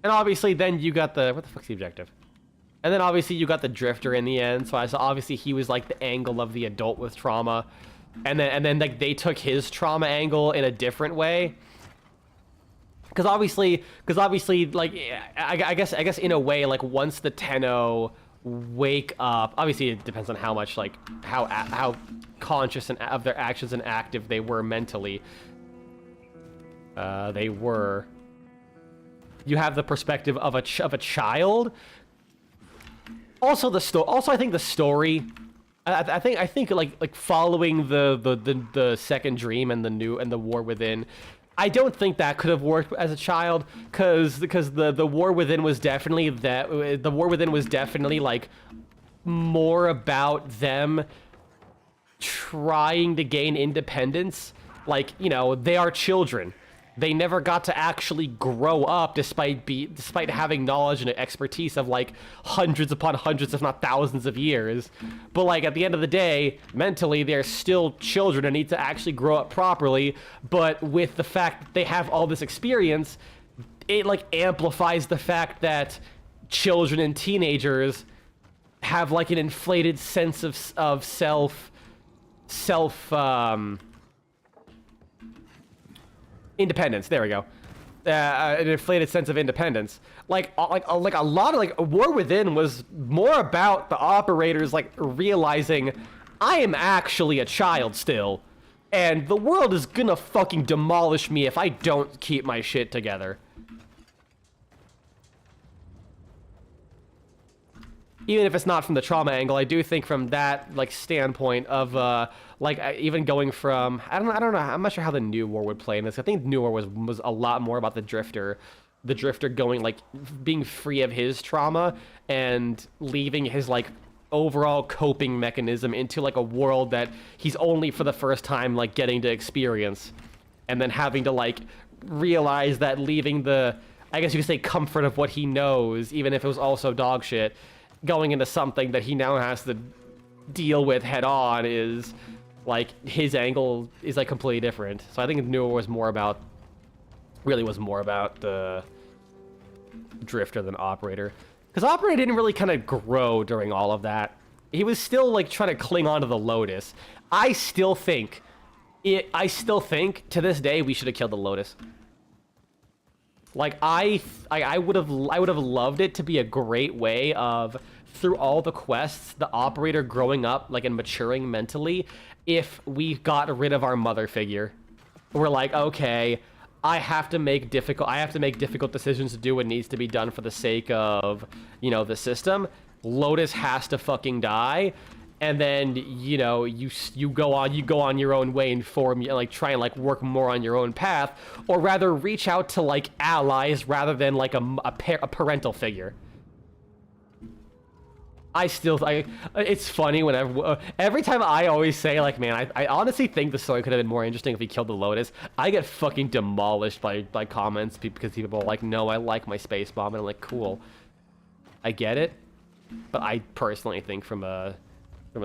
And obviously, then you got the what the fuck's the objective? And then obviously you got the drifter in the end. So obviously he was like the angle of the adult with trauma, and then like they took his trauma angle in a different way. Because obviously, like I guess in a way, like once the Tenno wake up, obviously it depends on how much like how conscious and of their actions and active they were mentally. You have the perspective of a child. Also I think the story. I think like following the second dream and the war within. I don't think that could have worked as a child, because the war within was definitely like more about them trying to gain independence. Like, you know, they are children. They never got to actually grow up despite having knowledge and expertise of like hundreds upon hundreds, if not thousands of years. But like at the end of the day, mentally they're still children and need to actually grow up properly. But with the fact that they have all this experience, it like amplifies the fact that children and teenagers have like an inflated sense of self independence. There we go. An inflated sense of independence. Like a lot of like War Within was more about the operators like realizing I am actually a child still, and the world is gonna fucking demolish me if I don't keep my shit together. Even if it's not from the trauma angle, I do think from that like standpoint of even going from I don't know, I'm not sure how the New War would play in this. I think New War was a lot more about the drifter going like being free of his trauma and leaving his like overall coping mechanism into like a world that he's only for the first time like getting to experience, and then having to like realize that leaving the, I guess you could say, comfort of what he knows, even if it was also dog shit, going into something that he now has to deal with head on, is like his angle is like completely different. So I think New War was more about the drifter than operator, because operator didn't really kind of grow during all of that. He was still like trying to cling on to the Lotus. I still think to this day we should have killed the Lotus. Like I would have loved it to be a great way of, through all the quests, the operator growing up like and maturing mentally. If we got rid of our mother figure, we're like, okay, I have to make difficult decisions to do what needs to be done for the sake of, you know, the system. Lotus has to fucking die. And then, you know, you go on your own way and try and like work more on your own path, or rather reach out to like allies rather than like a parental figure. It's funny whenever every time I always say like, man, I honestly think the story could have been more interesting if he killed the Lotus. I get fucking demolished by comments because people are like, no, I like my space bomb, and I'm like, cool, I get it, but I personally think from a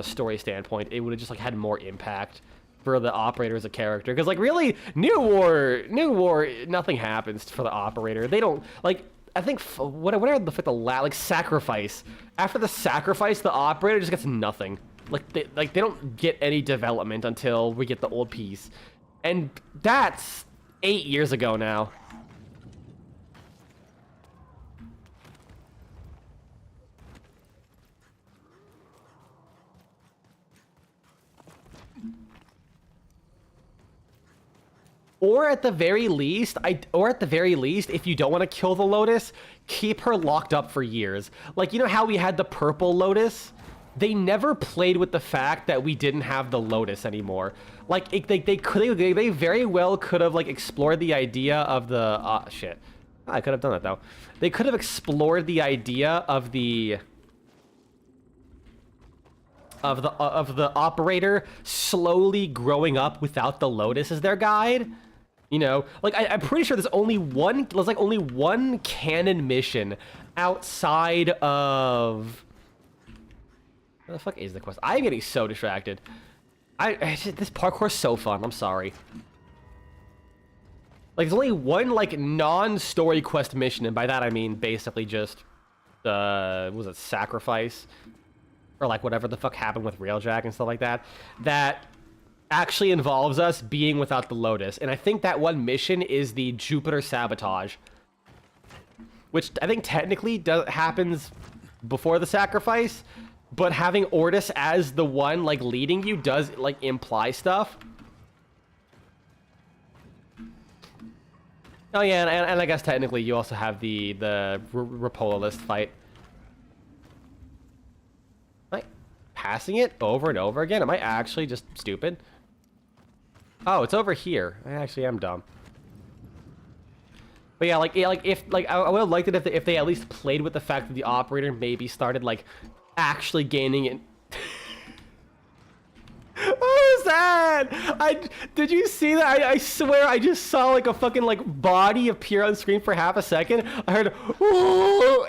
story standpoint, it would have just like had more impact for the operator as a character. Because like really, New War, nothing happens for the operator. They don't like. I think whatever the like sacrifice. After the sacrifice, the operator just gets nothing. Like they don't get any development until we get the old piece, and that's 8 years ago now. Or at the very least, if you don't want to kill the Lotus, keep her locked up for years. Like, you know how we had the purple Lotus? They never played with the fact that we didn't have the Lotus anymore. Like, they very well could have like explored the idea of the shit. I could have done that though. They could have explored the idea of the operator slowly growing up without the Lotus as their guide. You know, like I'm pretty sure there's only one canon mission outside of Where the fuck is the quest? I'm getting so distracted. This parkour's so fun. I'm sorry. Like, there's only one, like, non-story quest mission, and by that I mean basically just, what was it, sacrifice? Or, like, whatever the fuck happened with Railjack and stuff like that. That actually involves us being without the Lotus. And I think that one mission is the Jupiter Sabotage. Which I think technically happens before the sacrifice. But having Ortis as the one, like, leading you does, like, imply stuff. Oh yeah, and I guess technically you also have the Rapola list fight. Am I passing it over and over again? Am I actually just stupid? Oh, it's over here. I actually am dumb. But yeah, I would have liked it if they at least played with the fact that the operator maybe started like actually gaining it. What was that? Did you see that? I swear I just saw like a fucking like body appear on screen for half a second. I heard, "Ooh."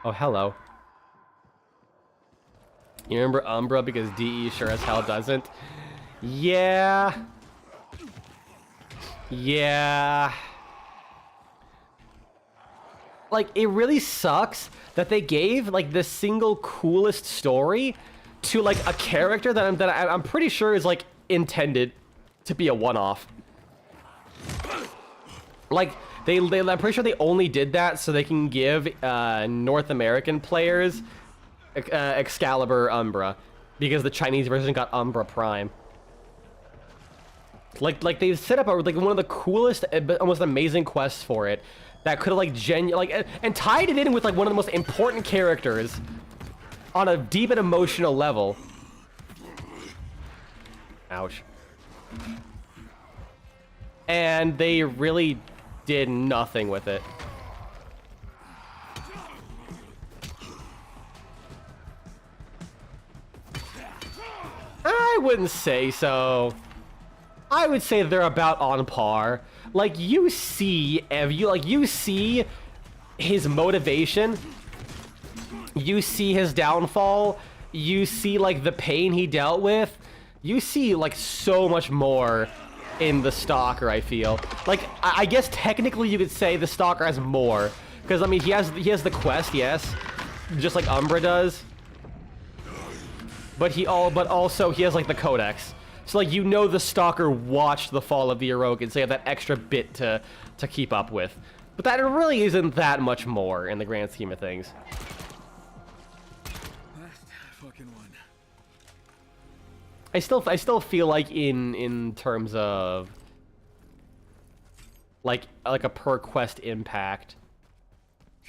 Oh, hello. You remember Umbra because DE sure as hell doesn't? Yeah. Yeah. Like, it really sucks that they gave, like, the single coolest story to, like, a character that I'm pretty sure is, like, intended to be a one-off. Like, I'm pretty sure they only did that so they can give North American players Excalibur Umbra, because the Chinese version got Umbra Prime. Like they've set up like one of the coolest, almost amazing quests for it that could have like and tied it in with like one of the most important characters on a deep and emotional level. Ouch. And they really did nothing with it. I wouldn't say so. I would say they're about on par. Like, you see his motivation. You see his downfall. You see, like, the pain he dealt with. You see, like, so much more in the Stalker, I feel. Like, I guess technically you could say the Stalker has more. Because, I mean, he has the quest, yes. Just like Umbra does. But also he has, like, the Codex. So, like, you know the Stalker watched the fall of the Irogans, so you have that extra bit to keep up with. But that really isn't that much more in the grand scheme of things. Last fucking one. I still feel like in terms of like a per quest impact.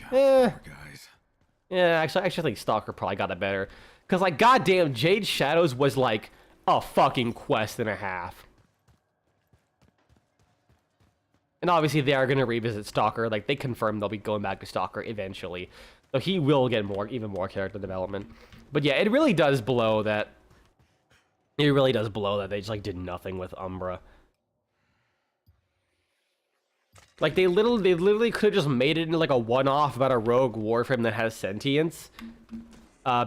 God, poor guys. Yeah, actually I think Stalker probably got it better. Cause like goddamn Jade Shadows was like a fucking quest and a half. And obviously they are gonna revisit Stalker. Like they confirmed they'll be going back to Stalker eventually. So he will get even more character development. But yeah, it really does blow that. It really does blow that they just like did nothing with Umbra. Like they literally could have just made it into like a one-off about a rogue warframe that has sentience.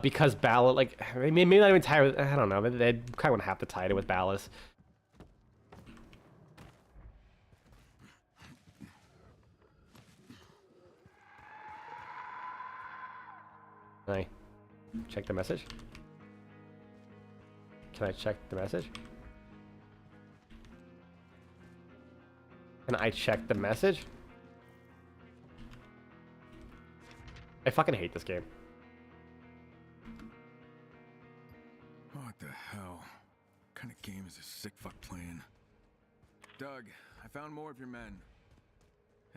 Because Ballast, like, maybe not even tie with, I don't know, they kind of want to have to tie it with Ballast. Can I check the message? Can I check the message? Can I check the message? I fucking hate this game. What the hell? What kind of game is this sick fuck playing? Doug, I found more of your men.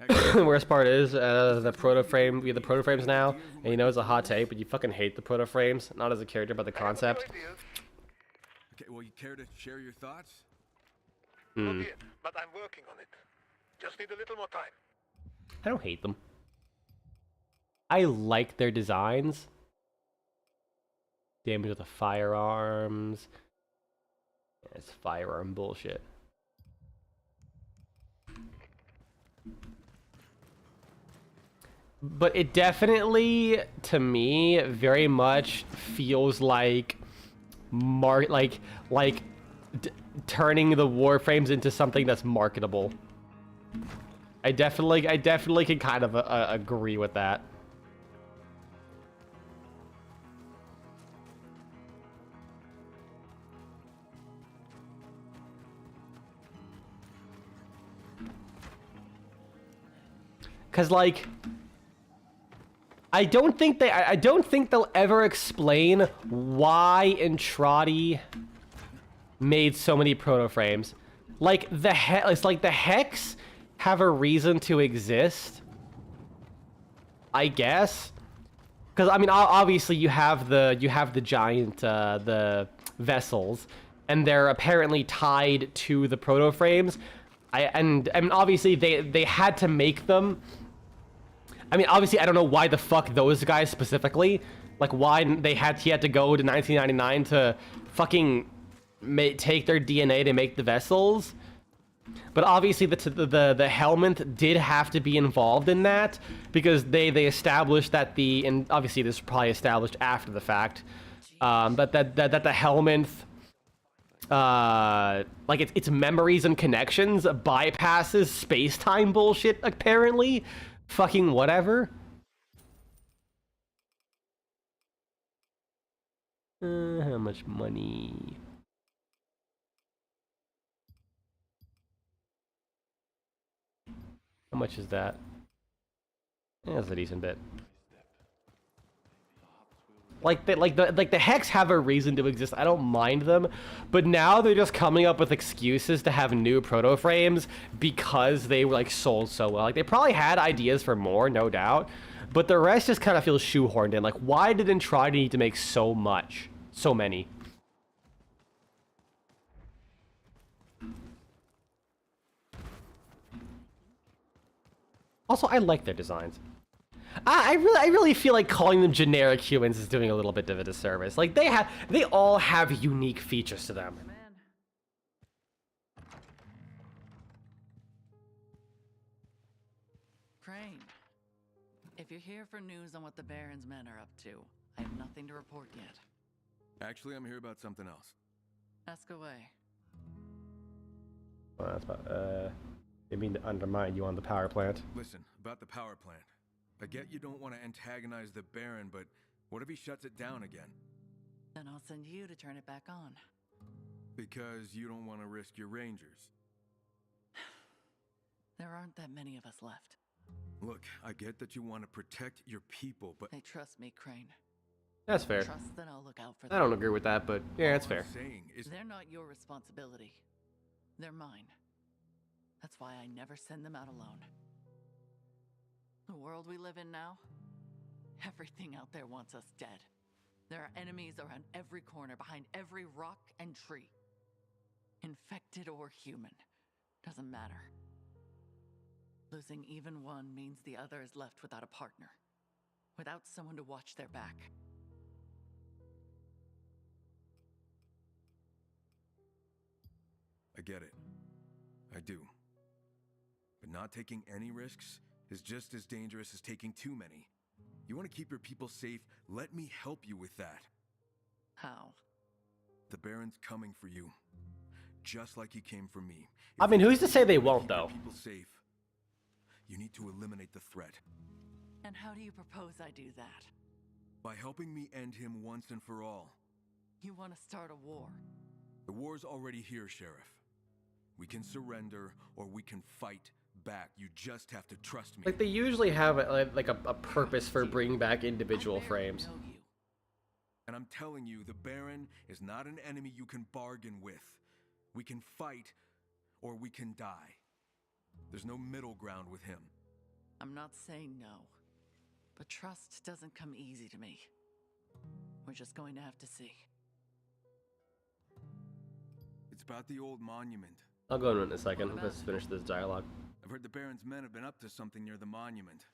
The worst part is the proto frame. We have the proto frames now, and you know it's a hot take, but you fucking hate the proto frames, not as a character, but the concept. Okay, well, you care to share your thoughts? Not yet, but I'm working on it. Just need a little more time. I don't hate them. I like their designs. Damage with the firearms. Yeah, it's firearm bullshit. But it definitely, to me, very much feels like like turning the warframes into something that's marketable. I definitely can kind of agree with that. Cause like, I don't think they'll ever explain why Entrati made so many proto frames. Like it's like the Hex have a reason to exist, I guess. Because I mean, obviously you have the giant the vessels, and they're apparently tied to the proto frames. And obviously they had to make them. I mean, obviously, I don't know why the fuck those guys specifically, like why he had to go to 1999 to fucking take their DNA to make the vessels. But obviously, the Helminth did have to be involved in that because they established that and obviously this was probably established after the fact, that the Helminth, like its memories and connections bypasses space-time bullshit apparently. Fucking whatever. How much money? How much is that? Yeah, that's a decent bit. Like the Hex have a reason to exist. I don't mind them, but now they're just coming up with excuses to have new proto frames because they were like sold so well. Like they probably had ideas for more, no doubt, but the rest just kind of feels shoehorned in. Like, why did Entrati need to make so many? Also, I like their designs. I really feel like calling them generic humans is doing a little bit of a disservice. Like they all have unique features to them. Crane, if you're here for news on what the Baron's men are up to, I have nothing to report yet. Actually, I'm here about something else. Ask away. Well, that's about, they mean to undermine you on the power plant. Listen, about the power plant. I get you don't want to antagonize the Baron, but what if he shuts it down again? Then I'll send you to turn it back on. Because you don't want to risk your rangers. There aren't that many of us left. Look, I get that you want to protect your people, but They trust me, Crane. That's fair. Trust that I'll look out for I them. don't agree with that, but yeah, that's all fair. I'm saying is They're not your responsibility. They're mine. That's why I never send them out alone. The world we live in now, everything out there wants us dead. There are enemies around every corner, behind every rock and tree. Infected or human, doesn't matter. Losing even one means the other is left without a partner, without someone to watch their back. I get it. I do. But not taking any risks is just as dangerous as taking too many. You want to keep your people safe, let me help you with that. How? The Baron's coming for you. Just like he came for me. I mean, who's to say they you wanna won't, keep your though? people safe, you need to eliminate the threat. And how do you propose I do that? By helping me end him once and for all. You want to start a war? The war's already here, Sheriff. We can surrender, or we can fight back. You just have to trust me. Like, they usually have like a purpose for bringing back individual I barely frames. know you. And I'm telling you, the Baron is not an enemy you can bargain with. We can fight, or we can die. There's no middle ground with him. I'm not saying no, but trust doesn't come easy to me. We're just going to have to see. It's about the old monument. I'll go in a second. Let's finish this dialogue. I've heard the Baron's men have been up to something near the monument.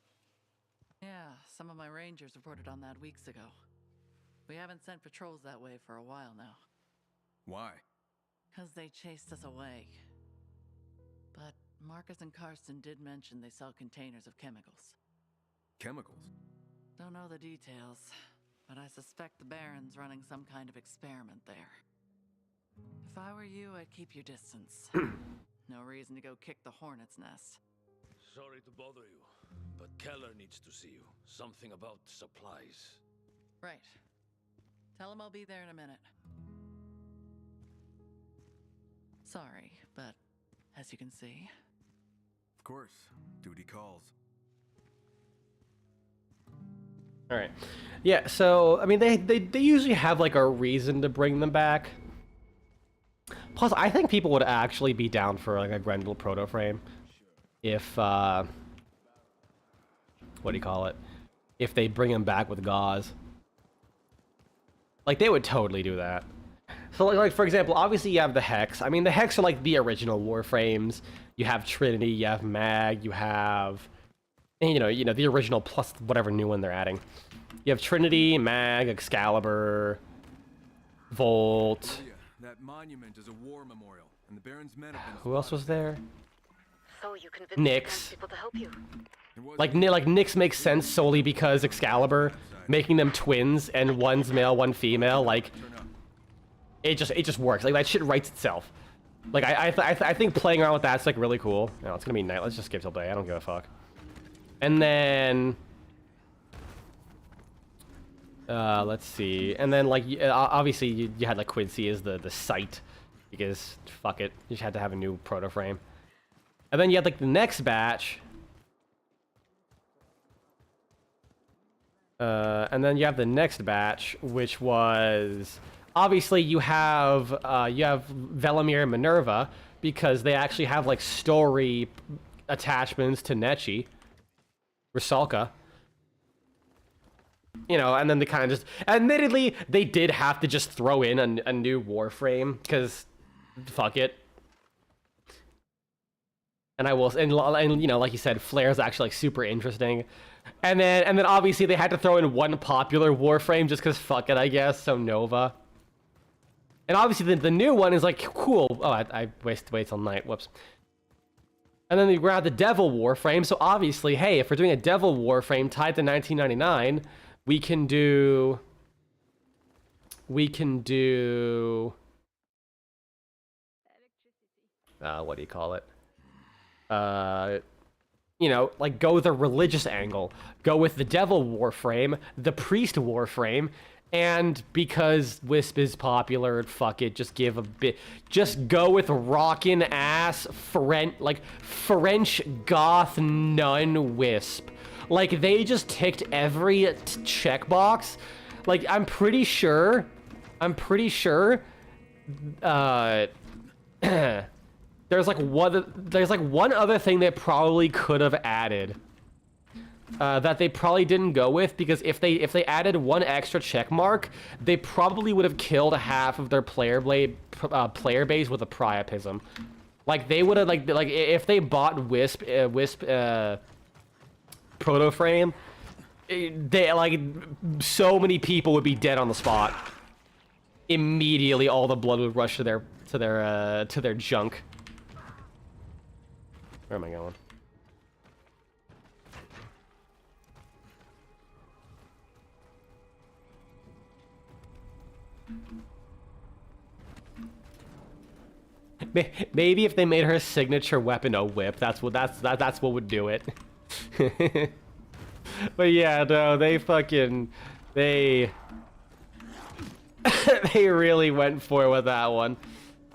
Yeah, some of my rangers reported on that weeks ago. We haven't sent patrols that way for a while now. Why? 'Cause they chased us away. But Marcus and Karsten did mention they saw containers of chemicals. chemicals. Don't know the details, but I suspect the Baron's running some kind of experiment there. If I were you, I'd keep your distance. No reason to go kick the hornet's nest. Sorry to bother you, but Keller needs to see you. Something about supplies. Right. Tell him I'll be there in a minute. Sorry, but as you can see... Of course, duty calls. All right. Yeah, so, I mean, they usually have, like, a reason to bring them back. Plus, I think people would actually be down for, like, a Grendel proto-frame. If, what do you call it? If they bring him back with gauze. Like, they would totally do that. So, like, for example, obviously you have the Hex. I mean, the Hex are, like, the original Warframes. You have Trinity, you have Mag, you have... You know, the original plus whatever new one they're adding. You have Trinity, Mag, Excalibur, Volt. Oh, yeah. That monument is a war memorial, and the Baron's men have been... Who else was there? So you convinced Nyx. people to help you. Like Nyx makes sense solely because Excalibur, making them twins and one's male, one female, like it just works. Like that shit writes itself. Like I think playing around with that's like really cool. No, it's gonna be night. Let's just skip till day. I don't give a fuck. And then let's see. And then like obviously you had like Quincy as the site because fuck it, you just had to have a new proto frame. And then you had like the next batch. And then you have the next batch, which was obviously you have Velimir and Minerva because they actually have like story attachments to Nechi, Rusalka. You know, and then they kind of just admittedly they did have to just throw in a new Warframe because fuck it. And I will, and you know, like you said, Flare's actually like super interesting. And then obviously they had to throw in one popular Warframe just because fuck it, I guess. So Nova. And obviously the new one is like cool. Oh, I wait till night. Whoops. And then we grab the Devil Warframe. So obviously, hey, if we're doing a Devil Warframe tied to 1999, we can do. What do you call it? You know, like go the religious angle, go with the Devil Warframe, the Priest Warframe, and because Wisp is popular, fuck it, just give a bit, just go with rockin' ass French goth nun Wisp. Like they just ticked every checkbox. Like I'm pretty sure. There's like one other thing they probably could have added that they probably didn't go with because if they added one extra check mark, they probably would have killed half of their player base with a priapism. Like they would have like if they bought Wisp proto frame, they like so many people would be dead on the spot. Immediately, all the blood would rush to their junk. Where am I going? Maybe if they made her signature weapon a whip, that's what would do it. But yeah, no, they they really went for it with that one.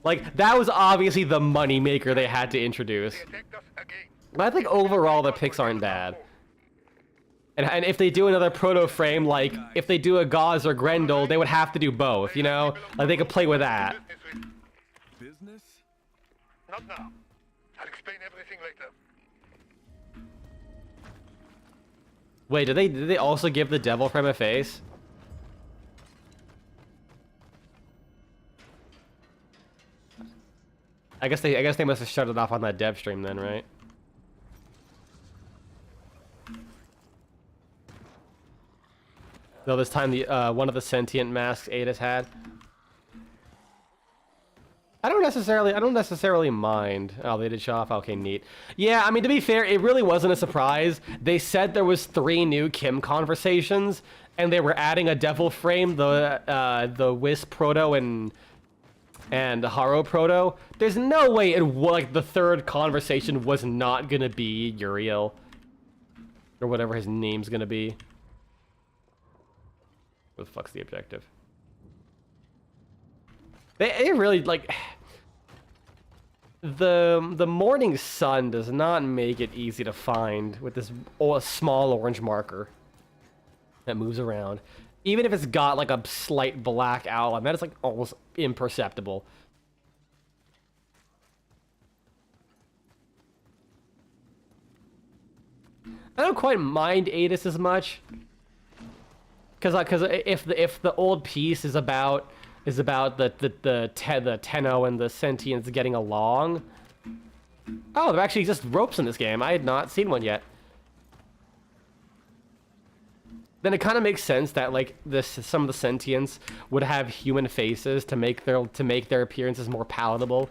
Like, that was obviously the money maker they had to introduce. But I think overall the picks aren't bad. And if they do another proto frame, like, if they do a Gauze or Grendel, they would have to do both, you know? Like, they could play with that. Business? Not now. I'll explain everything later. Wait, did they also give the Devil frame a face? I guess they must have shut it off on that dev stream then, right? Though this time the one of the sentient masks Ada's had. I don't necessarily mind. Oh, they did show off. Okay, neat. Yeah, I mean, to be fair, it really wasn't a surprise. They said there was 3 new Kim conversations, and they were adding a devil frame, the Wisp proto and Haro proto. There's no way like the 3rd conversation was not gonna be Uriel or whatever his name's gonna be. What the fuck's the objective? They really, like... The morning sun does not make it easy to find with this small orange marker that moves around. Even if it's got, like, a slight black outline, that is, like, almost imperceptible. I don't quite mind Adis as much. Because if the old piece is about the Tenno and the Sentients getting along. Oh, there actually exist ropes in this game. I had not seen one yet. Then it kind of makes sense that like some of the Sentients would have human faces to make their appearances more palatable.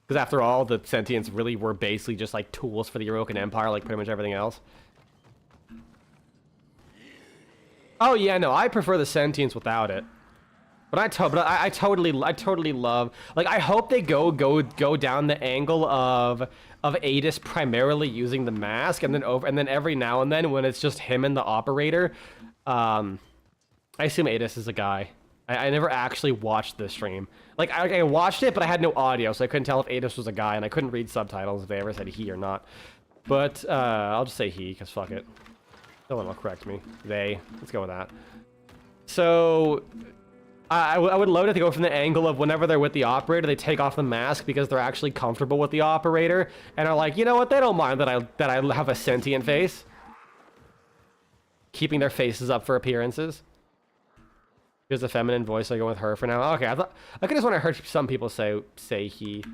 Because after all, the Sentients really were basically just like tools for the Eurokan Empire, like pretty much everything else. Oh yeah, no, I prefer the Sentients without it. But I totally love, like, I hope they go down the angle of Adis primarily using the mask, and then every now and then when it's just him and the operator, I assume Adis is a guy. I never actually watched this stream. Like, I watched it, but I had no audio, so I couldn't tell if Adis was a guy, and I couldn't read subtitles if they ever said he or not. But I'll just say he, because fuck it. No one will correct me. They. Let's go with that. So, I would love it to go from the angle of whenever they're with the operator, they take off the mask because they're actually comfortable with the operator, and are like, you know what, they don't mind that I have a sentient face. Keeping their faces up for appearances. Here's a feminine voice, so I go with her for now. Okay, I could just want to hear some people say he.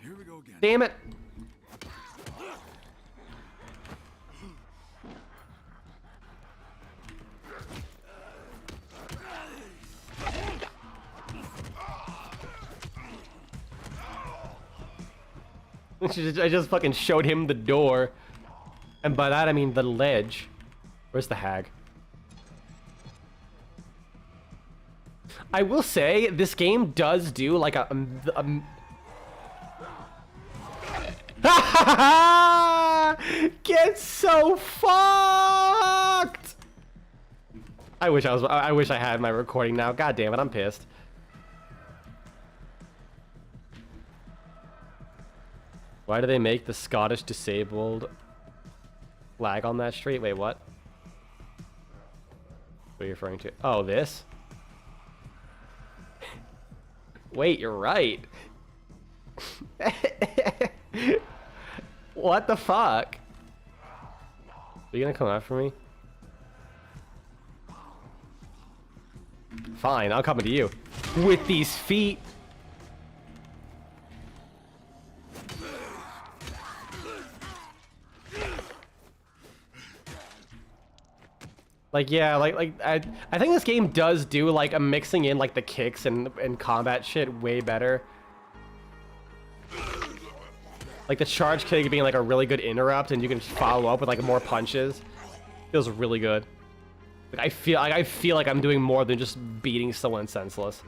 Here we go again. Damn it! I just fucking showed him the door. And by that I mean the ledge. Where's the hag? I will say, this game does do like a get so fucked! I wish I had my recording now. God damn it, I'm pissed. Why do they make the Scottish disabled flag on that street? Wait, what? What are you referring to? Oh, this? Wait, you're right. What the fuck? Are you gonna come after me? Fine, I'll come to you. With these feet. Like, yeah, I think this game does do, like, a mixing in, like, the kicks and combat shit way better. Like, the charge kick being, like, a really good interrupt, and you can follow up with, like, more punches. Feels really good. Like, I feel like I'm doing more than just beating someone senseless.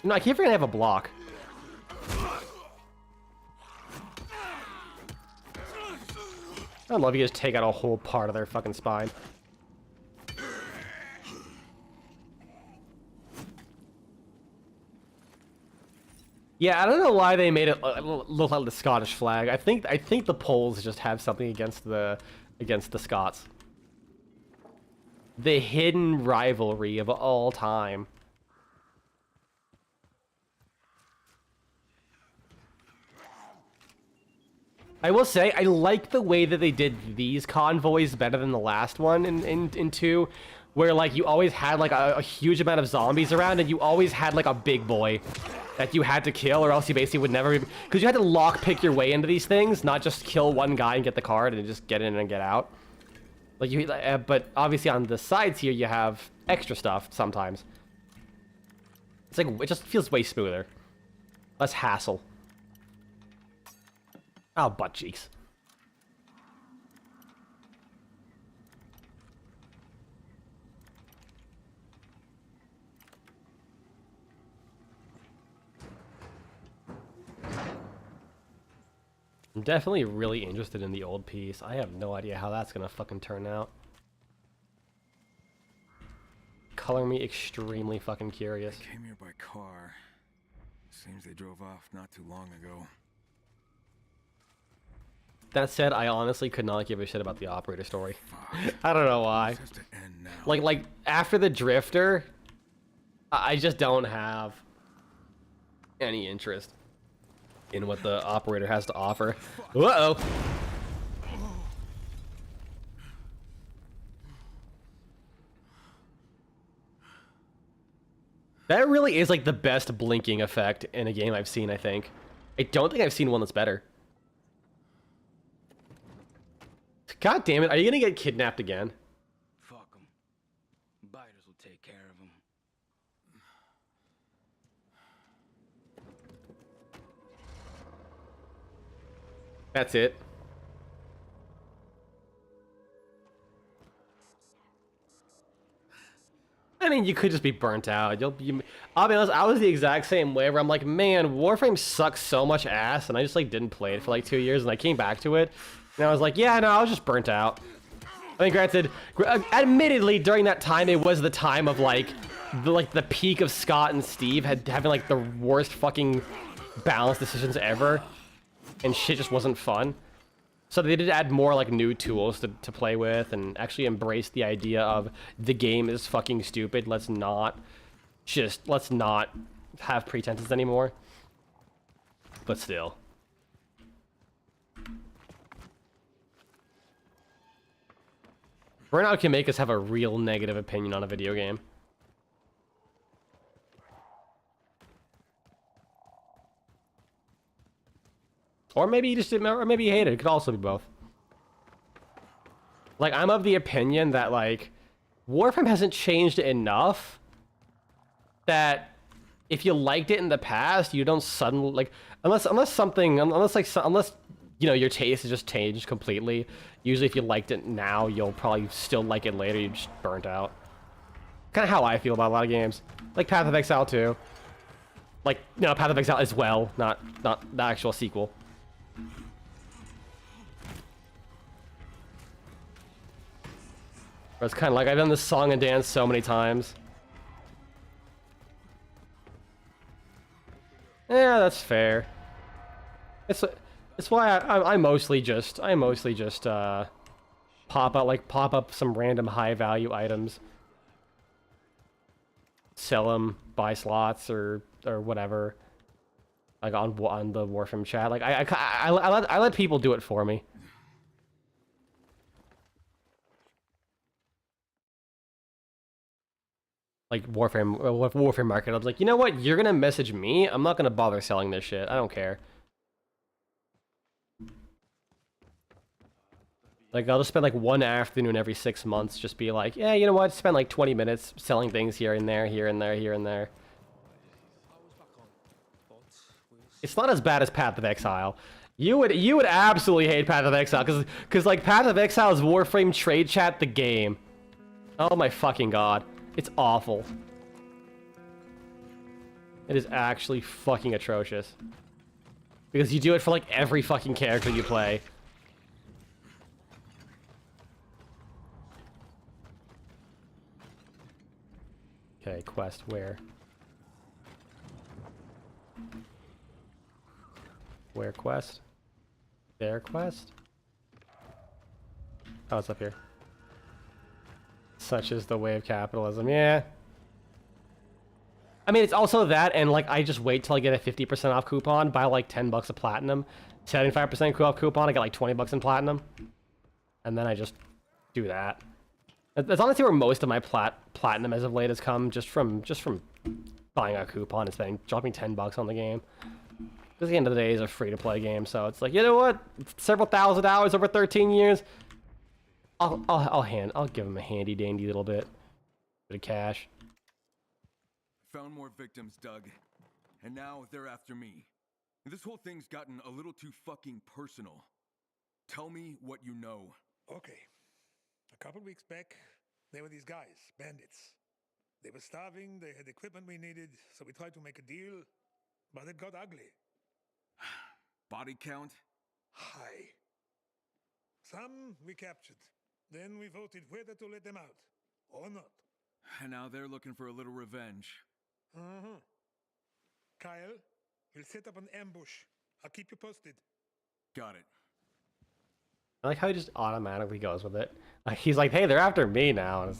No, I keep forgetting I have a block. I love you just take out a whole part of their fucking spine. Yeah, I don't know why they made it look like the Scottish flag. I think the Poles just have something against the Scots. The hidden rivalry of all time. I will say, I like the way that they did these convoys better than the last one in 2, where like you always had like a huge amount of zombies around, and you always had like a big boy that you had to kill, or else you basically would never, because you had to lock pick your way into these things, not just kill one guy and get the card and just get in and get out. Like you, but obviously on the sides here you have extra stuff sometimes. It's like it just feels way smoother, less hassle. Oh, butt cheeks. I'm definitely really interested in the old piece. I have no idea how that's gonna fucking turn out. Color me extremely fucking curious. They came here by car. Seems they drove off not too long ago. That said, I honestly could not give a shit about the operator story. I don't know why. This has to end now. Like after the Drifter, I just don't have any interest in what the operator has to offer. Uh-oh. That really is like the best blinking effect in a game I've seen, I think. I don't think I've seen one that's better. God damn it, are you gonna get kidnapped again? Fuck them. Biters will take care of them. That's it. I mean, you could just be burnt out. I'll be honest, I was the exact same way where I'm like, man, Warframe sucks so much ass, and I just like didn't play it for like 2 years, and I came back to it, and I was like, yeah, no, I was just burnt out. I mean, granted, admittedly, during that time, it was the time of like the peak of Scott and Steve having like the worst fucking balance decisions ever, and shit just wasn't fun. So they did add more like new tools to play with, and actually embrace the idea of the game is fucking stupid. Let's not have pretenses anymore. But still. Burnout can make us have a real negative opinion on a video game. Or maybe you just didn't, or maybe you hate it. It could also be both. Like, I'm of the opinion that, like, Warframe hasn't changed enough that if you liked it in the past, you don't suddenly, like, unless you know, your taste has just changed completely. Usually if you liked it now, you'll probably still like it later. You're just burnt out. Kind of how I feel about a lot of games. Like Path of Exile 2. Like, no, Path of Exile as well, not the actual sequel. It's kind of like I've done this song and dance so many times. Yeah, that's fair. It's why I mostly just pop up some random high value items, sell them, buy slots or whatever. Like on the Warframe chat, like I let people do it for me. Like Warframe Market, I was like, you know what? You're gonna message me. I'm not gonna bother selling this shit. I don't care. Like I'll just spend like one afternoon every 6 months, just be like, yeah, you know what? Spend like 20 minutes selling things here and there, here and there, here and there. It's not as bad as Path of Exile. You would absolutely hate Path of Exile, because like Path of Exile is Warframe trade chat the game. Oh my fucking god. It's awful. It is actually fucking atrocious. Because you do it for like every fucking character you play. Okay, quest where? Where quest? There quest? Oh, it's up here. Such is the way of capitalism, yeah. I mean, it's also that, and like, I just wait till I get a 50% off coupon, buy like 10 bucks of platinum, 75% off coupon, I get like 20 bucks in platinum. And then I just do that. That's honestly where most of my platinum as of late has come, just from buying a coupon and dropping $10 on the game. Because at the end of the day, it's a free-to-play game, so it's like, you know what? Several thousand hours over 13 years. I'll give him a handy dandy little bit of cash. Found more victims, Doug. And now they're after me. This whole thing's gotten a little too fucking personal. Tell me what you know. Okay. A couple weeks back, there were these guys, bandits. They were starving, they had equipment we needed, so we tried to make a deal, but it got ugly. Body count? High. Some we captured. Then we voted whether to let them out or not. And now they're looking for a little revenge. Kyle, we'll set up an ambush. I'll keep you posted. Got it. I like how he just automatically goes with it. He's like, hey, they're after me now. And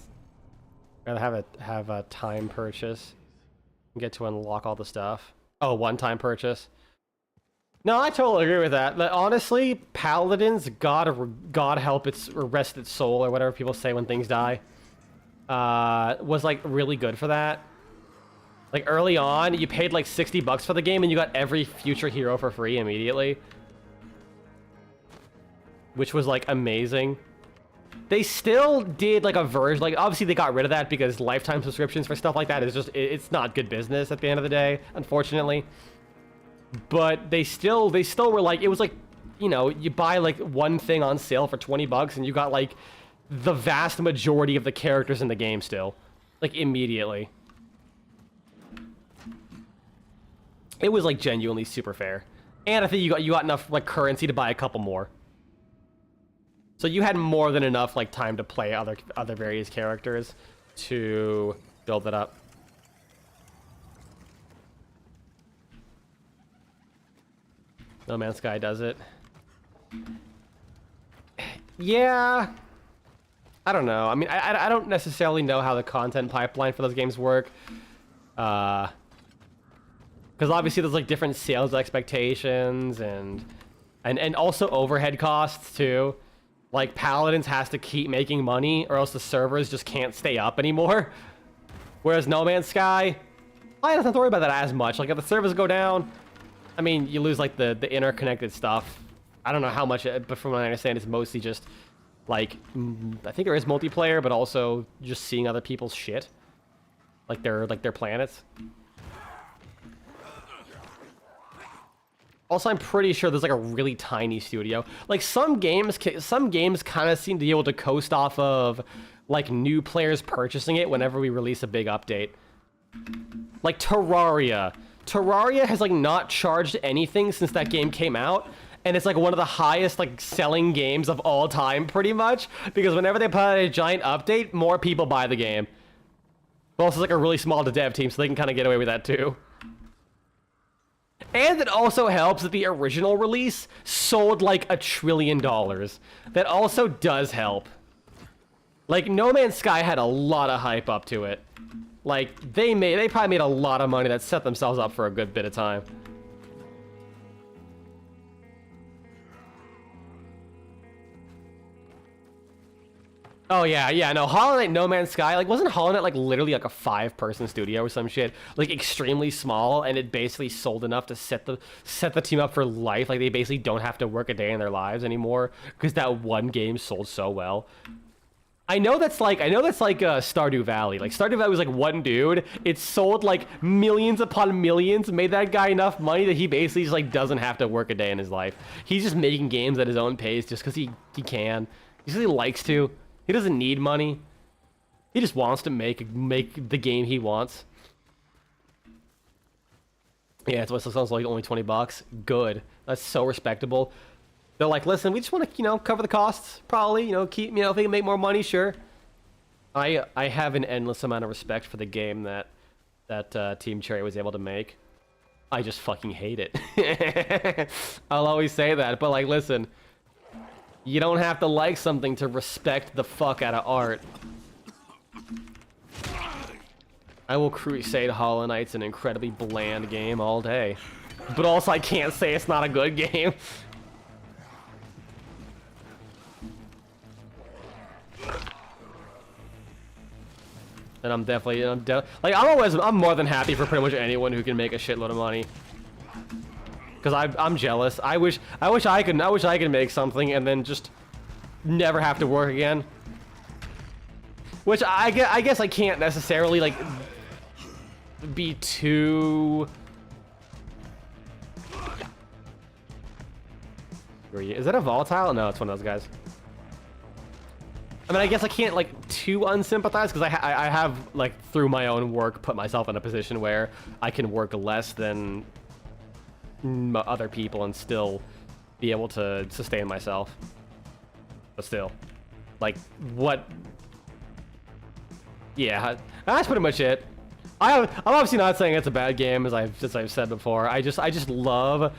rather have a time purchase. And get to unlock all the stuff. Oh, one-time purchase. No, I totally agree with that. But honestly, Paladins, God help its or rest its soul, or whatever people say when things die, was like really good for that. Like early on, you paid like $60 for the game, and you got every future hero for free immediately, which was like amazing. They still did like a version, like obviously they got rid of that because lifetime subscriptions for stuff like that is just it's not good business at the end of the day, unfortunately. But they still were like, it was like, you know, you buy like one thing on sale for $20 and you got like the vast majority of the characters in the game still, like immediately. It was like genuinely super fair. And I think you got enough like currency to buy a couple more. So you had more than enough like time to play other various characters to build it up. No Man's Sky does it. Yeah. I don't know. I mean, I don't necessarily know how the content pipeline for those games work. Because obviously there's like different sales expectations and also overhead costs too. Like Paladins has to keep making money or else the servers just can't stay up anymore. Whereas No Man's Sky, I don't have to worry about that as much. Like if the servers go down, I mean, you lose like the interconnected stuff. I don't know how much, but from what I understand, it's mostly just like, I think there is multiplayer, but also just seeing other people's shit, like their planets. Also, I'm pretty sure there's like a really tiny studio. Like some games kind of seem to be able to coast off of like new players purchasing it whenever we release a big update. Like Terraria. Terraria has like not charged anything since that game came out, and it's like one of the highest like selling games of all time pretty much, because whenever they put out a giant update, more people buy the game. But also it's like a really small dev team, so they can kind of get away with that too. And it also helps that the original release sold like $1 trillion. That also does help. Like No Man's Sky had a lot of hype up to it. Like they probably made a lot of money that set themselves up for a good bit of time. Oh yeah, no, Hollow Knight, No Man's Sky, like wasn't Hollow Knight like literally like a 5-person studio or some shit? Like extremely small, and it basically sold enough to set the team up for life. Like they basically don't have to work a day in their lives anymore because that one game sold so well. I know that's like Stardew Valley. Like Stardew Valley was like one dude. It sold like millions upon millions, made that guy enough money that he basically just like doesn't have to work a day in his life. He's just making games at his own pace just because he can. He just likes to. He doesn't need money. He just wants to make the game he wants. Yeah, it's what it sounds like, only $20. Good. That's so respectable. They're like, listen, we just want to, cover the costs, probably, keep, if they can make more money, sure. I have an endless amount of respect for the game that Team Cherry was able to make. I just fucking hate it. I'll always say that, but like, listen, you don't have to like something to respect the fuck out of art. I will crusade Hollow Knight's an incredibly bland game all day. But also I can't say it's not a good game. And I'm definitely, like, I'm more than happy for pretty much anyone who can make a shitload of money. Because I'm jealous. I wish I could make something and then just never have to work again. Which I guess I can't necessarily, like, be too... Is that a volatile? No, it's one of those guys. I mean, I guess I can't, like, too unsympathize, because I have, like, through my own work, put myself in a position where I can work less than other people and still be able to sustain myself. But still, like, what... Yeah, that's pretty much it. I'm obviously not saying it's a bad game, as I've said before. I love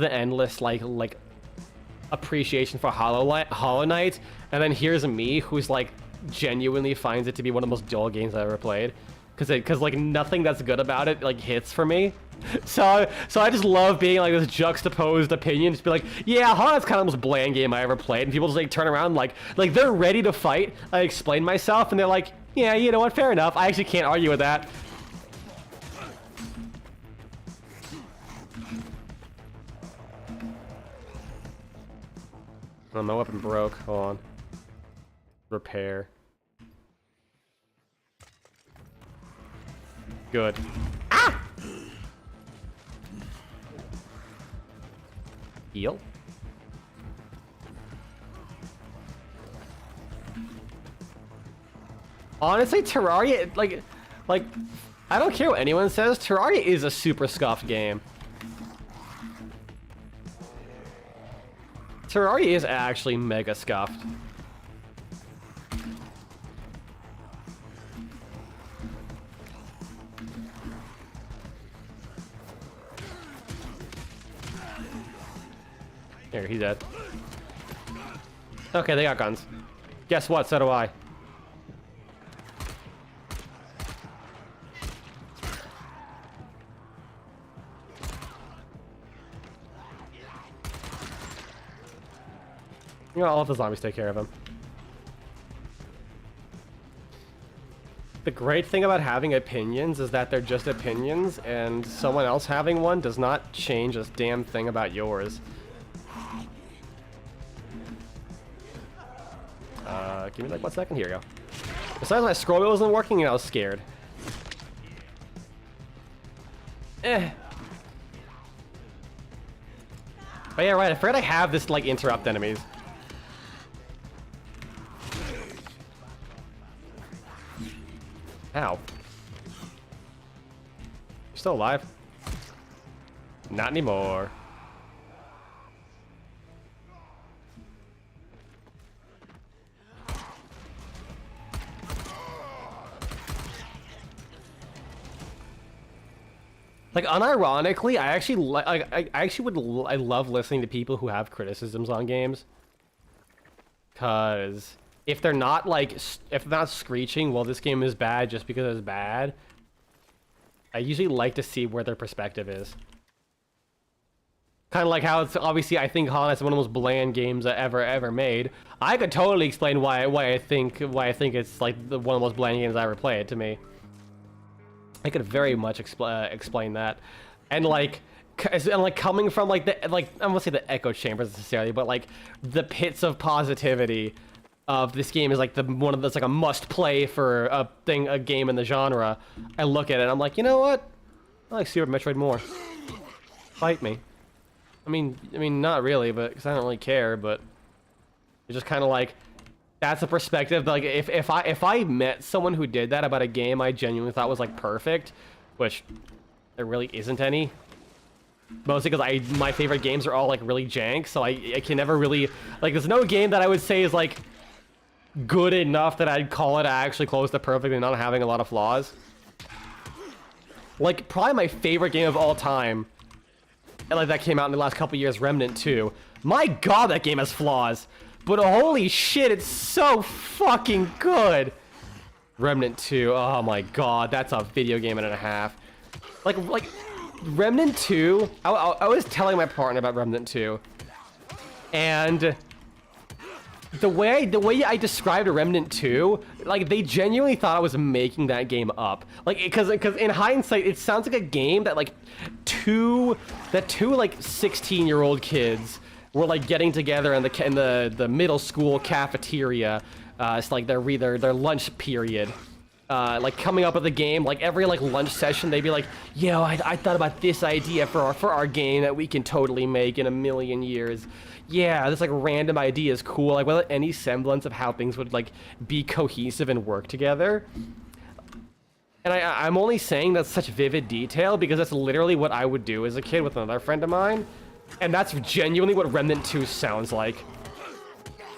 the endless, like appreciation for Hollow Knight, and then here's me who's like genuinely finds it to be one of the most dull games I've ever played, because like nothing that's good about it like hits for me. So I just love being like this juxtaposed opinion, just be like, yeah, Hollow Knight's kind of the most bland game I ever played, and people just like turn around like they're ready to fight. I explain myself, and they're like, yeah, you know what, fair enough. I actually can't argue with that. Oh, my weapon broke. Hold on. Repair. Good. Ah! Heal? Honestly, Terraria, like, I don't care what anyone says, Terraria is a super scuffed game. Terraria is actually mega scuffed. Here, he's dead. Okay, they got guns. Guess what? So do I. You know, I'll let the zombies take care of him. The great thing about having opinions is that they're just opinions, and someone else having one does not change a damn thing about yours. Give me like 1 second. Here you go. Besides, my scroll wheel wasn't working and I was scared. But yeah, right, I forgot I have this, like, interrupt enemies. Ow. You're still alive? Not anymore. Like, unironically, I love listening to people who have criticisms on games. Cause if they're not like, if they're not screeching, well, this game is bad just because it's bad, I usually like to see where their perspective is. Kind of like how it's obviously, I think Hollow Knight's one of the most bland games ever made. I could totally explain why I think it's like one of the most bland games I ever played to me. I could very much explain that, and like coming from like I don't want to say the echo chambers necessarily, but like the pits of positivity of this game is like one of that's like a must play for a game in the genre. I look at it and I'm like, you know what? I like Super Metroid more. Fight me. I mean not really, but because I don't really care. But it's just kind of like. That's a perspective. Like if I met someone who did that about a game I genuinely thought was like perfect, which there really isn't any. Mostly because my favorite games are all like really jank, so I can never really like. There's no game that I would say is like good enough that I'd call it actually close to perfect and not having a lot of flaws. Like probably my favorite game of all time, and like that came out in the last couple years, Remnant 2. My God, that game has flaws. But holy shit, it's so fucking good. Remnant 2, oh my God, that's a video game and a half. Like Remnant 2, I was telling my partner about Remnant 2. And the way I described Remnant 2, like they genuinely thought I was making that game up. Like because in hindsight, it sounds like a game that like two like 16-year-old kids were like getting together in the middle school cafeteria. It's like their lunch period. Like coming up with a game, like every like lunch session, they'd be like, "Yo, I thought about this idea for our game that we can totally make in a million years." Yeah, this like random idea is cool, like without any semblance of how things would like be cohesive and work together. And I'm only saying that's such vivid detail because that's literally what I would do as a kid with another friend of mine, and that's genuinely what Remnant 2 sounds like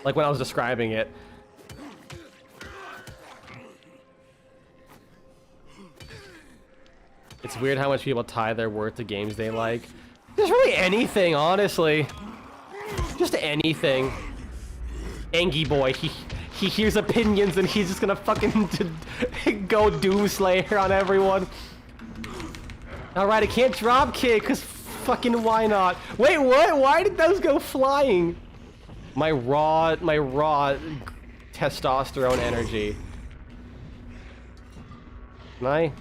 when I was describing it. It's weird how much people tie their worth to games they like. There's really anything, honestly. Just anything. Angie boy, he hears opinions and he's just gonna fucking go Doomslayer on everyone. Alright, I can't drop kick, cause fucking why not? Wait, what? Why did those go flying? My raw testosterone energy. Can I?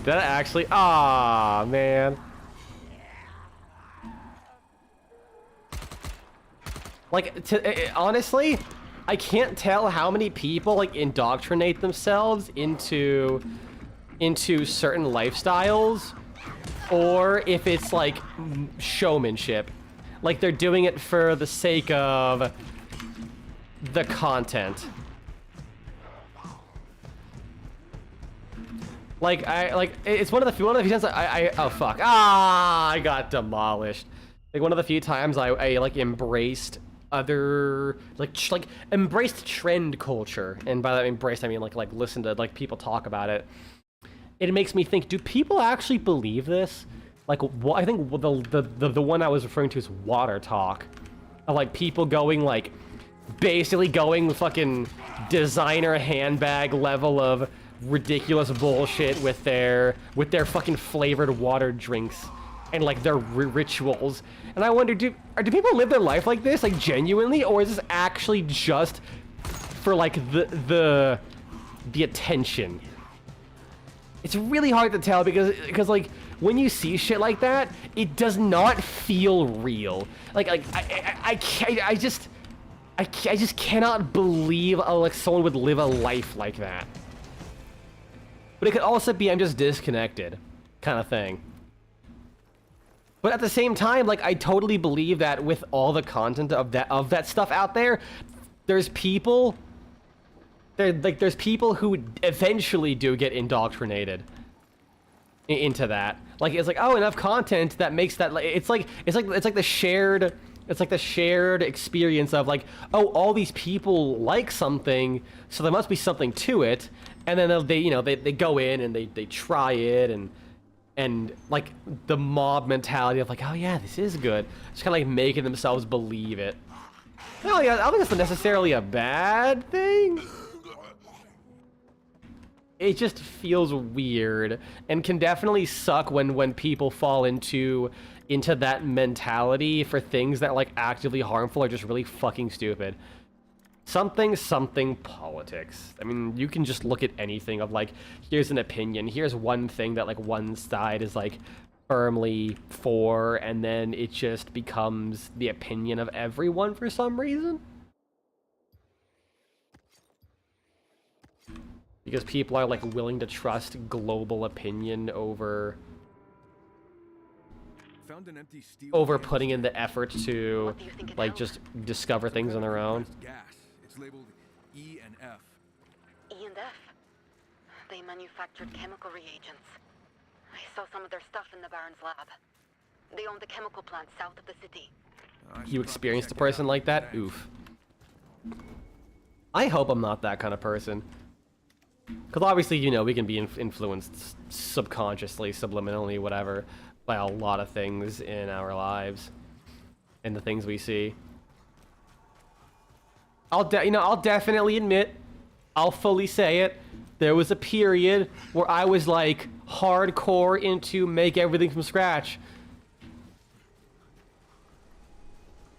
Did I actually? Ah, man. Like, honestly, I can't tell how many people like indoctrinate themselves into certain lifestyles, or if it's like showmanship, like they're doing it for the sake of the content. Like it's one of the few times oh fuck, I got demolished. Like one of the few times I like embraced other like embraced trend culture, and by that embraced I mean like listen to like people talk about it. It makes me think, do people actually believe this? Like I think the one I was referring to is water talk, of like people going like basically going fucking designer handbag level of ridiculous bullshit with their fucking flavored water drinks and like their rituals. And I wonder, do people live their life like this, like genuinely, or is this actually just for like the attention? It's really hard to tell because like when you see shit like that, it does not feel real. Like I just cannot believe like someone would live a life like that. But it could also be I'm just disconnected, kind of thing. But at the same time, like I totally believe that with all the content of that stuff out there, there's people who eventually do get indoctrinated into that. Like it's like, oh, enough content that makes that it's like the shared experience of like, oh, all these people like something, so there must be something to it. And then they go in and they try it, and like the mob mentality of like, oh yeah, this is good. Just kind of like making themselves believe it. Well, yeah, I don't think that's necessarily a bad thing. It just feels weird and can definitely suck when people fall into that mentality for things that like actively harmful or just really fucking stupid. Something politics. I mean, you can just look at anything of like, here's an opinion, here's one thing that like one side is like firmly for, and then it just becomes the opinion of everyone for some reason. Because people are like willing to trust global opinion over putting in the effort to like just discover things on their own. It's labeled E and F. E and F? They manufactured chemical reagents. I saw some of their stuff in the Baron's lab. They own the chemical plant south of the city. You experienced a person like that? Oof. I hope I'm not that kind of person. Because obviously, you know, we can be influenced subconsciously, subliminally, whatever, by a lot of things in our lives and the things we see. I'll definitely admit, I'll fully say it, there was a period where I was like hardcore into make everything from scratch.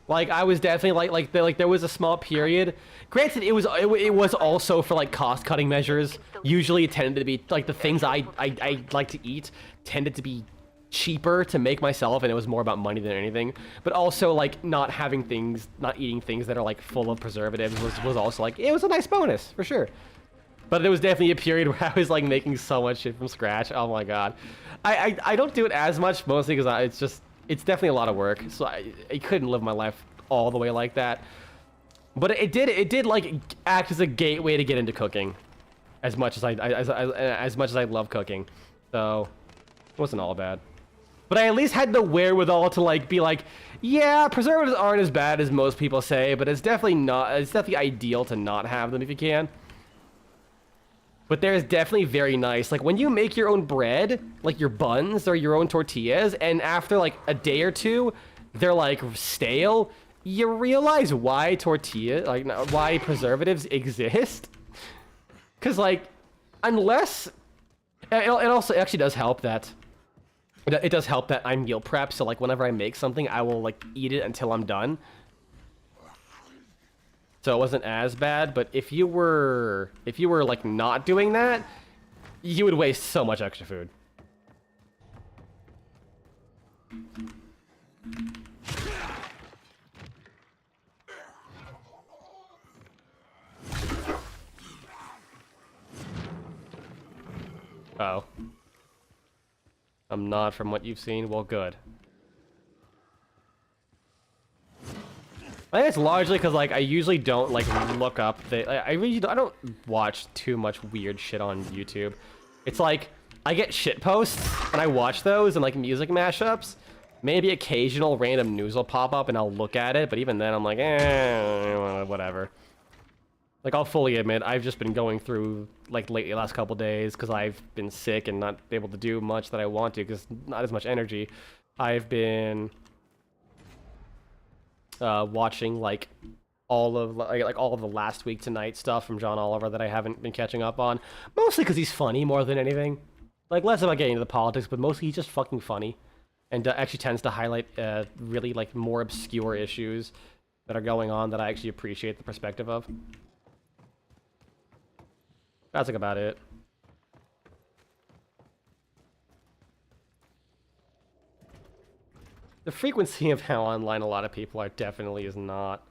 Like I was definitely like there was a small period. Granted, it was also for like cost cutting measures. Usually, it tended to be like the things I like to eat tended to be cheaper to make myself, and it was more about money than anything. But also like not eating things that are like full of preservatives was also like it was a nice bonus for sure. But there was definitely a period where I was like making so much shit from scratch. Oh my god, I don't do it as much mostly because it's definitely a lot of work, so I couldn't live my life all the way like that. But it did like act as a gateway to get into cooking, as much as I love cooking. So it wasn't all bad. But I at least had the wherewithal to like be like, yeah, preservatives aren't as bad as most people say, but it's definitely not. It's definitely ideal to not have them if you can. But there's definitely very nice, like when you make your own bread, like your buns or your own tortillas, and after like a day or two, they're like stale, you realize why why preservatives exist. Cause like, unless, it also actually does help that, it does help that I meal prep, so like whenever I make something, I will like eat it until I'm done. So it wasn't as bad, but if you were like not doing that, you would waste so much extra food. Oh. I'm not from what you've seen. Well, good. I think it's largely because like I usually don't like look up I don't watch too much weird shit on YouTube. It's like I get shit posts and I watch those and like music mashups. Maybe occasional random news will pop up and I'll look at it, but even then I'm like, whatever. Like I'll fully admit I've just been going through like lately last couple days because I've been sick and not able to do much that I want to because not as much energy. I've been watching like all of the last week tonight stuff from John Oliver that I haven't been catching up on, mostly because he's funny more than anything. Like less about getting into the politics, but mostly he's just fucking funny, and actually tends to highlight really like more obscure issues that are going on that I actually appreciate the perspective of. That's like about it. The frequency of how online a lot of people are definitely is not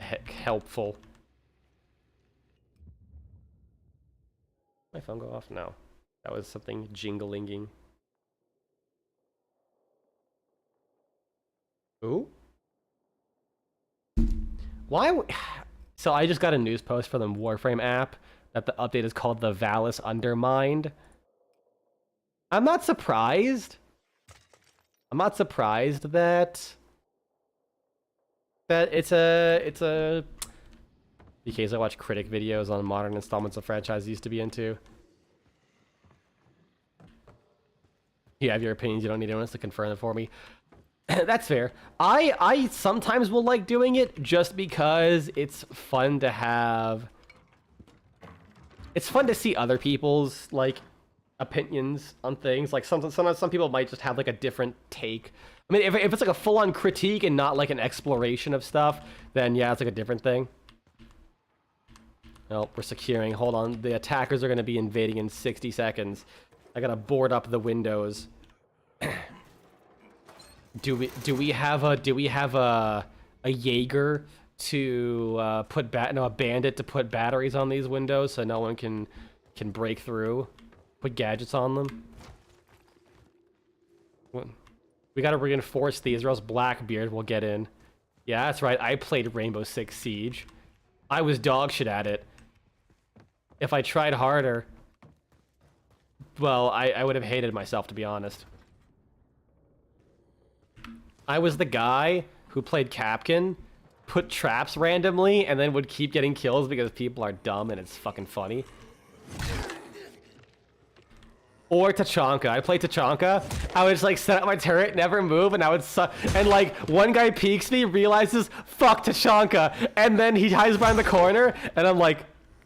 helpful. My phone go off? No. That was something jingling. Ooh? Why? So I just got a news post for the Warframe app that the update is called the Valis Undermined. I'm not surprised. I'm not surprised that it's a because I watch critic videos on modern installments of franchise I used to be into. You have your opinions, you don't need anyone else to confirm them for me. That's fair. I sometimes will like doing it just because it's fun to have. It's fun to see other people's like opinions on things. Like sometimes some people might just have like a different take. I mean, if it's like a full-on critique and not like an exploration of stuff, then yeah, it's like a different thing. Oh, we're securing. Hold on. The attackers are going to be invading in 60 seconds. I gotta board up the windows. Do we have a Jaeger to a bandit to put batteries on these windows so no one can break through? Put gadgets on them. We gotta reinforce these, or else Blackbeard will get in. Yeah, that's right. I played Rainbow Six Siege. I was dog shit at it. If I tried harder, well, I would have hated myself, to be honest. I was the guy who played Capcan, put traps randomly, and then would keep getting kills because people are dumb and it's fucking funny. Or Tachanka. I played Tachanka. I would just like set up my turret, never move, and I would and like one guy peeks me, realizes fuck Tachanka, and then he hides behind the corner, and I'm like,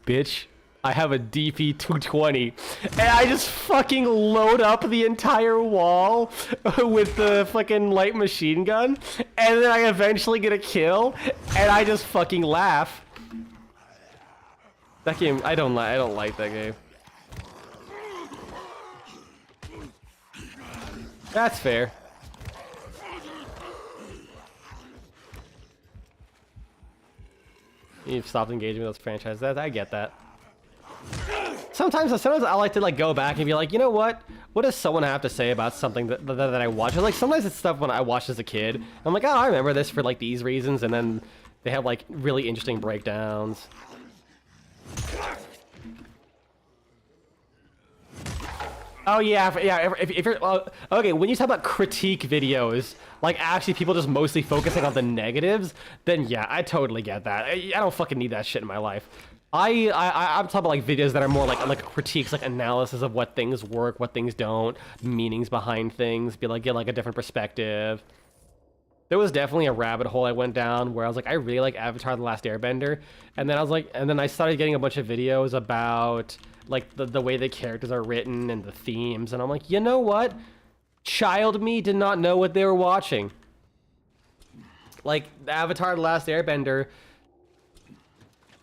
bitch, I have a DP220, and I just fucking load up the entire wall with the fucking light machine gun, and then I eventually get a kill, and I just fucking laugh. That game, I don't like that game. That's fair. You've stopped engaging with those franchises. I get that. Sometimes I like to like go back and be like, you know what? What does someone have to say about something that I watch? Like sometimes it's stuff when I watched as a kid. I'm like, oh, I remember this for like these reasons, and then they have like really interesting breakdowns. Oh yeah, if you're okay, when you talk about critique videos, like actually people just mostly focusing on the negatives, then yeah, I totally get that. I don't fucking need that shit in my life. I'm talking about like videos that are more like critiques, like analysis of what things work, what things don't, meanings behind things, be like, get like a different perspective. There was definitely a rabbit hole I went down where I was like, I really like Avatar: The Last Airbender, and then I was like, and then I started getting a bunch of videos about like the way the characters are written and the themes, and I'm like, you know what? Child me did not know what they were watching. Like Avatar: The Last Airbender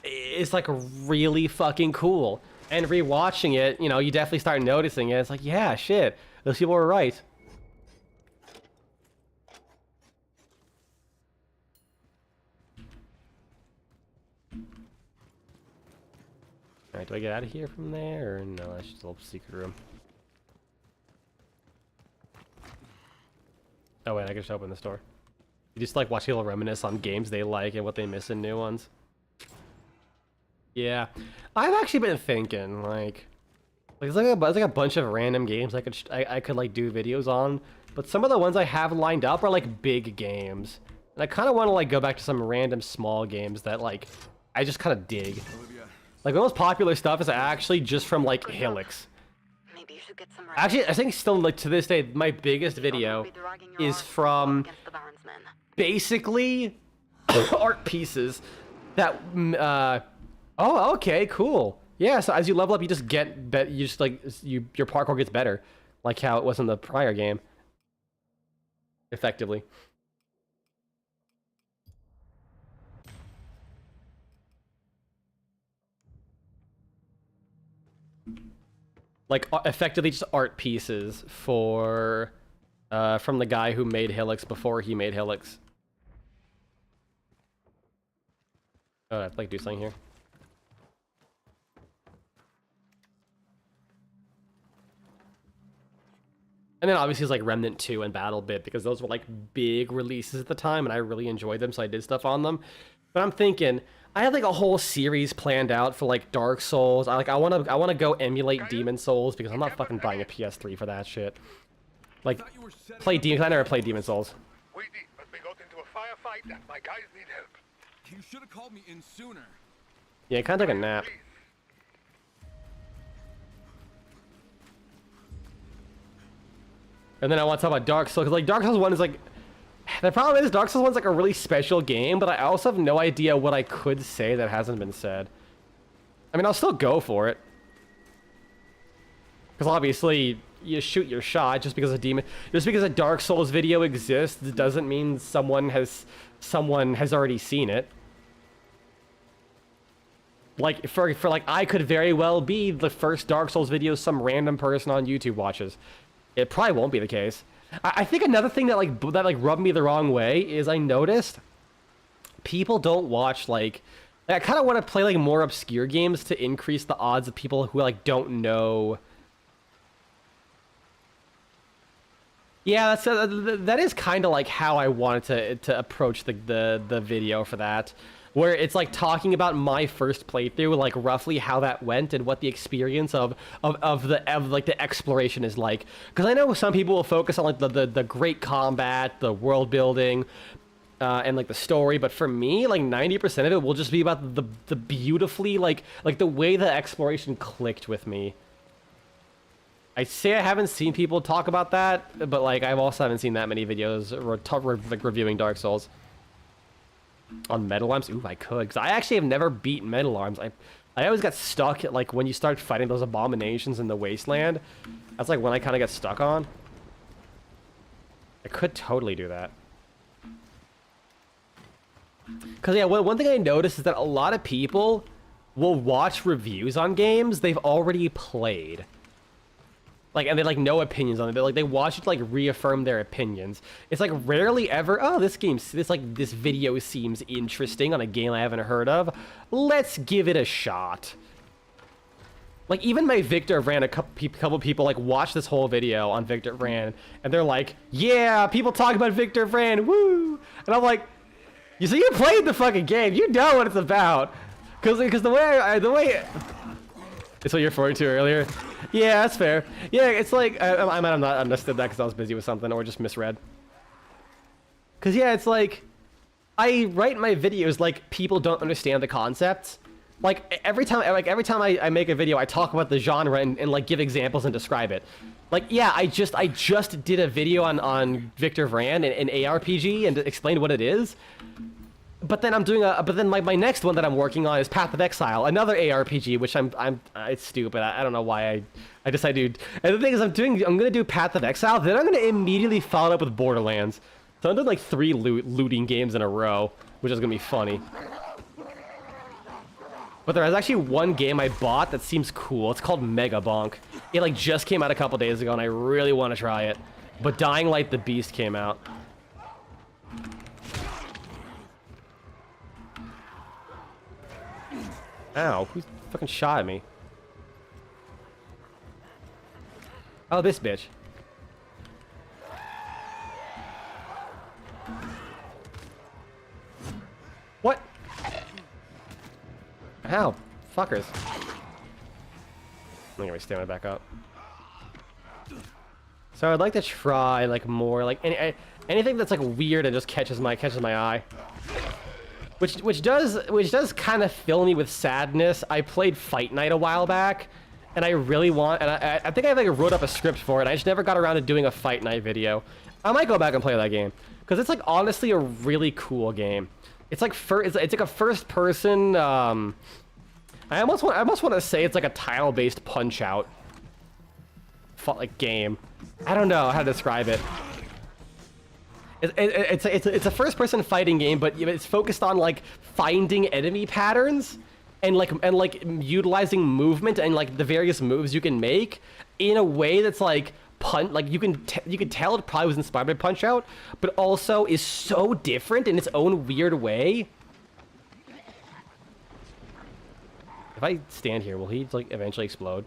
is like really fucking cool, and rewatching it, you know, you definitely start noticing it. It's like, yeah, shit, those people were right. Alright, do I get out of here from there, or no? That's just a little secret room. Oh wait, I can just open this door. You just like watch people reminisce on games they like and what they miss in new ones. Yeah, I've actually been thinking like there's like a bunch of random games I could like do videos on, but some of the ones I have lined up are like big games, and I kind of want to like go back to some random small games that like I just kind of dig. Like the most popular stuff is actually just from like Helix. Maybe you should get some Actually, I think still like to this day, my biggest video is from basically art pieces that. Oh, okay, cool. Yeah, so as you level up, you just get that. You just like your parkour gets better, like how it was in the prior game. Effectively. Like effectively just art pieces for from the guy who made Helix before he made Helix. Oh, I have to like do something here. And then obviously it's like Remnant 2 and Battle Bit, because those were like big releases at the time and I really enjoyed them, so I did stuff on them. But I'm thinking I had like a whole series planned out for like Dark Souls. I want to go emulate Demon Souls, because I'm not fucking buying a PS3 for that shit. Like play Demon, I never played Demon Souls. We did, but we got into a firefight and my guys need help. You should have called me in sooner. Yeah, kind of took a nap. And then I want to talk about Dark Souls, because like Dark Souls 1 is like, the problem is Dark Souls 1's like a really special game, but I also have no idea what I could say that hasn't been said. I mean, I'll still go for it. Because obviously, you shoot your shot. Just because a Dark Souls video exists doesn't mean someone has already seen it. Like for like I could very well be the first Dark Souls video some random person on YouTube watches. It probably won't be the case. I think another thing that rubbed me the wrong way is I noticed people don't watch like I kind of want to play like more obscure games to increase the odds of people who like don't know. Yeah, that is kind of like how I wanted to approach the video for that, where it's like talking about my first playthrough, like roughly how that went and what the experience of the exploration is like. Because I know some people will focus on like the great combat, the world building, and like the story, but for me, like 90% of it will just be about the beautifully like the way the exploration clicked with me. I say I haven't seen people talk about that, but like I also haven't seen that many videos like reviewing Dark Souls. On Metal Arms? Ooh, I could, because I actually have never beaten Metal Arms. I always got stuck at, like, when you start fighting those abominations in the wasteland. That's, like, when I kind of get stuck on. I could totally do that. Because, yeah, one thing I noticed is that a lot of people will watch reviews on games they've already played. Like, and they, like, no opinions on it. They watch it to, like, reaffirm their opinions. It's, like, rarely ever, oh, this video seems interesting on a game I haven't heard of. Let's give it a shot. Like, even my Victor ran a couple people, like, watched this whole video on Victor Ran, and they're like, yeah, people talk about Victor Ran, woo! And I'm like, you see, you played the fucking game. You know what it's about. Because the way... It's what you're referring to earlier. Yeah, that's fair. Yeah, it's like, I might have not understood that because I was busy with something or just misread. Because, yeah, it's like, I write my videos like people don't understand the concepts. Like, every time I make a video, I talk about the genre and like, give examples and describe it. Like, yeah, I just did a video on Victor Vran, an ARPG, and explained what it is. But then I'm doing my next one that I'm working on is Path of Exile, another ARPG, which it's stupid. I don't know why I decided to. And the thing is, I'm gonna do Path of Exile, then I'm gonna immediately follow it up with Borderlands. So I'm doing like 3 looting games in a row, which is gonna be funny. But there is actually one game I bought that seems cool. It's called Mega Bonk. It like just came out a couple days ago, and I really want to try it. But Dying Light the Beast came out. Ow, who fucking shot at me? Oh, this bitch. What? Ow, fuckers. Anyway, stand it back up. So I'd like to try like more like anything that's like weird and just catches my eye. Which does kind of fill me with sadness. I played Fight Night a while back, and I really want, and I think I like wrote up a script for it. I just never got around to doing a Fight Night video. I might go back and play that game because it's like honestly a really cool game. It's like it's like a first person. I almost want to say it's like a tile-based Punch-Out like game. I don't know how to describe it. It's a first-person fighting game, but it's focused on like finding enemy patterns and like utilizing movement and like the various moves you can make in a way that's like you can tell it probably was inspired by Punch-Out, but also is so different in its own weird way. If I stand here, will he like eventually explode?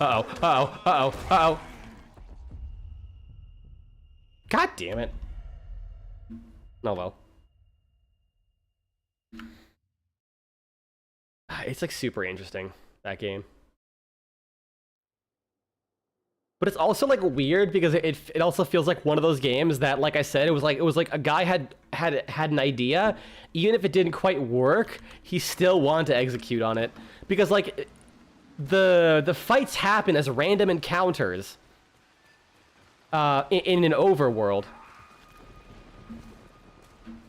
Uh-oh, uh-oh, uh-oh, uh-oh. God damn it. Oh well. It's like super interesting, that game. But it's also like weird because it also feels like one of those games that, like I said, it was like a guy had an idea, even if it didn't quite work, he still wanted to execute on it. Because like the fights happen as random encounters in an overworld.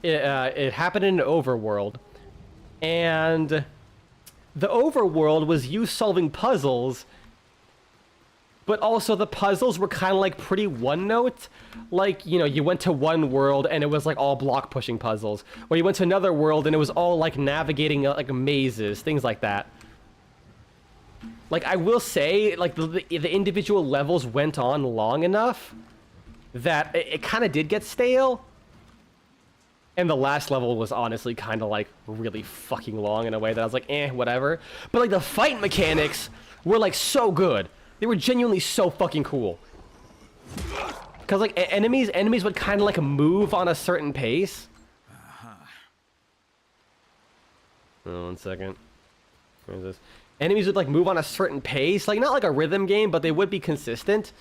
It happened in an overworld, and the overworld was you solving puzzles, but also the puzzles were kind of like pretty one-note. Like, you know, you went to one world and it was like all block pushing puzzles, or you went to another world and it was all like navigating like mazes, things like that. Like, I will say, like, the individual levels went on long enough that it kind of did get stale. And the last level was honestly kind of, like, really fucking long in a way that I was like, eh, whatever. But, like, the fight mechanics were, like, so good. They were genuinely so fucking cool. Because, like, enemies would kind of, like, move on a certain pace. Oh, 1 second. Where is this? Enemies would like move on a certain pace, like not like a rhythm game, but they would be consistent.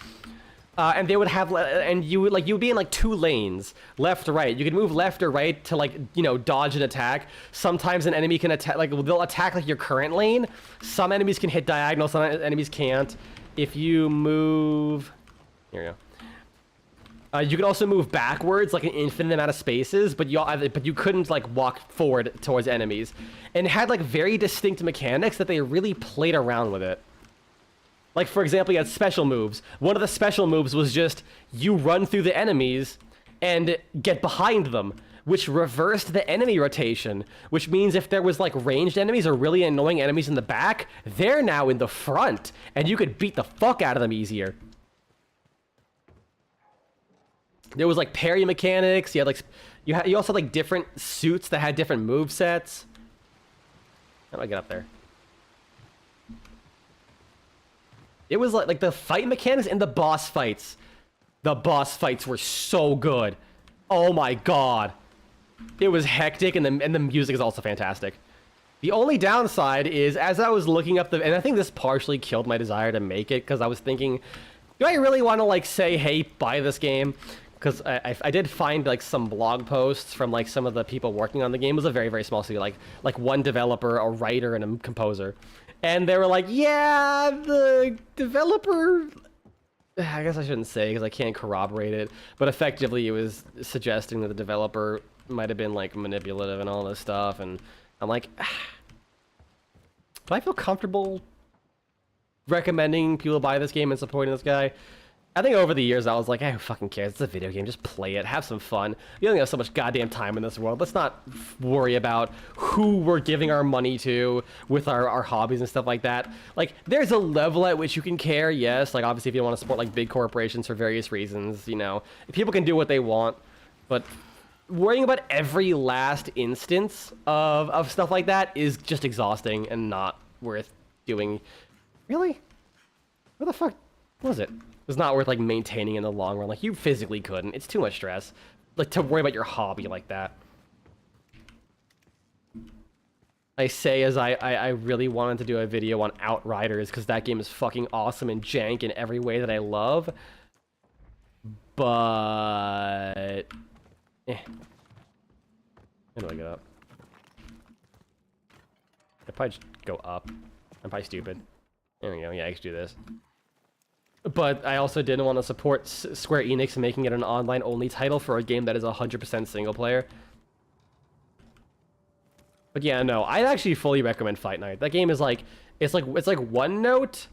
And they would have, and you would be in like 2 lanes, left or right. You could move left or right to like, you know, dodge an attack. Sometimes an enemy can attack, like they'll attack like your current lane. Some enemies can hit diagonal, some enemies can't. If you move, here we go. You could also move backwards like an infinite amount of spaces, but you couldn't like walk forward towards enemies. And it had like very distinct mechanics that they really played around with it. Like for example, you had special moves. One of the special moves was just you run through the enemies and get behind them, which reversed the enemy rotation, which means if there was like ranged enemies or really annoying enemies in the back, they're now in the front and you could beat the fuck out of them easier. There was like parry mechanics. You had like you also had like different suits that had different move sets. How do I get up there? It was like the fight mechanics and the boss fights. The boss fights were so good. Oh my god. It was hectic, and the music is also fantastic. The only downside is, as I was looking up and I think this partially killed my desire to make it, because I was thinking, do I really want to like say, hey, buy this game? Because I did find like some blog posts from like some of the people working on the game. It was a very, very small studio, like one developer, a writer, and a composer. And they were like, yeah, the developer, I guess I shouldn't say because I can't corroborate it, but effectively it was suggesting that the developer might have been like manipulative and all this stuff. And I'm like, do I feel comfortable recommending people buy this game and supporting this guy? I think over the years I was like, hey, who fucking cares? It's a video game. Just play it. Have some fun. You only have so much goddamn time in this world. Let's not worry about who we're giving our money to with our hobbies and stuff like that. Like, there's a level at which you can care, yes. Like, obviously, if you don't want to support, like, big corporations for various reasons, you know. People can do what they want. But worrying about every last instance of stuff like that is just exhausting and not worth doing. Really? Where the fuck was it? It's not worth like maintaining in the long run. Like, you physically couldn't. It's too much stress. Like, to worry about your hobby like that. I say as I really wanted to do a video on Outriders because that game is fucking awesome and jank in every way that I love. But how do I get up? I'd probably just go up. I'm probably stupid. There we go. Yeah, I can do this. But I also didn't want to support Square Enix making it an online-only title for a game that is 100% single player. But yeah, no, I actually fully recommend Fight Night. That game is like, it's like one note,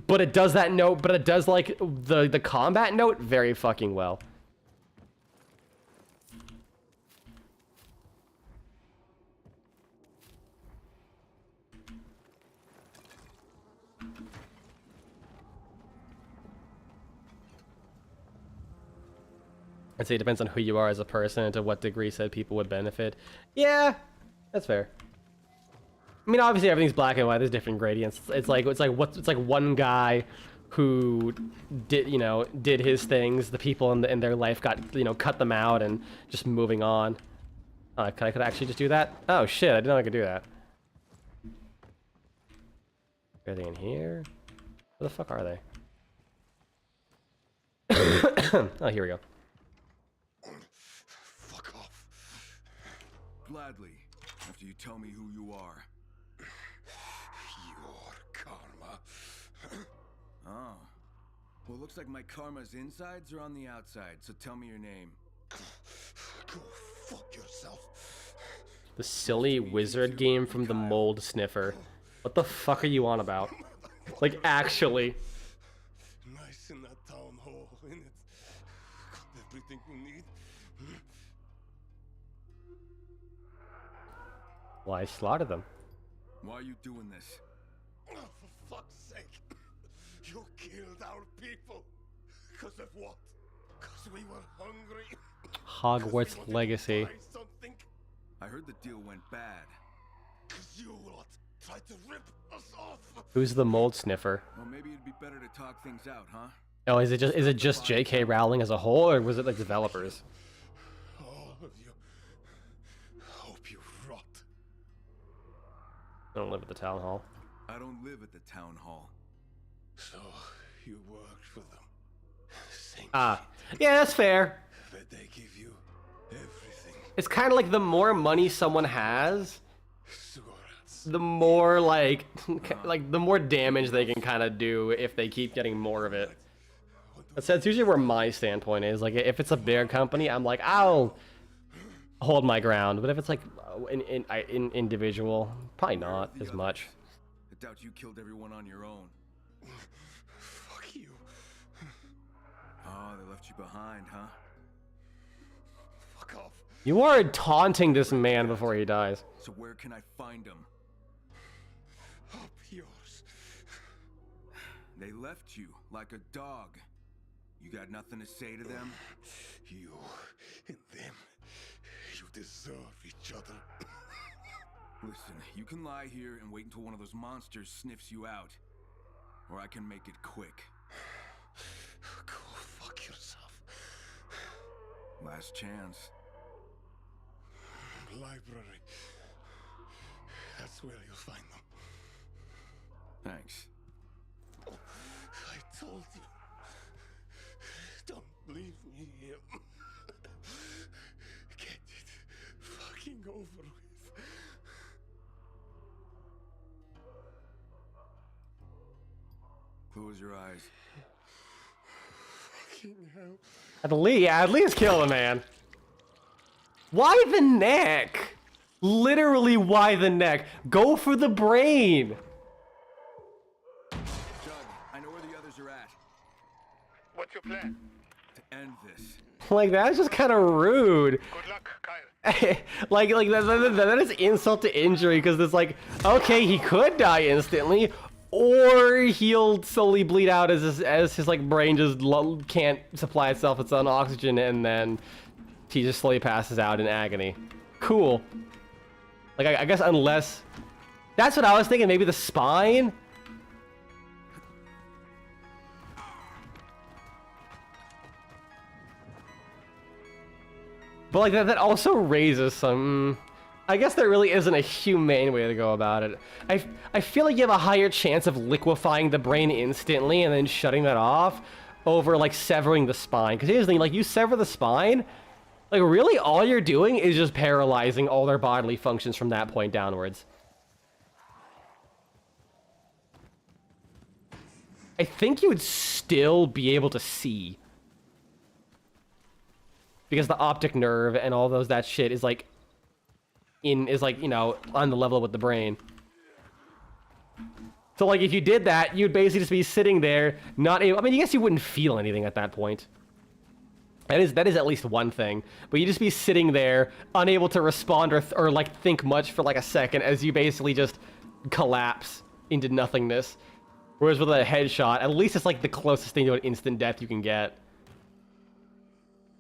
but it does that note, but it does like the combat note very fucking well. I'd say it depends on who you are as a person and to what degree said people would benefit. Yeah, that's fair. I mean, obviously everything's black and white. There's different gradients. It's like one guy who did his things. The people in their life got cut them out and just moving on. I could actually just do that. Oh shit! I didn't know I could do that. Are they in here? Where the fuck are they? Oh, here we go. Gladly, after you tell me who you are. Your karma. Oh. Well, it looks like my karma's insides are on the outside, so tell me your name. Go fuck yourself. The silly wizard game from the Mold Sniffer. What the fuck are you on about? Like, actually. Nice in that town hall, innit? Got everything we need. Why slaughter them? Why are you doing this? Oh, for fuck's sake. You killed our people. Because of what? Because we were hungry. Hogwarts Legacy. I heard the deal went bad. Because you lot tried to rip us off. Who's the Mold Sniffer? Well, maybe it'd be better to talk things out, huh? Oh, is it just J.K. Rowling as a whole, or was it like developers? All of you. Hope you rot. I don't live at the town hall. I don't live at the town hall. So, you worked for them. Yeah, that's fair. But they give you everything. It's kind of like the more money someone has, the more like the more damage they can kind of do if they keep getting more of it. Want That's usually where my standpoint is. Like, if it's a bigger company, I'm like, I'll hold my ground. But if it's like in individual, probably not as much. I doubt you killed everyone on your own. Fuck you. Oh, they left you behind, huh? Fuck off. You are taunting this man before he dies. So where can I find them? Up yours. They left you like a dog. You got nothing to say to them? You and them. You deserve each other. Listen, you can lie here and wait until one of those monsters sniffs you out. Or I can make it quick. Go fuck yourself. Last chance. Library. That's where you'll find them. Thanks. I told you. Don't leave me here. Get it fucking over with. Close your eyes. Fucking hell. At least kill the man. Why the neck? Literally, why the neck? Go for the brain. Doug, I know where the others are at. What's your plan? To end this. Like, that's just kind of rude. Good luck, Kyle. like that is insult to injury, because it's like, okay, he could die instantly, or he'll slowly bleed out as his like brain just can't supply itself its own oxygen, and then he just slowly passes out in agony. Cool. Like, I guess unless... That's what I was thinking, maybe the spine? But like that also raises some... I guess there really isn't a humane way to go about it. I feel like you have a higher chance of liquefying the brain instantly and then shutting that off over like severing the spine. Because here's the thing, like you sever the spine, like really all you're doing is just paralyzing all their bodily functions from that point downwards. I think you would still be able to see. Because the optic nerve and all that shit is like, you know, on the level with the brain. So like if you did that, you'd basically just be sitting there, not able, I mean, I guess you wouldn't feel anything at that point. That is at least one thing. But you'd just be sitting there, unable to respond or like think much for like a second as you basically just collapse into nothingness. Whereas with a headshot, at least it's like the closest thing to an instant death you can get.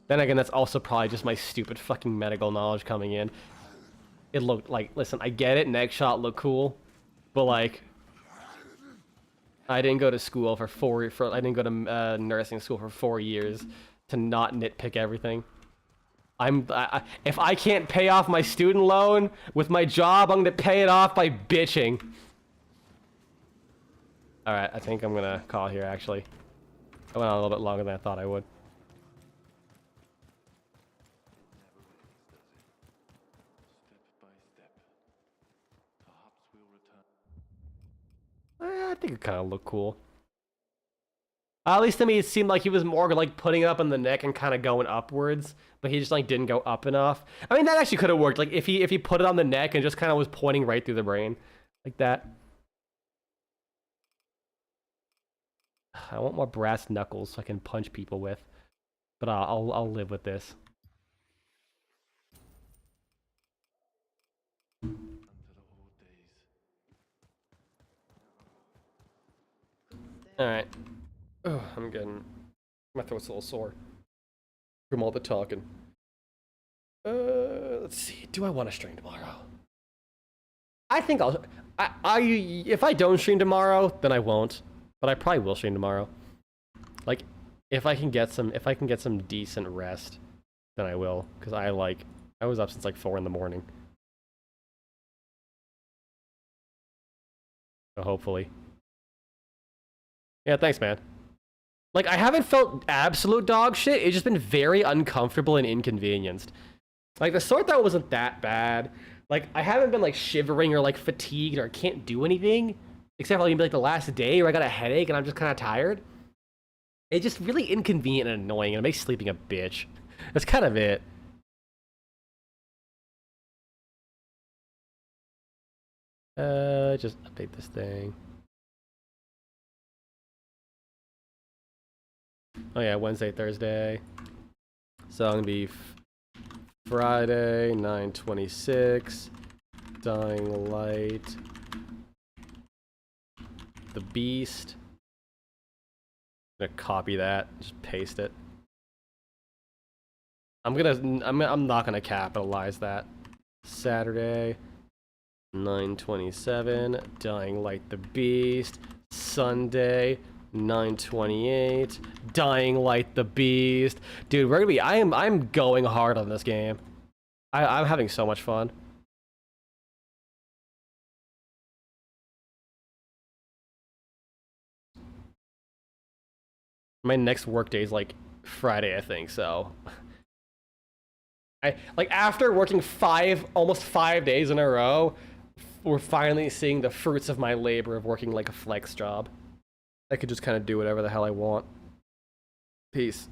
Then again, that's also probably just my stupid fucking medical knowledge coming in. It looked like, listen, I get it, neck shot looked cool, but like, I didn't go to school I didn't go to nursing school for 4 years to not nitpick everything. If I can't pay off my student loan with my job, I'm gonna pay it off by bitching. All right, I think I'm gonna call here. Actually, I went on a little bit longer than I thought I would. I think it kind of looked cool. At least to me, it seemed like he was more like putting it up in the neck and kind of going upwards, but he just like didn't go up enough. I mean, that actually could have worked. Like if he put it on the neck and just kind of was pointing right through the brain, like that. I want more brass knuckles so I can punch people with, but I'll live with this. All right. Oh, I'm getting... My throat's a little sore from all the talking. Let's see. Do I want to stream tomorrow? I think I'll... if I don't stream tomorrow, then I won't. But I probably will stream tomorrow. Like, if I can get some decent rest, then I will. Because I was up since like 4 in the morning. So hopefully. Yeah, thanks, man. Like, I haven't felt absolute dog shit. It's just been very uncomfortable and inconvenienced. Like, the sore throat wasn't that bad. Like, I haven't been, like, shivering or, like, fatigued or can't do anything. Except for, like, maybe, like, the last day where I got a headache and I'm just kind of tired. It's just really inconvenient and annoying, and it makes sleeping a bitch. That's kind of it. Just update this thing. Oh yeah, Wednesday, Thursday. So I'm gonna be Friday, 9/26. Dying Light. The Beast. I'm gonna copy that, just paste it. I'm not gonna capitalize that. Saturday, 9/27. Dying Light the Beast. Sunday, 9/28. Dying Light the Beast. Dude, we're gonna be. I'm going hard on this game. I'm having so much fun. My next work day is like Friday, I think, so. After working almost 5 days in a row, we're finally seeing the fruits of my labor of working like a flex job. I could just kind of do whatever the hell I want. Peace.